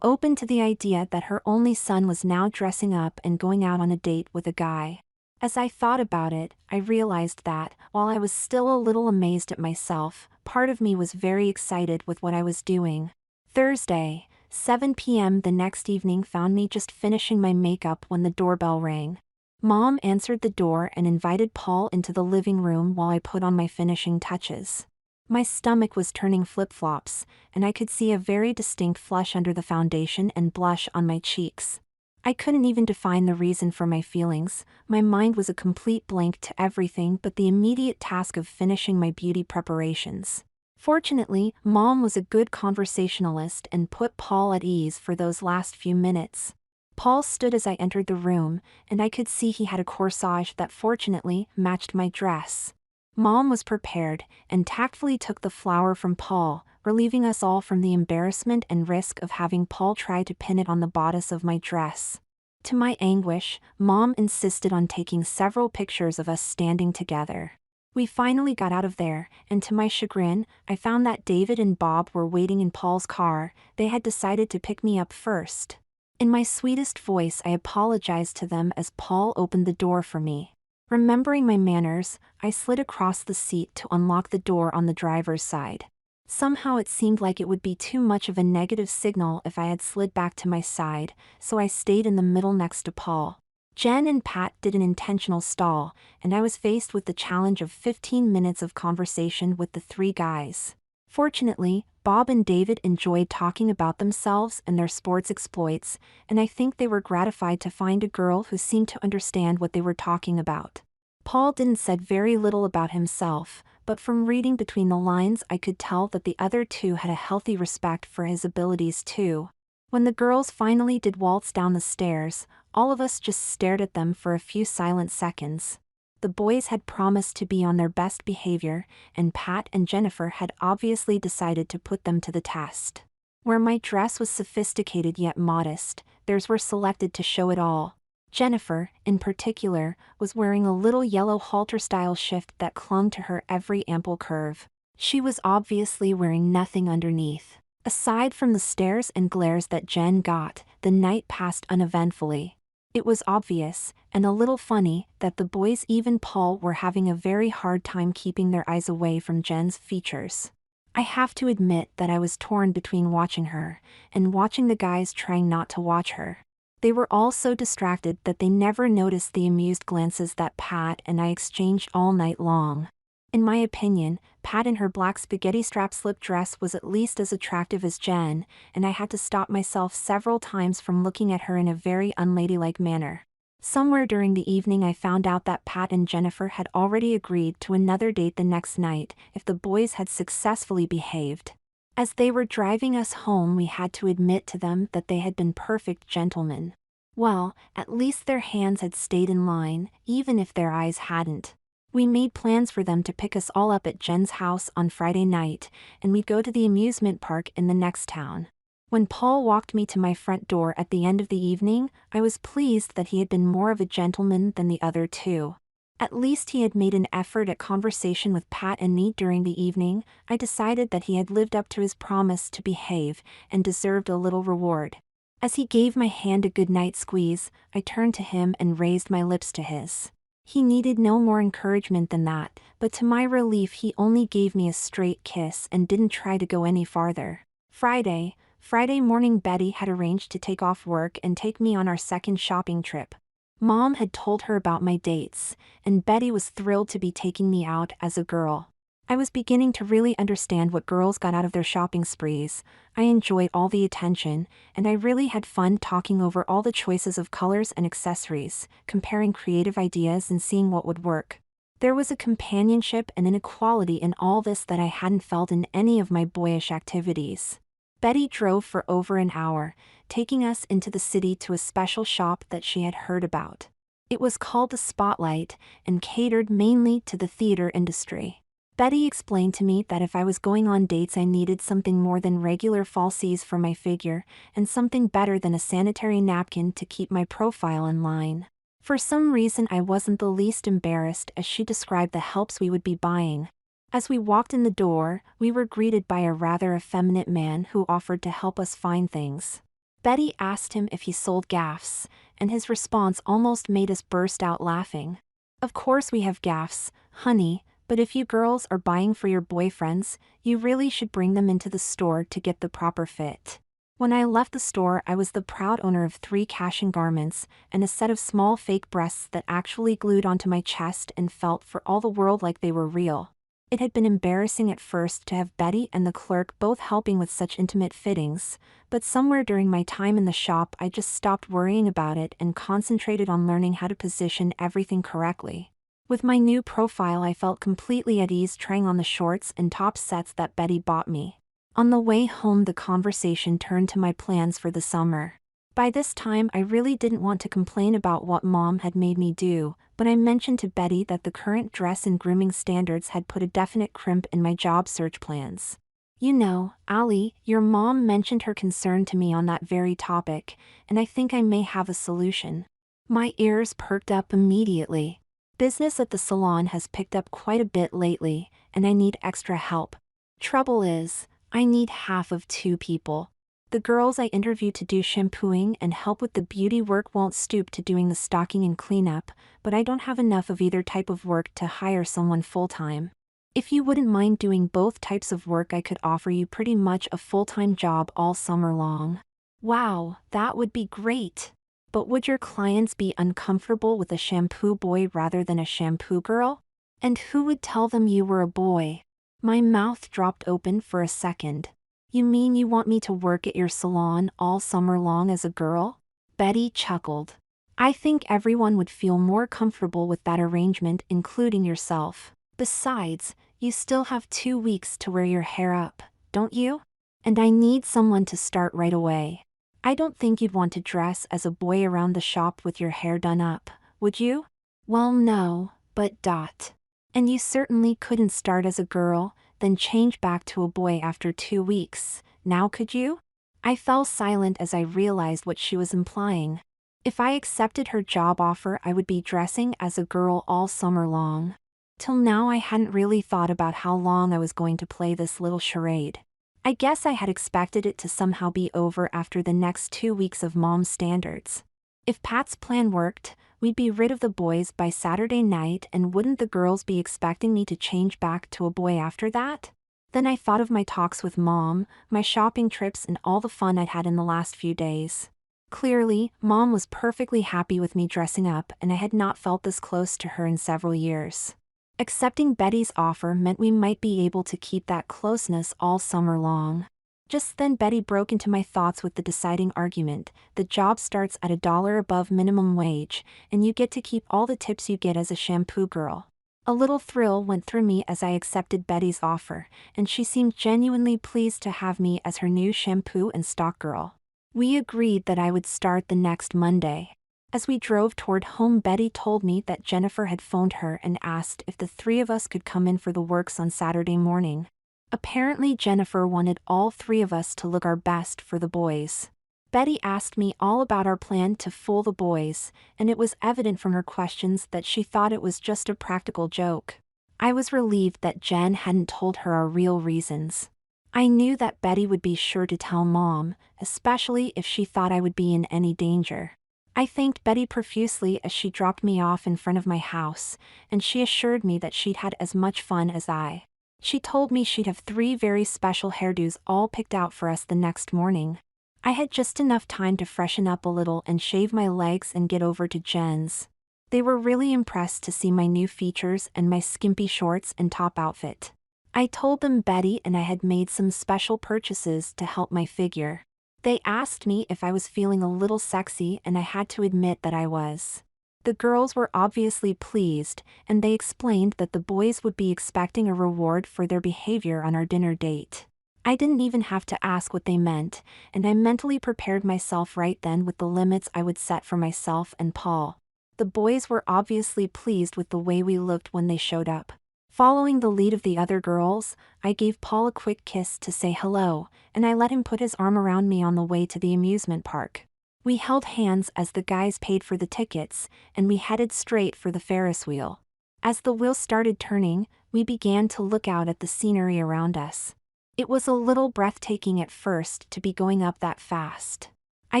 S1: open to the idea that her only son was now dressing up and going out on a date with a guy. As I thought about it, I realized that, while I was still a little amazed at myself, part of me was very excited with what I was doing. Thursday, 7 p.m. the next evening found me just finishing my makeup when the doorbell rang. Mom answered the door and invited Paul into the living room while I put on my finishing touches. My stomach was turning flip-flops, and I could see a very distinct flush under the foundation and blush on my cheeks. I couldn't even define the reason for my feelings. My mind was a complete blank to everything but the immediate task of finishing my beauty preparations. Fortunately, Mom was a good conversationalist and put Paul at ease for those last few minutes. Paul stood as I entered the room, and I could see he had a corsage that fortunately matched my dress. Mom was prepared, and tactfully took the flower from Paul, relieving us all from the embarrassment and risk of having Paul try to pin it on the bodice of my dress. To my anguish, Mom insisted on taking several pictures of us standing together. We finally got out of there, and to my chagrin, I found that David and Bob were waiting in Paul's car. They had decided to pick me up first. In my sweetest voice, I apologized to them as Paul opened the door for me. Remembering my manners, I slid across the seat to unlock the door on the driver's side. Somehow it seemed like it would be too much of a negative signal if I had slid back to my side, so I stayed in the middle next to Paul. Jen and Pat did an intentional stall, and I was faced with the challenge of 15 minutes of conversation with the three guys. Fortunately, Bob and David enjoyed talking about themselves and their sports exploits, and I think they were gratified to find a girl who seemed to understand what they were talking about. Paul didn't said very little about himself, but from reading between the lines I could tell that the other two had a healthy respect for his abilities too. When the girls finally did waltz down the stairs, all of us just stared at them for a few silent seconds. The boys had promised to be on their best behavior, and Pat and Jennifer had obviously decided to put them to the test. Where my dress was sophisticated yet modest, theirs were selected to show it all. Jennifer, in particular, was wearing a little yellow halter-style shift that clung to her every ample curve. She was obviously wearing nothing underneath. Aside from the stares and glares that Jen got, the night passed uneventfully. It was obvious, and a little funny, that the boys, even Paul, were having a very hard time keeping their eyes away from Jen's features. I have to admit that I was torn between watching her and watching the guys trying not to watch her. They were all so distracted that they never noticed the amused glances that Pat and I exchanged all night long. In my opinion, Pat in her black spaghetti strap slip dress was at least as attractive as Jen, and I had to stop myself several times from looking at her in a very unladylike manner. Somewhere during the evening I found out that Pat and Jennifer had already agreed to another date the next night if the boys had successfully behaved. As they were driving us home, we had to admit to them that they had been perfect gentlemen. Well, at least their hands had stayed in line, even if their eyes hadn't. We made plans for them to pick us all up at Jen's house on Friday night, and we'd go to the amusement park in the next town. When Paul walked me to my front door at the end of the evening, I was pleased that he had been more of a gentleman than the other two. At least he had made an effort at conversation with Pat and me during the evening. I decided that he had lived up to his promise to behave and deserved a little reward. As he gave my hand a goodnight squeeze, I turned to him and raised my lips to his. He needed no more encouragement than that, but to my relief he only gave me a straight kiss and didn't try to go any farther. Friday morning Betty had arranged to take off work and take me on our second shopping trip. Mom had told her about my dates, and Betty was thrilled to be taking me out as a girl. I was beginning to really understand what girls got out of their shopping sprees. I enjoyed all the attention, and I really had fun talking over all the choices of colors and accessories, comparing creative ideas and seeing what would work. There was a companionship and an equality in all this that I hadn't felt in any of my boyish activities. Betty drove for over an hour, taking us into the city to a special shop that she had heard about. It was called the Spotlight, and catered mainly to the theater industry. Betty explained to me that if I was going on dates I needed something more than regular falsies for my figure, and something better than a sanitary napkin to keep my profile in line. For some reason I wasn't the least embarrassed as she described the helps we would be buying. As we walked in the door, we were greeted by a rather effeminate man who offered to help us find things. Betty asked him if he sold gaffs, and his response almost made us burst out laughing. Of course we have gaffs, honey, but if you girls are buying for your boyfriends, you really should bring them into the store to get the proper fit. When I left the store, I was the proud owner of 3 cash-in garments and a set of small fake breasts that actually glued onto my chest and felt for all the world like they were real. It had been embarrassing at first to have Betty and the clerk both helping with such intimate fittings, but somewhere during my time in the shop I just stopped worrying about it and concentrated on learning how to position everything correctly. With my new profile I felt completely at ease trying on the shorts and top sets that Betty bought me. On the way home the conversation turned to my plans for the summer. By this time I really didn't want to complain about what Mom had made me do, but I mentioned to Betty that the current dress and grooming standards had put a definite crimp in my job search plans. You know, Allie, your mom mentioned her concern to me on that very topic, and I think I may have a solution. My ears perked up immediately. Business at the salon has picked up quite a bit lately, and I need extra help. Trouble is, I need half of 2 people. The girls I interviewed to do shampooing and help with the beauty work won't stoop to doing the stocking and cleanup, but I don't have enough of either type of work to hire someone full-time. If you wouldn't mind doing both types of work, I could offer you pretty much a full-time job all summer long. Wow, that would be great. But would your clients be uncomfortable with a shampoo boy rather than a shampoo girl? And who would tell them you were a boy? My mouth dropped open for a second. You mean you want me to work at your salon all summer long as a girl? Betty chuckled. I think everyone would feel more comfortable with that arrangement, including yourself. Besides, you still have 2 weeks to wear your hair up, don't you? And I need someone to start right away. I don't think you'd want to dress as a boy around the shop with your hair done up, would you? Well, no, but . And you certainly couldn't start as a girl, then change back to a boy after 2 weeks, now could you? I fell silent as I realized what she was implying. If I accepted her job offer, I would be dressing as a girl all summer long. Till now I hadn't really thought about how long I was going to play this little charade. I guess I had expected it to somehow be over after the next 2 weeks of Mom's standards. If Pat's plan worked, we'd be rid of the boys by Saturday night, and wouldn't the girls be expecting me to change back to a boy after that? Then I thought of my talks with Mom, my shopping trips, and all the fun I'd had in the last few days. Clearly, Mom was perfectly happy with me dressing up, and I had not felt this close to her in several years. Accepting Betty's offer meant we might be able to keep that closeness all summer long. Just then Betty broke into my thoughts with the deciding argument: the job starts at $1 above minimum wage, and you get to keep all the tips you get as a shampoo girl. A little thrill went through me as I accepted Betty's offer, and she seemed genuinely pleased to have me as her new shampoo and stock girl. We agreed that I would start the next Monday. As we drove toward home, Betty told me that Jennifer had phoned her and asked if the 3 of us could come in for the works on Saturday morning. Apparently Jennifer wanted all 3 of us to look our best for the boys. Betty asked me all about our plan to fool the boys, and it was evident from her questions that she thought it was just a practical joke. I was relieved that Jen hadn't told her our real reasons. I knew that Betty would be sure to tell Mom, especially if she thought I would be in any danger. I thanked Betty profusely as she dropped me off in front of my house, and she assured me that she'd had as much fun as I. She told me she'd have 3 very special hairdos all picked out for us the next morning. I had just enough time to freshen up a little and shave my legs and get over to Jen's. They were really impressed to see my new features and my skimpy shorts and top outfit. I told them Betty and I had made some special purchases to help my figure. They asked me if I was feeling a little sexy, and I had to admit that I was. The girls were obviously pleased, and they explained that the boys would be expecting a reward for their behavior on our dinner date. I didn't even have to ask what they meant, and I mentally prepared myself right then with the limits I would set for myself and Paul. The boys were obviously pleased with the way we looked when they showed up. Following the lead of the other girls, I gave Paul a quick kiss to say hello, and I let him put his arm around me on the way to the amusement park. We held hands as the guys paid for the tickets, and we headed straight for the Ferris wheel. As the wheel started turning, we began to look out at the scenery around us. It was a little breathtaking at first to be going up that fast. I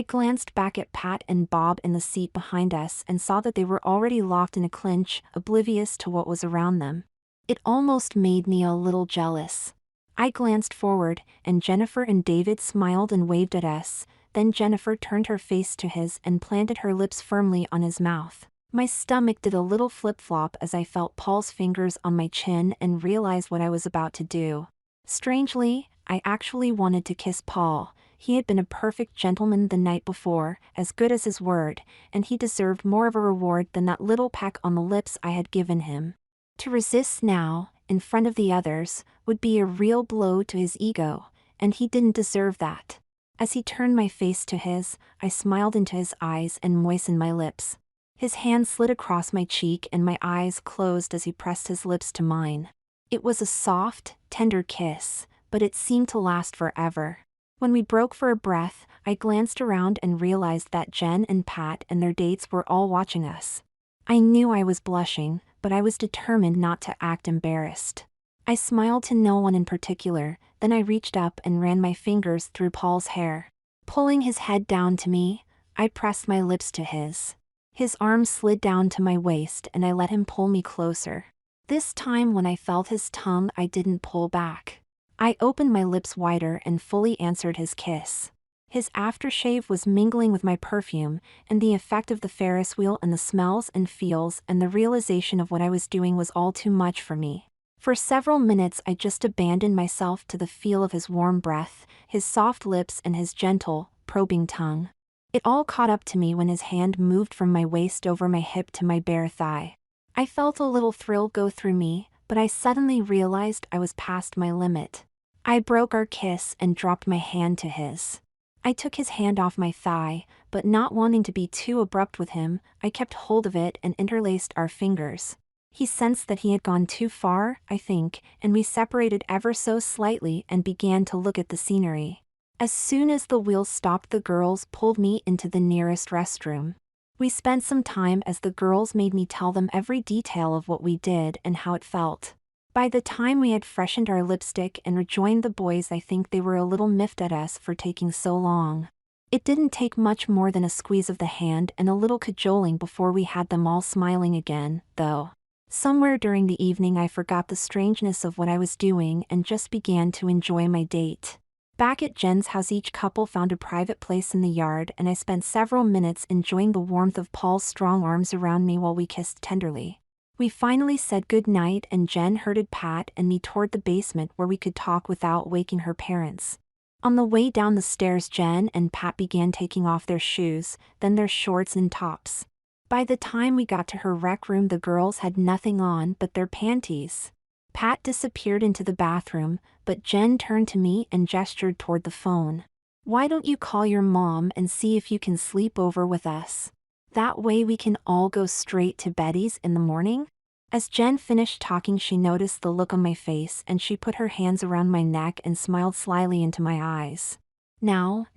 S1: glanced back at Pat and Bob in the seat behind us and saw that they were already locked in a clinch, oblivious to what was around them. It almost made me a little jealous. I glanced forward, and Jennifer and David smiled and waved at us. Then Jennifer turned her face to his and planted her lips firmly on his mouth. My stomach did a little flip-flop as I felt Paul's fingers on my chin and realized what I was about to do. Strangely, I actually wanted to kiss Paul. He had been a perfect gentleman the night before, as good as his word, and he deserved more of a reward than that little peck on the lips I had given him. To resist now, in front of the others, would be a real blow to his ego, and he didn't deserve that. As he turned my face to his, I smiled into his eyes and moistened my lips. His hand slid across my cheek and my eyes closed as he pressed his lips to mine. It was a soft, tender kiss, but it seemed to last forever. When we broke for a breath, I glanced around and realized that Jen and Pat and their dates were all watching us. I knew I was blushing, but I was determined not to act embarrassed. I smiled to no one in particular, then I reached up and ran my fingers through Paul's hair. Pulling his head down to me, I pressed my lips to his. His arm slid down to my waist and I let him pull me closer. This time when I felt his tongue, I didn't pull back. I opened my lips wider and fully answered his kiss. His aftershave was mingling with my perfume, and the effect of the Ferris wheel and the smells and feels and the realization of what I was doing was all too much for me. For several minutes I just abandoned myself to the feel of his warm breath, his soft lips and his gentle, probing tongue. It all caught up to me when his hand moved from my waist over my hip to my bare thigh. I felt a little thrill go through me, but I suddenly realized I was past my limit. I broke our kiss and dropped my hand to his. I took his hand off my thigh, but not wanting to be too abrupt with him, I kept hold of it and interlaced our fingers. He sensed that he had gone too far, I think, and we separated ever so slightly and began to look at the scenery. As soon as the wheel stopped, the girls pulled me into the nearest restroom. We spent some time as the girls made me tell them every detail of what we did and how it felt. By the time we had freshened our lipstick and rejoined the boys, I think they were a little miffed at us for taking so long. It didn't take much more than a squeeze of the hand and a little cajoling before we had them all smiling again, though. Somewhere during the evening I forgot the strangeness of what I was doing and just began to enjoy my date. Back at Jen's house, each couple found a private place in the yard and I spent several minutes enjoying the warmth of Paul's strong arms around me while we kissed tenderly. We finally said good night and Jen herded Pat and me toward the basement where we could talk without waking her parents. On the way down the stairs, Jen and Pat began taking off their shoes, then their shorts and tops. By the time we got to her rec room, the girls had nothing on but their panties. Pat disappeared into the bathroom, but Jen turned to me and gestured toward the phone. "Why don't you call your mom and see if you can sleep over with us? That way we can all go straight to Betty's in the morning?" As Jen finished talking, she noticed the look on my face and she put her hands around my neck and smiled slyly into my eyes. Now,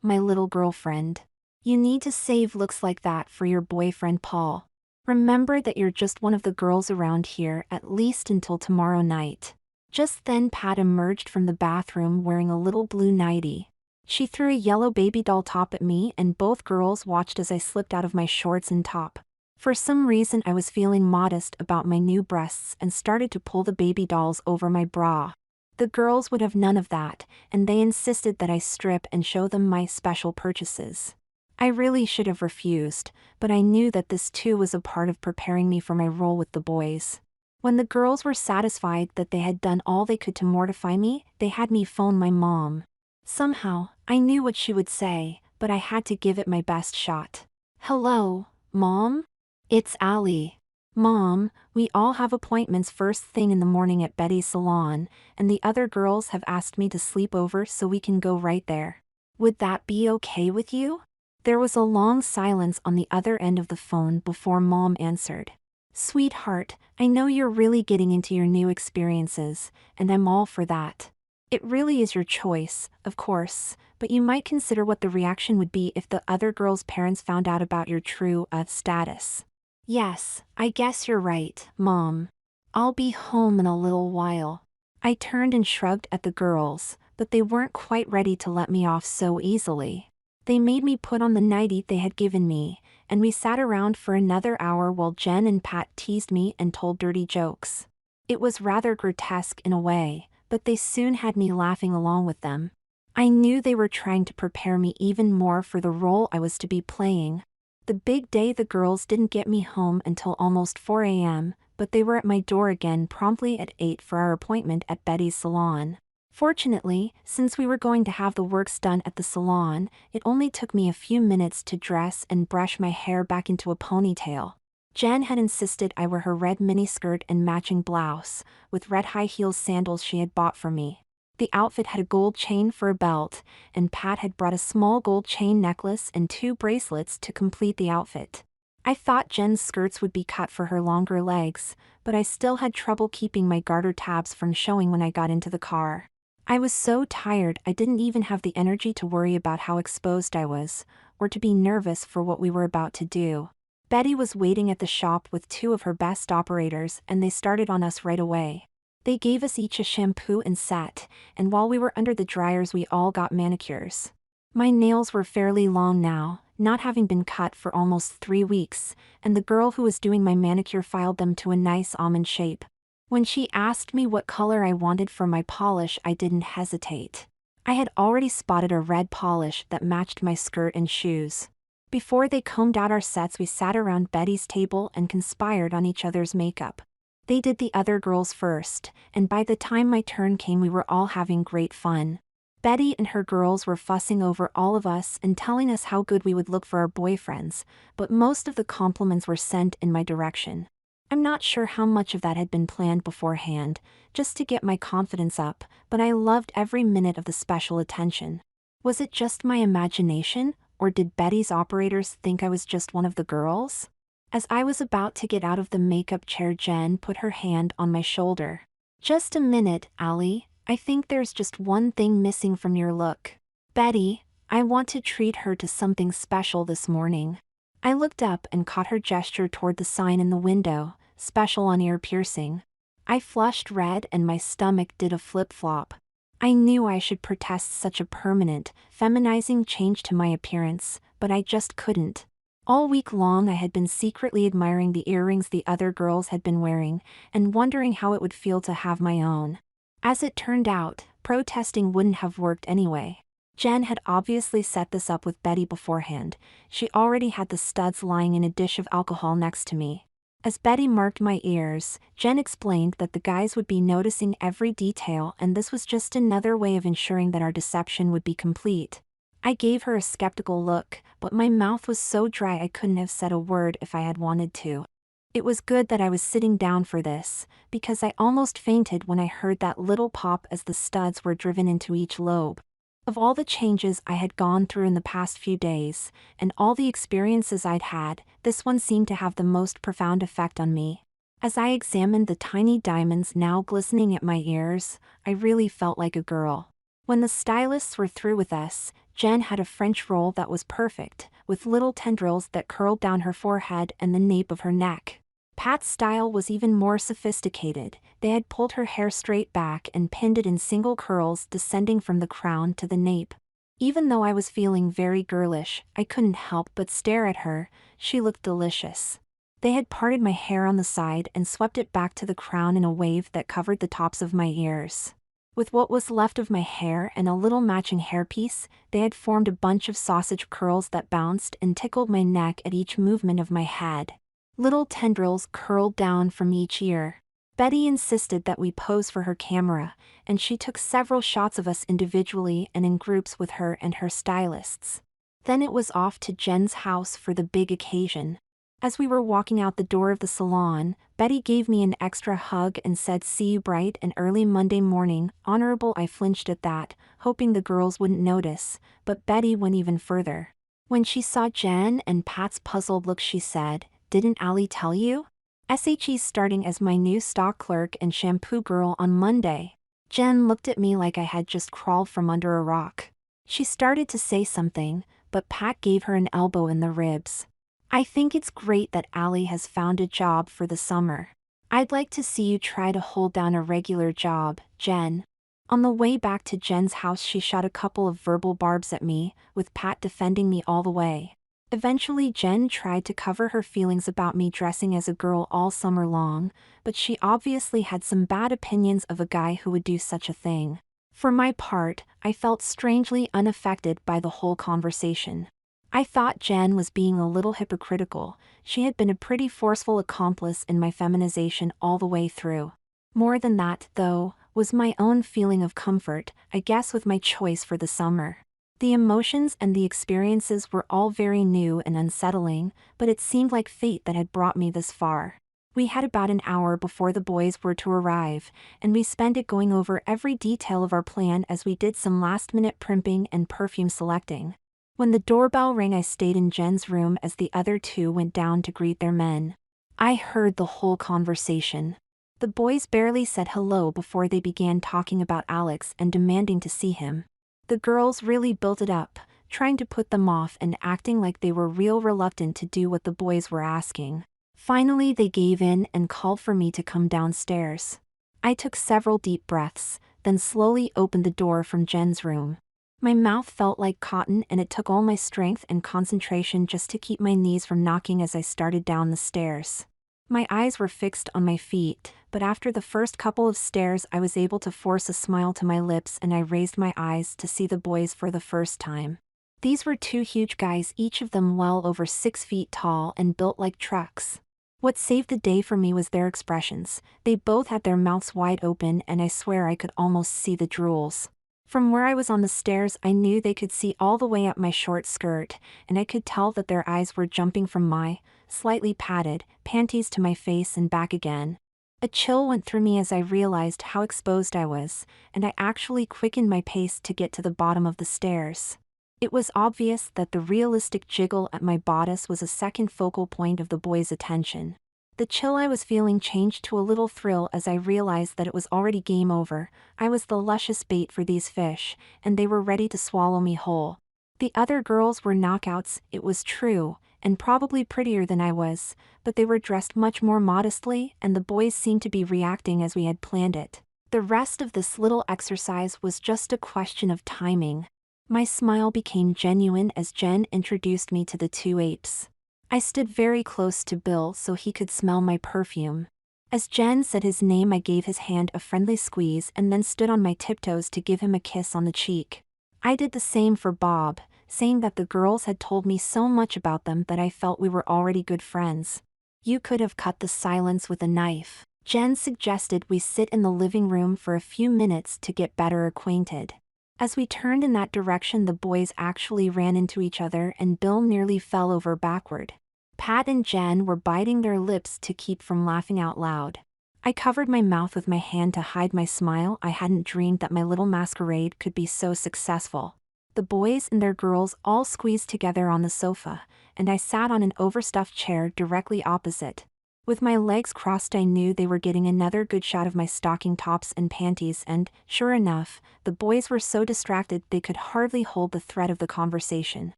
S1: my little girlfriend. You need to save looks like that for your boyfriend Paul. Remember that you're just one of the girls around here, at least until tomorrow night." Just then Pat emerged from the bathroom wearing a little blue nightie. She threw a yellow baby doll top at me and both girls watched as I slipped out of my shorts and top. For some reason I was feeling modest about my new breasts and started to pull the baby dolls over my bra. The girls would have none of that, and they insisted that I strip and show them my special purchases. I really should have refused, but I knew that this too was a part of preparing me for my role with the boys. When the girls were satisfied that they had done all they could to mortify me, they had me phone my mom. Somehow, I knew what she would say, but I had to give it my best shot. "Hello, Mom? It's Allie. Mom, we all have appointments first thing in the morning at Betty's salon, and the other girls have asked me to sleep over so we can go right there. Would that be okay with you?" There was a long silence on the other end of the phone before Mom answered. "Sweetheart, I know you're really getting into your new experiences, and I'm all for that. It really is your choice, of course, but you might consider what the reaction would be if the other girl's parents found out about your true status. Yes, I guess you're right, Mom. I'll be home in a little while. I turned and shrugged at the girls, but they weren't quite ready to let me off so easily. They made me put on the nightie they had given me, and we sat around for another hour while Jen and Pat teased me and told dirty jokes. It was rather grotesque in a way, but they soon had me laughing along with them. I knew they were trying to prepare me even more for the role I was to be playing. The big day, the girls didn't get me home until almost 4 a.m., but they were at my door again promptly at 8 for our appointment at Betty's salon. Fortunately, since we were going to have the works done at the salon, it only took me a few minutes to dress and brush my hair back into a ponytail. Jen had insisted I wear her red miniskirt and matching blouse, with red high heels sandals she had bought for me. The outfit had a gold chain for a belt, and Pat had brought a small gold chain necklace and 2 bracelets to complete the outfit. I thought Jen's skirts would be cut for her longer legs, but I still had trouble keeping my garter tabs from showing when I got into the car. I was so tired I didn't even have the energy to worry about how exposed I was, or to be nervous for what we were about to do. Betty was waiting at the shop with 2 of her best operators, and they started on us right away. They gave us each a shampoo and set, and while we were under the dryers we all got manicures. My nails were fairly long now, not having been cut for almost 3 weeks, and the girl who was doing my manicure filed them to a nice almond shape. When she asked me what color I wanted for my polish, I didn't hesitate. I had already spotted a red polish that matched my skirt and shoes. Before they combed out our sets, we sat around Betty's table and conspired on each other's makeup. They did the other girls first, and by the time my turn came we were all having great fun. Betty and her girls were fussing over all of us and telling us how good we would look for our boyfriends, but most of the compliments were sent in my direction. I'm not sure how much of that had been planned beforehand, just to get my confidence up, but I loved every minute of the special attention. Was it just my imagination, or did Betty's operators think I was just one of the girls? As I was about to get out of the makeup chair, Jen put her hand on my shoulder. Just a minute, Allie. I think there's just one thing missing from your look. Betty, I want to treat her to something special this morning. I looked up and caught her gesture toward the sign in the window, special on ear piercing. I flushed red and my stomach did a flip-flop. I knew I should protest such a permanent, feminizing change to my appearance, but I just couldn't. All week long I had been secretly admiring the earrings the other girls had been wearing, and wondering how it would feel to have my own. As it turned out, protesting wouldn't have worked anyway. Jen had obviously set this up with Betty beforehand. She already had the studs lying in a dish of alcohol next to me. As Betty marked my ears, Jen explained that the guys would be noticing every detail, and this was just another way of ensuring that our deception would be complete. I gave her a skeptical look, but my mouth was so dry I couldn't have said a word if I had wanted to. It was good that I was sitting down for this, because I almost fainted when I heard that little pop as the studs were driven into each lobe. Of all the changes I had gone through in the past few days, and all the experiences I'd had, this one seemed to have the most profound effect on me. As I examined the tiny diamonds now glistening at my ears, I really felt like a girl. When the stylists were through with us, Jen had a French roll that was perfect, with little tendrils that curled down her forehead and the nape of her neck. Pat's style was even more sophisticated. They had pulled her hair straight back and pinned it in single curls descending from the crown to the nape. Even though I was feeling very girlish, I couldn't help but stare at her. She looked delicious. They had parted my hair on the side and swept it back to the crown in a wave that covered the tops of my ears. With what was left of my hair and a little matching hairpiece, they had formed a bunch of sausage curls that bounced and tickled my neck at each movement of my head. Little tendrils curled down from each ear. Betty insisted that we pose for her camera, and she took several shots of us individually and in groups with her and her stylists. Then it was off to Jen's house for the big occasion. As we were walking out the door of the salon, Betty gave me an extra hug and said, "See you bright and early Monday morning, Honorable." I flinched at that, hoping the girls wouldn't notice, but Betty went even further. When she saw Jen and Pat's puzzled look, she said, "Didn't Allie tell you? SHE's starting as my new stock clerk and shampoo girl on Monday." Jen looked at me like I had just crawled from under a rock. She started to say something, but Pat gave her an elbow in the ribs. I think it's great that Allie has found a job for the summer. I'd like to see you try to hold down a regular job, Jen. On the way back to Jen's house, she shot a couple of verbal barbs at me, with Pat defending me all the way. Eventually, Jen tried to cover her feelings about me dressing as a girl all summer long, but she obviously had some bad opinions of a guy who would do such a thing. For my part, I felt strangely unaffected by the whole conversation. I thought Jen was being a little hypocritical. She had been a pretty forceful accomplice in my feminization all the way through. More than that, though, was my own feeling of comfort, I guess, with my choice for the summer. The emotions and the experiences were all very new and unsettling, but it seemed like fate that had brought me this far. We had about an hour before the boys were to arrive, and we spent it going over every detail of our plan as we did some last-minute primping and perfume selecting. When the doorbell rang, I stayed in Jen's room as the other two went down to greet their men. I heard the whole conversation. The boys barely said hello before they began talking about Alex and demanding to see him. The girls really built it up, trying to put them off and acting like they were real reluctant to do what the boys were asking. Finally, they gave in and called for me to come downstairs. I took several deep breaths, then slowly opened the door from Jen's room. My mouth felt like cotton, and it took all my strength and concentration just to keep my knees from knocking as I started down the stairs. My eyes were fixed on my feet, but after the first couple of stairs I was able to force a smile to my lips, and I raised my eyes to see the boys for the first time. These were two huge guys, each of them well over 6 feet tall and built like trucks. What saved the day for me was their expressions. They both had their mouths wide open, and I swear I could almost see the drools. From where I was on the stairs, I knew they could see all the way up my short skirt, and I could tell that their eyes were jumping from my slightly padded panties to my face and back again. A chill went through me as I realized how exposed I was, and I actually quickened my pace to get to the bottom of the stairs. It was obvious that the realistic jiggle at my bodice was a second focal point of the boys' attention. The chill I was feeling changed to a little thrill as I realized that it was already game over. I was the luscious bait for these fish, and they were ready to swallow me whole. The other girls were knockouts, it was true, and probably prettier than I was, but they were dressed much more modestly, and the boys seemed to be reacting as we had planned it. The rest of this little exercise was just a question of timing. My smile became genuine as Jen introduced me to the two apes. I stood very close to Bill so he could smell my perfume. As Jen said his name, I gave his hand a friendly squeeze and then stood on my tiptoes to give him a kiss on the cheek. I did the same for Bob, saying that the girls had told me so much about them that I felt we were already good friends. You could have cut the silence with a knife. Jen suggested we sit in the living room for a few minutes to get better acquainted. As we turned in that direction, the boys actually ran into each other and Bill nearly fell over backward. Pat and Jen were biting their lips to keep from laughing out loud. I covered my mouth with my hand to hide my smile. I hadn't dreamed that my little masquerade could be so successful. The boys and their girls all squeezed together on the sofa, and I sat on an overstuffed chair directly opposite. With my legs crossed, I knew they were getting another good shot of my stocking tops and panties, and, sure enough, the boys were so distracted they could hardly hold the thread of the conversation.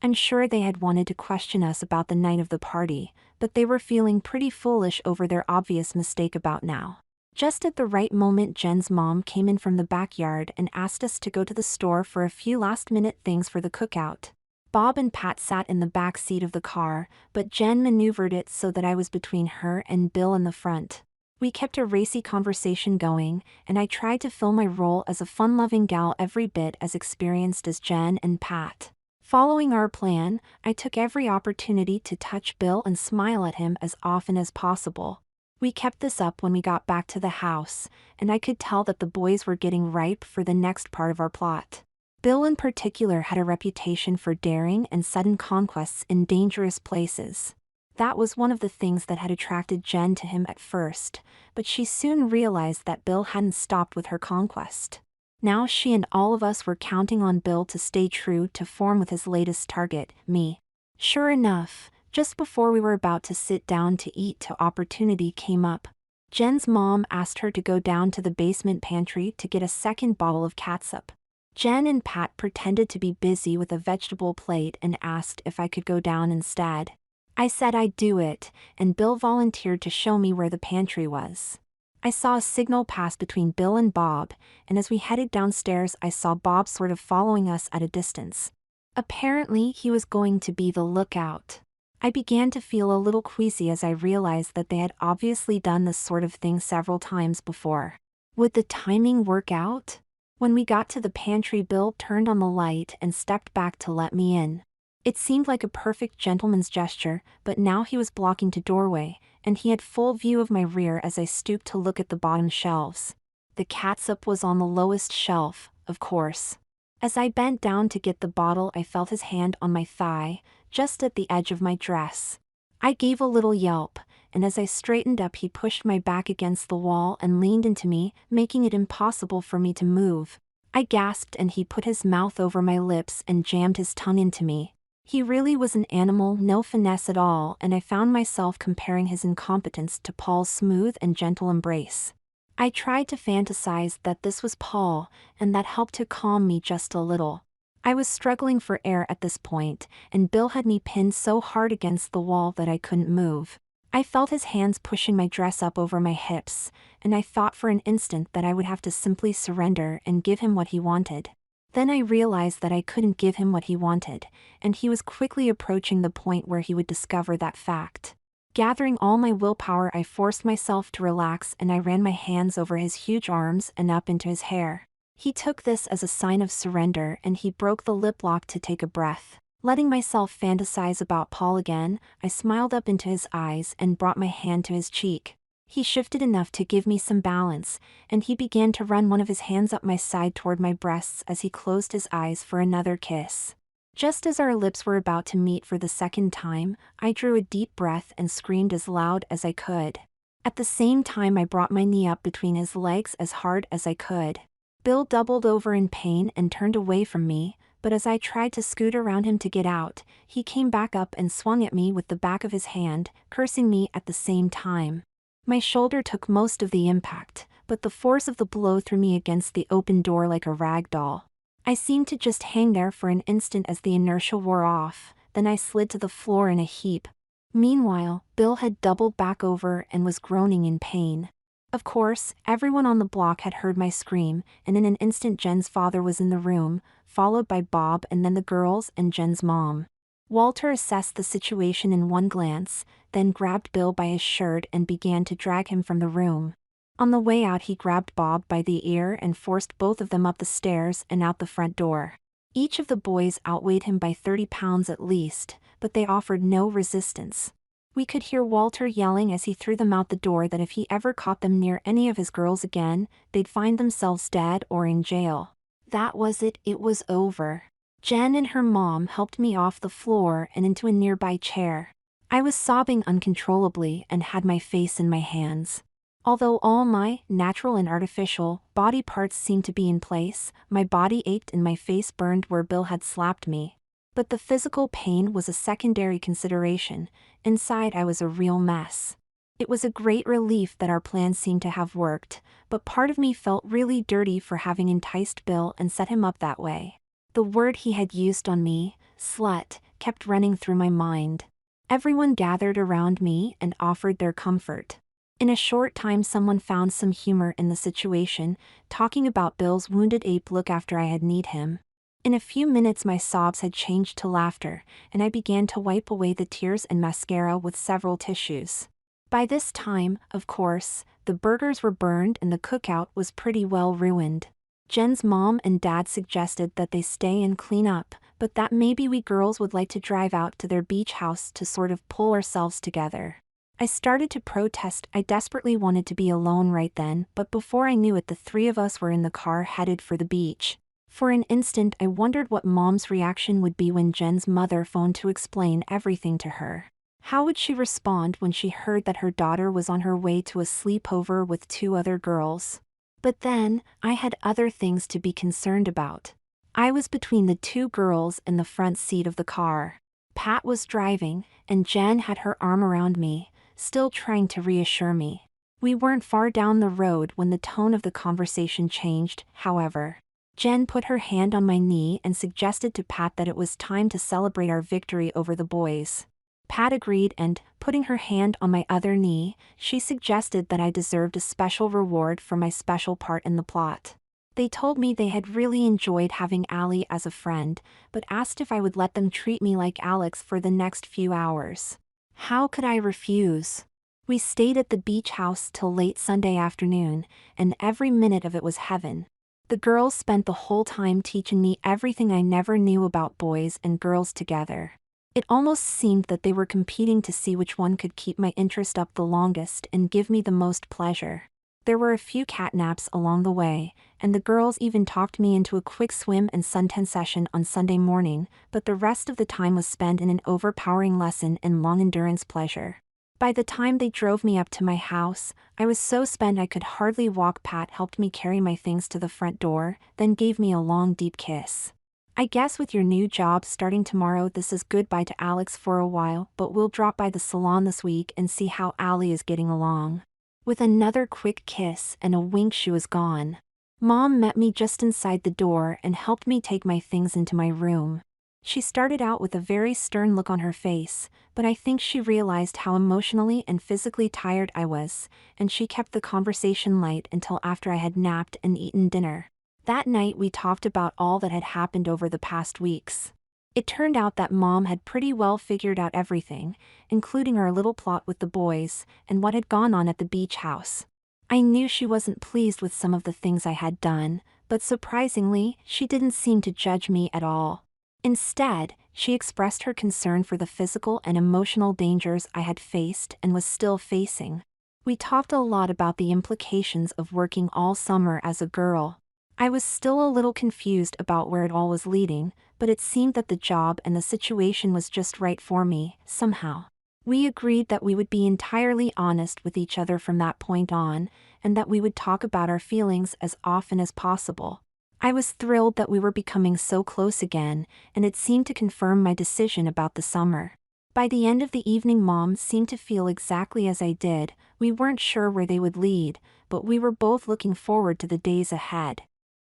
S1: I'm sure they had wanted to question us about the night of the party, but they were feeling pretty foolish over their obvious mistake about now. Just at the right moment, Jen's mom came in from the backyard and asked us to go to the store for a few last-minute things for the cookout. Bob and Pat sat in the back seat of the car, but Jen maneuvered it so that I was between her and Bill in the front. We kept a racy conversation going, and I tried to fill my role as a fun-loving gal every bit as experienced as Jen and Pat. Following our plan, I took every opportunity to touch Bill and smile at him as often as possible. We kept this up when we got back to the house, and I could tell that the boys were getting ripe for the next part of our plot. Bill in particular had a reputation for daring and sudden conquests in dangerous places. That was one of the things that had attracted Jen to him at first, but she soon realized that Bill hadn't stopped with her conquest. Now she and all of us were counting on Bill to stay true to form with his latest target, me. Sure enough, just before we were about to sit down to eat, opportunity came up. Jen's mom asked her to go down to the basement pantry to get a second bottle of catsup. Jen and Pat pretended to be busy with a vegetable plate and asked if I could go down instead. I said I'd do it, and Bill volunteered to show me where the pantry was. I saw a signal pass between Bill and Bob, and as we headed downstairs I saw Bob sort of following us at a distance. Apparently he was going to be the lookout. I began to feel a little queasy as I realized that they had obviously done this sort of thing several times before. Would the timing work out? When we got to the pantry, Bill turned on the light and stepped back to let me in. It seemed like a perfect gentleman's gesture, but now he was blocking the doorway, and he had full view of my rear as I stooped to look at the bottom shelves. The catsup was on the lowest shelf, of course. As I bent down to get the bottle, I felt his hand on my thigh, just at the edge of my dress. I gave a little yelp, and as I straightened up he pushed my back against the wall and leaned into me, making it impossible for me to move. I gasped and he put his mouth over my lips and jammed his tongue into me. He really was an animal, no finesse at all, and I found myself comparing his incompetence to Paul's smooth and gentle embrace. I tried to fantasize that this was Paul, and that helped to calm me just a little. I was struggling for air at this point, and Bill had me pinned so hard against the wall that I couldn't move. I felt his hands pushing my dress up over my hips, and I thought for an instant that I would have to simply surrender and give him what he wanted. Then I realized that I couldn't give him what he wanted, and he was quickly approaching the point where he would discover that fact. Gathering all my willpower, I forced myself to relax and I ran my hands over his huge arms and up into his hair. He took this as a sign of surrender and he broke the lip lock to take a breath. Letting myself fantasize about Paul again, I smiled up into his eyes and brought my hand to his cheek. He shifted enough to give me some balance, and he began to run one of his hands up my side toward my breasts as he closed his eyes for another kiss. Just as our lips were about to meet for the second time, I drew a deep breath and screamed as loud as I could. At the same time I brought my knee up between his legs as hard as I could. Bill doubled over in pain and turned away from me, but as I tried to scoot around him to get out, he came back up and swung at me with the back of his hand, cursing me at the same time. My shoulder took most of the impact, but the force of the blow threw me against the open door like a rag doll. I seemed to just hang there for an instant as the inertia wore off, then I slid to the floor in a heap. Meanwhile, Bill had doubled back over and was groaning in pain. Of course, everyone on the block had heard my scream, and in an instant Jen's father was in the room, followed by Bob and then the girls and Jen's mom. Walter assessed the situation in one glance, then grabbed Bill by his shirt and began to drag him from the room. On the way out he grabbed Bob by the ear and forced both of them up the stairs and out the front door. Each of the boys outweighed him by 30 pounds at least, but they offered no resistance. We could hear Walter yelling as he threw them out the door that if he ever caught them near any of his girls again, they'd find themselves dead or in jail. That was it was over. Jen and her mom helped me off the floor and into a nearby chair. I was sobbing uncontrollably and had my face in my hands. Although all my, natural and artificial, body parts seemed to be in place, my body ached and my face burned where Bill had slapped me. But the physical pain was a secondary consideration. Inside I was a real mess. It was a great relief that our plan seemed to have worked, but part of me felt really dirty for having enticed Bill and set him up that way. The word he had used on me, slut, kept running through my mind. Everyone gathered around me and offered their comfort. In a short time someone found some humor in the situation, talking about Bill's wounded ape look after I had kneed him. In a few minutes my sobs had changed to laughter, and I began to wipe away the tears and mascara with several tissues. By this time, of course, the burgers were burned and the cookout was pretty well ruined. Jen's mom and dad suggested that they stay and clean up, but that maybe we girls would like to drive out to their beach house to sort of pull ourselves together. I started to protest. I desperately wanted to be alone right then, but before I knew it the three of us were in the car headed for the beach. For an instant I wondered what Mom's reaction would be when Jen's mother phoned to explain everything to her. How would she respond when she heard that her daughter was on her way to a sleepover with two other girls? But then, I had other things to be concerned about. I was between the two girls in the front seat of the car. Pat was driving, and Jen had her arm around me, still trying to reassure me. We weren't far down the road when the tone of the conversation changed, however. Jen put her hand on my knee and suggested to Pat that it was time to celebrate our victory over the boys. Pat agreed and, putting her hand on my other knee, she suggested that I deserved a special reward for my special part in the plot. They told me they had really enjoyed having Allie as a friend, but asked if I would let them treat me like Alex for the next few hours. How could I refuse? We stayed at the beach house till late Sunday afternoon, and every minute of it was heaven. The girls spent the whole time teaching me everything I never knew about boys and girls together. It almost seemed that they were competing to see which one could keep my interest up the longest and give me the most pleasure. There were a few catnaps along the way, and the girls even talked me into a quick swim and suntan session on Sunday morning, but the rest of the time was spent in an overpowering lesson in long endurance pleasure. By the time they drove me up to my house, I was so spent I could hardly walk. Pat helped me carry my things to the front door, then gave me a long deep kiss. I guess with your new job starting tomorrow this is goodbye to Alex for a while, but we'll drop by the salon this week and see how Allie is getting along. With another quick kiss and a wink she was gone. Mom met me just inside the door and helped me take my things into my room. She started out with a very stern look on her face, but I think she realized how emotionally and physically tired I was, and she kept the conversation light until after I had napped and eaten dinner. That night we talked about all that had happened over the past weeks. It turned out that Mom had pretty well figured out everything, including our little plot with the boys, and what had gone on at the beach house. I knew she wasn't pleased with some of the things I had done, but surprisingly, she didn't seem to judge me at all. Instead, she expressed her concern for the physical and emotional dangers I had faced and was still facing. We talked a lot about the implications of working all summer as a girl. I was still a little confused about where it all was leading, but it seemed that the job and the situation was just right for me, somehow. We agreed that we would be entirely honest with each other from that point on, and that we would talk about our feelings as often as possible. I was thrilled that we were becoming so close again, and it seemed to confirm my decision about the summer. By the end of the evening Mom seemed to feel exactly as I did. We weren't sure where they would lead, but we were both looking forward to the days ahead.